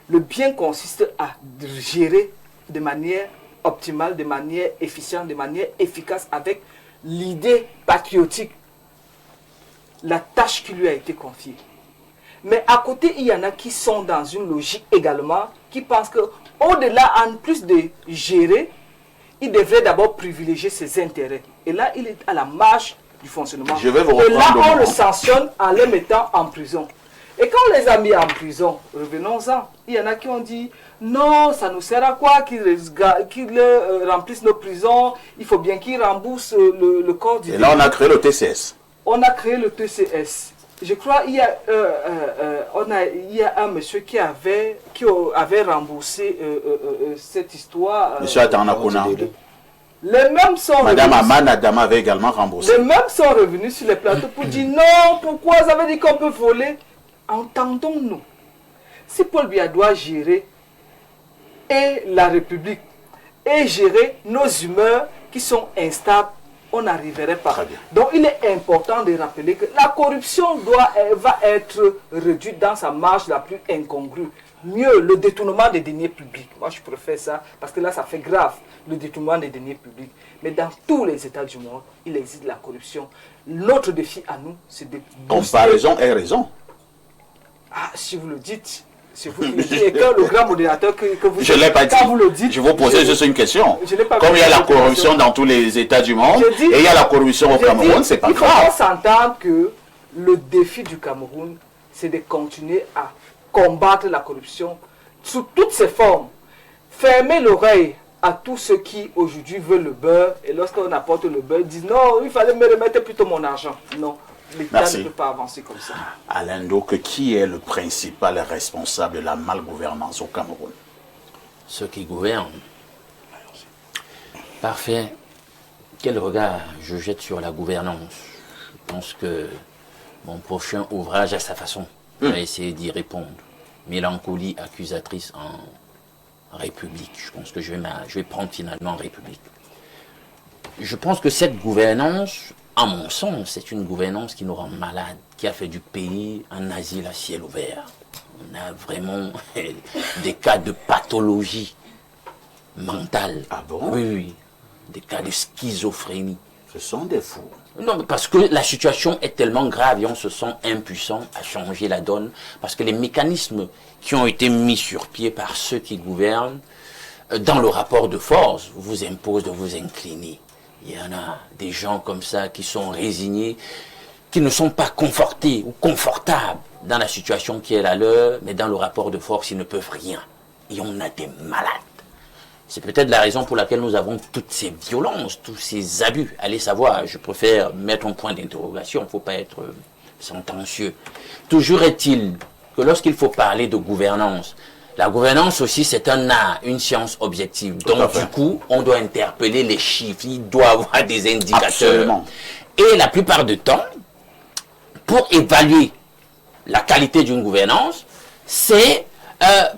Le bien consiste à gérer de manière optimale, de manière efficiente, de manière efficace avec l'idée patriotique, la tâche qui lui a été confiée. Mais à côté, il y en a qui sont dans une logique également, qui pensent qu'au-delà, en plus de gérer, il devrait d'abord privilégier ses intérêts. Et là, il est à la marge du fonctionnement. Je vais vous et là, reprendre on le sanctionne en le mettant en prison. Et quand on les a mis en prison, revenons-en, il y en a qui ont dit non, ça nous sert à quoi qu'ils remplissent nos prisons, il faut bien qu'ils remboursent le corps du Et là, on a créé le TCS. On a créé le TCS. Je crois qu'il y a un monsieur qui avait remboursé cette histoire. Monsieur Atanakona. Les mêmes sont Madame Amana Dama avait également remboursé. Les mêmes sont revenus sur les plateaux pour dire non, pourquoi vous avez dit qu'on peut voler? Entendons-nous. Si Paul Biya doit gérer et la République et gérer nos humeurs qui sont instables, on n'arriverait pas. Donc il est important de rappeler que la corruption va être réduite dans sa marge la plus incongrue. Mieux, le détournement des deniers publics. Moi je préfère ça parce que là ça fait grave, le détournement des deniers publics. Mais dans tous les États du monde, il existe la corruption. Notre défi à nous, c'est de... Comparaison et raison. Ah, si vous le dites, c'est vous qui le dites. Et quand le grand modérateur que vous je ne l'ai pas dit. Vous le dites, je vous posais juste une question. Comme il y a la corruption corruption dans tous les États du monde, et il y a la corruption au Cameroun, c'est pas grave. Il faut s'entendre que le défi du Cameroun, c'est de continuer à combattre la corruption sous toutes ses formes. Fermer l'oreille à tous ceux qui aujourd'hui veulent le beurre, et lorsqu'on apporte le beurre, ils disent non, il fallait me remettre plutôt mon argent. Non. L'État ne peut pas avancer comme ça. Alain Doke, qui est le principal responsable de la malgouvernance au Cameroun? Ceux qui gouvernent. Parfait. Quel regard je jette sur la gouvernance? Je pense que mon prochain ouvrage, à sa façon, va essayer d'y répondre. Mélancolie accusatrice en République. Je pense que je vais prendre finalement République. Je pense que cette gouvernance, à mon sens, c'est une gouvernance qui nous rend malade, qui a fait du pays un asile à ciel ouvert. On a vraiment des cas de pathologie mentale. Ah bon? Oui. Des cas de schizophrénie. Ce sont des fous. Non, parce que la situation est tellement grave et on se sent impuissant à changer la donne. Parce que les mécanismes qui ont été mis sur pied par ceux qui gouvernent, dans le rapport de force, vous imposent de vous incliner. Il y en a des gens comme ça qui sont résignés, qui ne sont pas confortés ou confortables dans la situation qui est la leur, mais dans le rapport de force, ils ne peuvent rien. Et on a des malades. C'est peut-être la raison pour laquelle nous avons toutes ces violences, tous ces abus. Allez savoir, je préfère mettre un point d'interrogation, il ne faut pas être sentencieux. Toujours est-il que lorsqu'il faut parler de gouvernance, la gouvernance aussi, c'est un art, une science objective. Donc, du coup, on doit interpeller les chiffres. Il doit avoir des indicateurs. Absolument. Et la plupart du temps, pour évaluer la qualité d'une gouvernance, c'est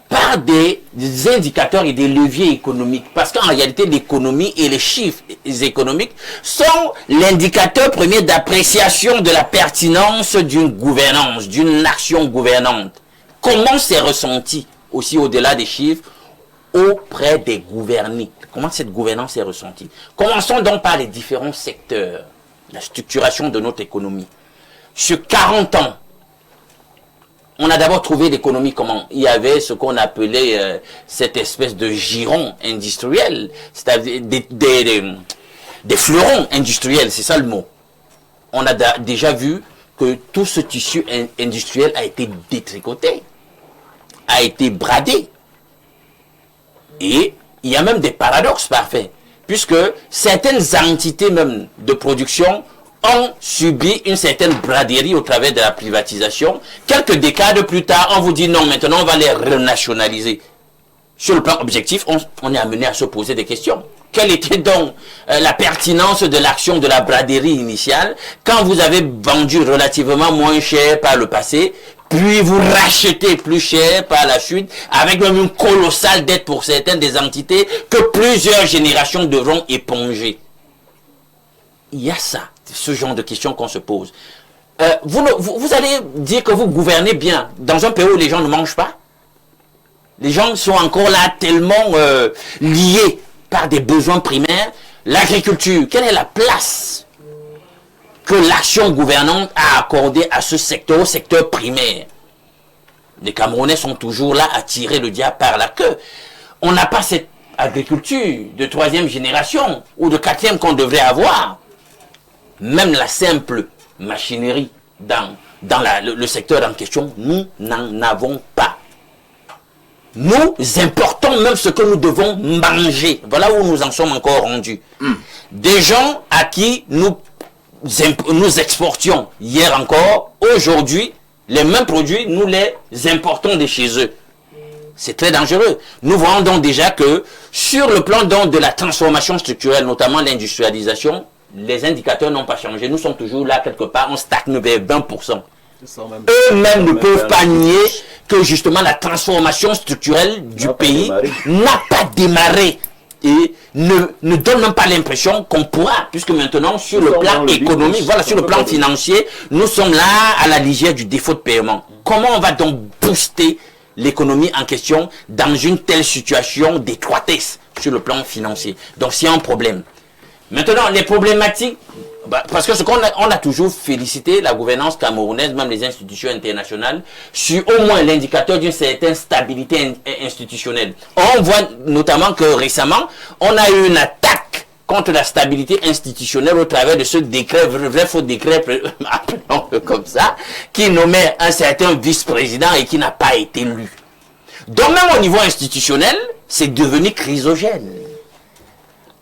par des indicateurs et des leviers économiques. Parce qu'en réalité, l'économie et les chiffres économiques sont l'indicateur premier d'appréciation de la pertinence d'une gouvernance, d'une action gouvernante. Comment c'est ressenti aussi au-delà des chiffres, auprès des gouvernés. Comment cette gouvernance est ressentie? Commençons donc par les différents secteurs, la structuration de notre économie. Sur 40 ans, on a d'abord trouvé l'économie comment? Il y avait ce qu'on appelait cette espèce de giron industriel, c'est-à-dire des fleurons industriels, c'est ça le mot. On a déjà vu que tout ce tissu industriel a été détricoté, a été bradé. Et il y a même des paradoxes parfaits, puisque certaines entités même de production ont subi une certaine braderie au travers de la privatisation. Quelques décades plus tard, on vous dit non, maintenant on va les renationaliser. Sur le plan objectif, on est amené à se poser des questions. Quelle était donc la pertinence de l'action de la braderie initiale quand vous avez vendu relativement moins cher par le passé, puis vous rachetez plus cher par la suite, avec même une colossale dette pour certaines des entités que plusieurs générations devront éponger. Il y a ça, ce genre de questions qu'on se pose. Vous allez dire que vous gouvernez bien dans un pays où les gens ne mangent pas? Les gens sont encore là tellement liés par des besoins primaires. L'agriculture, quelle est la place que l'action gouvernante a accordée à ce secteur, au secteur primaire? Les Camerounais sont toujours là à tirer le diable par la queue. On n'a pas cette agriculture de 3e génération ou de 4e qu'on devrait avoir. Même la simple machinerie dans le secteur en question, nous n'en avons pas. Nous importons même ce que nous devons manger. Voilà où nous en sommes encore rendus. Des gens à qui nous exportions hier encore, aujourd'hui, les mêmes produits, nous les importons de chez eux. C'est très dangereux. Nous voyons donc déjà que sur le plan donc de la transformation structurelle, notamment l'industrialisation, les indicateurs n'ont pas changé. Nous sommes toujours là quelque part, on stagne vers 20%. Eux-mêmes ne peuvent pas nier que justement la transformation structurelle du pays n'a pas démarré et ne donne même pas l'impression qu'on pourra, puisque maintenant sur le plan économique, voilà, sur le plan financier, nous sommes là à la lisière du défaut de paiement. Comment on va donc booster l'économie en question dans une telle situation d'étroitesse sur le plan financier? Donc c'est un problème. Maintenant, les problématiques, parce que ce qu'on a toujours félicité la gouvernance camerounaise, même les institutions internationales, sur au moins l'indicateur d'une certaine stabilité institutionnelle. On voit notamment que récemment, on a eu une attaque contre la stabilité institutionnelle au travers de ce décret, vrai faux décret, appelons-le comme ça, qui nommait un certain vice-président et qui n'a pas été élu. Donc même au niveau institutionnel, c'est devenu chrysogène.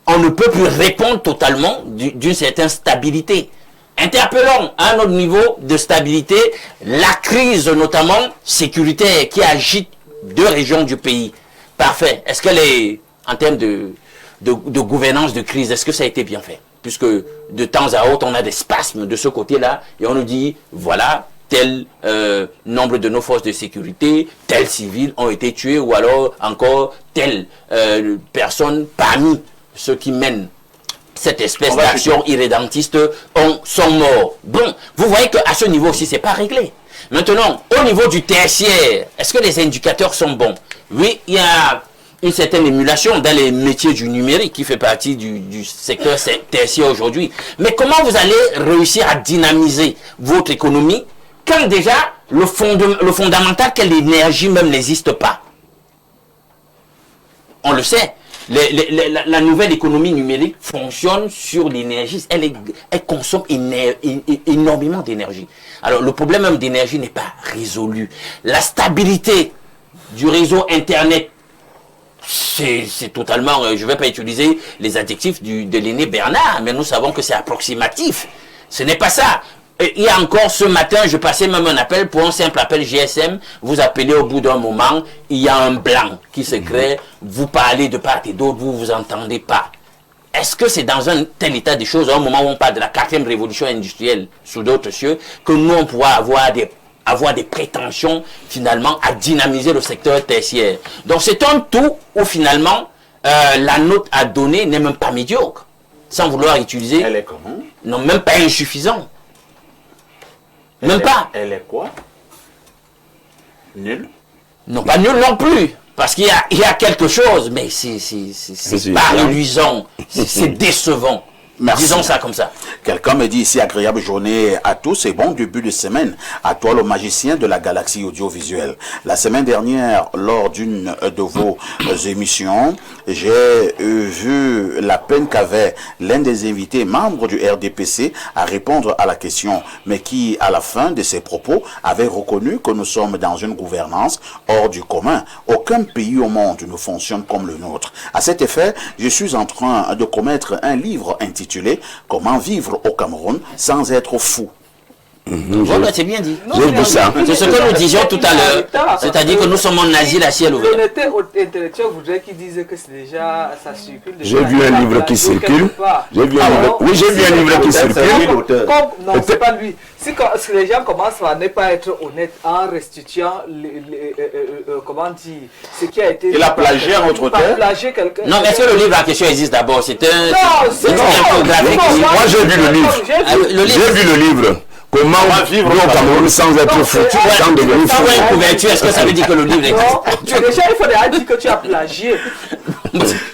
On ne peut plus répondre totalement d'une certaine stabilité. Interpellons à un autre niveau de stabilité la crise notamment sécuritaire qui agite 2 régions du pays. Parfait. Est-ce qu'elle est, en termes de gouvernance de crise, est-ce que ça a été bien fait? Puisque de temps à autre, on a des spasmes de ce côté-là et on nous dit, voilà, tel nombre de nos forces de sécurité, tels civils ont été tués ou alors encore telle personne parmi ceux qui mènent cette espèce d'action irrédentiste sont morts. Bon, vous voyez qu'à ce niveau aussi, c'est pas réglé. Maintenant, au niveau du tertiaire, est-ce que les indicateurs sont bons? Oui, il y a une certaine émulation dans les métiers du numérique qui fait partie du secteur tertiaire aujourd'hui. Mais comment vous allez réussir à dynamiser votre économie quand déjà le fondamental qu'est l'énergie même n'existe pas? On le sait. La nouvelle économie numérique fonctionne sur l'énergie. Elle consomme énormément d'énergie. Alors, le problème même d'énergie n'est pas résolu. La stabilité du réseau Internet, c'est totalement... je ne vais pas utiliser les adjectifs de l'aîné Bernard, mais nous savons que c'est approximatif. Ce n'est pas ça. Il y a encore ce matin, je passais même un appel pour un simple appel GSM. Vous appelez au bout d'un moment, il y a un blanc qui se crée. Vous parlez de part et d'autre, vous ne vous entendez pas. Est-ce que c'est dans un tel état des choses, à un moment où on parle de la 4e révolution industrielle sous d'autres cieux, que nous on pourra avoir des prétentions finalement à dynamiser le secteur tertiaire? Donc c'est un tout où finalement la note à donner n'est même pas médiocre. Sans vouloir utiliser... Elle est comment? Non, même pas insuffisant. Même pas. Elle est quoi? Nulle? Non, pas nulle non plus. Parce qu'il y a quelque chose, mais c'est pas reluisant. C'est décevant. Merci. Disons ça comme ça. Quelqu'un me dit ici, agréable journée à tous et bon début de semaine. À toi, le magicien de la galaxie audiovisuelle. La semaine dernière, lors d'une de vos émissions, j'ai vu la peine qu'avait l'un des invités, membre du RDPC, à répondre à la question, mais qui, à la fin de ses propos, avait reconnu que nous sommes dans une gouvernance hors du commun. Aucun pays au monde ne fonctionne comme le nôtre. À cet effet, je suis en train de commettre un livre intitulé « Comment vivre au Cameroun sans être fou ». Voilà, c'est bien dit. J'ai vu ça. C'est ce que nous disions tout à l'heure. C'est-à-dire que nous sommes en asile à ciel ouvert. L'honnêteté intellectuelle voudrait qu'ils disent que c'est déjà, ça circule. J'ai vu un livre qui circule. J'ai vu un livre. Oui, j'ai vu un livre qui circule. Non, c'est pas lui. Si les gens commencent à ne pas être honnêtes en restituant, comment dire, ce qui a été... Il a plagié un autre auteur. Non, mais est-ce que le livre en question existe d'abord? C'est un... Non, c'est Moi, j'ai vu le livre. J'ai vu le livre. Comment vivre au Cameroun sans être foutu, sans devenir fou? Couverture, est-ce que ça veut dire que le livre existe? Déjà, il faut déjà dire que tu as plagié.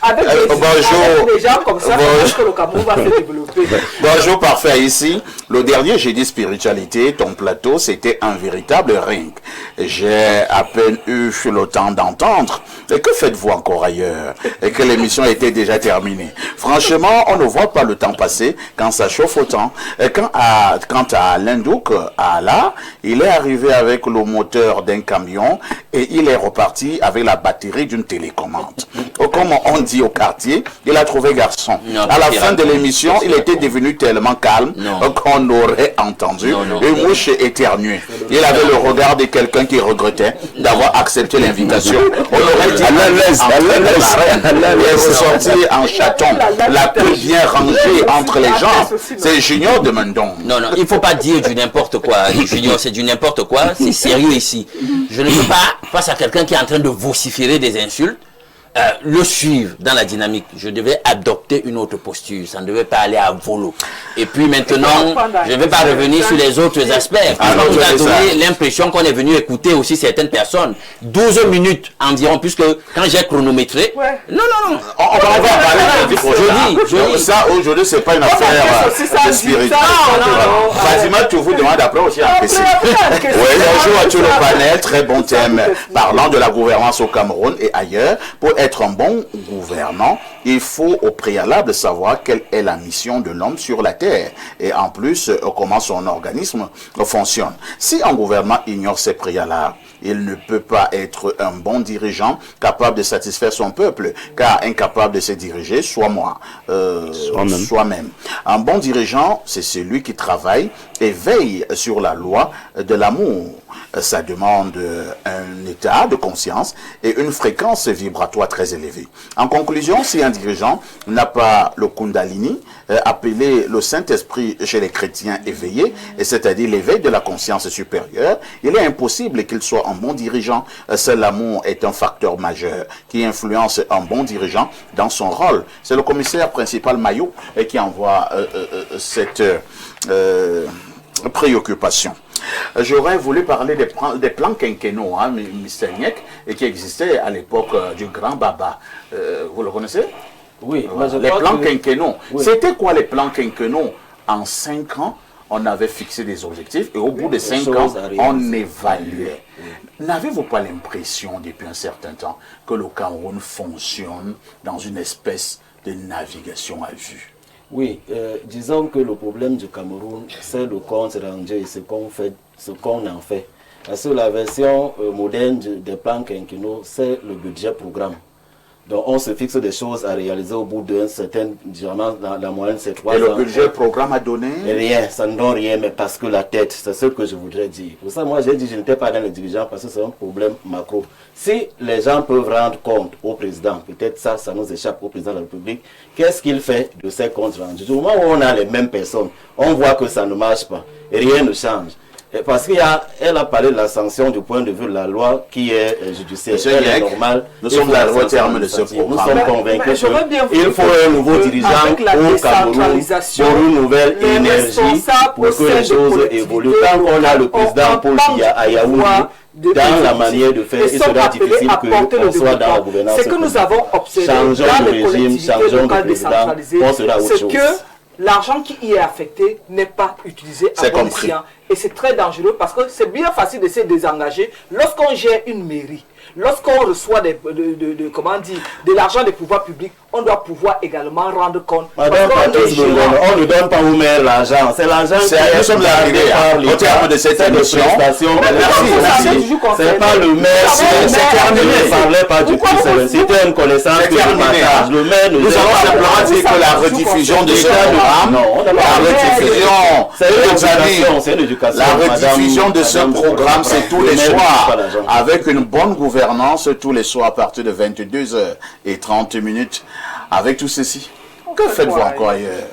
Avec Bonjour. des gens comme ça, parce que le Cameroun va se développer. Bonjour, parfait. Ici, le dernier jeudi spiritualité, ton plateau, c'était un véritable ring. J'ai à peine eu le temps d'entendre. Et que faites-vous encore ailleurs? Et que l'émission était déjà terminée. Franchement, on ne voit pas le temps passer quand ça chauffe autant. Et quant à Lindouk, là, il est arrivé avec le moteur d'un camion et il est reparti avec la batterie d'une télécommande. Comme on dit au quartier, il a trouvé garçon. Non, à la fin de l'émission, il était devenu tellement calme qu'on aurait entendu une mouche éternuer. Il avait le regard de quelqu'un qui regrettait d'avoir accepté l'invitation. On aurait dit il est ressorti en chaton, la queue bien rangée entre les jambes. C'est Junior de Mendon. Non, il ne faut pas dire du n'importe quoi. Junior, c'est du n'importe quoi. C'est sérieux ici. Je ne peux pas, face à quelqu'un qui est en train de vociférer des insultes, le suivre dans la dynamique. Je devais adopter une autre posture. Ça ne devait pas aller à volo. Et puis maintenant, je ne vais pas revenir sur les autres aspects. On nous a donné l'impression qu'on est venu écouter aussi certaines personnes. 12 minutes environ, puisque quand j'ai chronométré... Ouais. Non. On va en parler aujourd'hui. Ça, aujourd'hui, c'est pas une affaire spirituelle. Fatima, tu vous demandes après aussi un PC. Bonjour à tout le panel. Très bon thème. Parlant de la gouvernance au Cameroun et ailleurs, pour être un bon gouvernant, il faut au préalable savoir quelle est la mission de l'homme sur la terre et en plus comment son organisme fonctionne. Si un gouvernement ignore ces préalables, il ne peut pas être un bon dirigeant capable de satisfaire son peuple, car incapable de se diriger soi-même. Un bon dirigeant, c'est celui qui travaille et veille sur la loi de l'amour. Ça demande un état de conscience et une fréquence vibratoire très élevée. En conclusion, si un dirigeant n'a pas le Kundalini, appelé le Saint-Esprit chez les chrétiens éveillés, et c'est-à-dire l'éveil de la conscience supérieure, il est impossible qu'il soit un bon dirigeant. Seul l'amour est un facteur majeur qui influence un bon dirigeant dans son rôle. C'est le commissaire principal Maillot qui envoie cette préoccupation. J'aurais voulu parler des plans quinquennaux, Mr. Niek, et qui existaient à l'époque du grand Baba. Vous le connaissez? Oui. Les plans quinquennaux. Oui. C'était quoi les plans quinquennaux? En 5 ans, on avait fixé des objectifs et au bout de 5 ans, on évaluait. N'avez-vous pas l'impression depuis un certain temps que le Cameroun fonctionne dans une espèce de navigation à vue? Oui, disons que le problème du Cameroun, c'est le compte rendu et ce qu'on en fait. Parce que la version moderne des plans quinquennaux, c'est le budget programme. Donc on se fixe des choses à réaliser au bout d'un certain, généralement dans la moyenne c'est 3 ans. Et le budget programme a donné? Rien, ça ne donne rien, mais parce que la tête, c'est ce que je voudrais dire. Pour ça, moi j'ai dit je n'étais pas dans les dirigeants parce que c'est un problème macro. Si les gens peuvent rendre compte au président, peut-être ça nous échappe au président de la République, qu'est-ce qu'il fait de ces comptes rendus? Du moment où on a les mêmes personnes, on voit que ça ne marche pas et rien ne change. Parce qu'elle a parlé de la sanction du point de vue de la loi qui est judiciaire, elle est normale. Nous sommes au terme de ce programme. Nous sommes convaincus qu'il faut un nouveau dirigeant au Cameroun pour une nouvelle énergie pour que les choses évoluent. Tant qu'on a le président Paul Biya à Yaoundé, dans la manière de faire, il sera difficile qu'on soit dans la gouvernance. Ce que nous avons observé dans les collectivités locales décentralisées, c'est que l'argent qui y est affecté n'est pas utilisé à bon escient. Et c'est très dangereux parce que c'est bien facile de se désengager lorsqu'on gère une mairie. Lorsqu'on reçoit de l'argent des pouvoirs publics, on doit pouvoir également rendre compte. On ne donne pas au maire l'argent. C'est l'argent qui est au terme de cette émission. Merci. C'est pas le maire. C'est terminé. Ne parlez pas du prix. C'était une connaissance que je partage. Le maire nous allons simplement dire que la rediffusion de ce programme, la rediffusion de ce programme, c'est tous les soirs, avec une bonne gouvernance, tous les soirs à partir de 22h30. Avec tout ceci, que faites-vous encore ailleurs?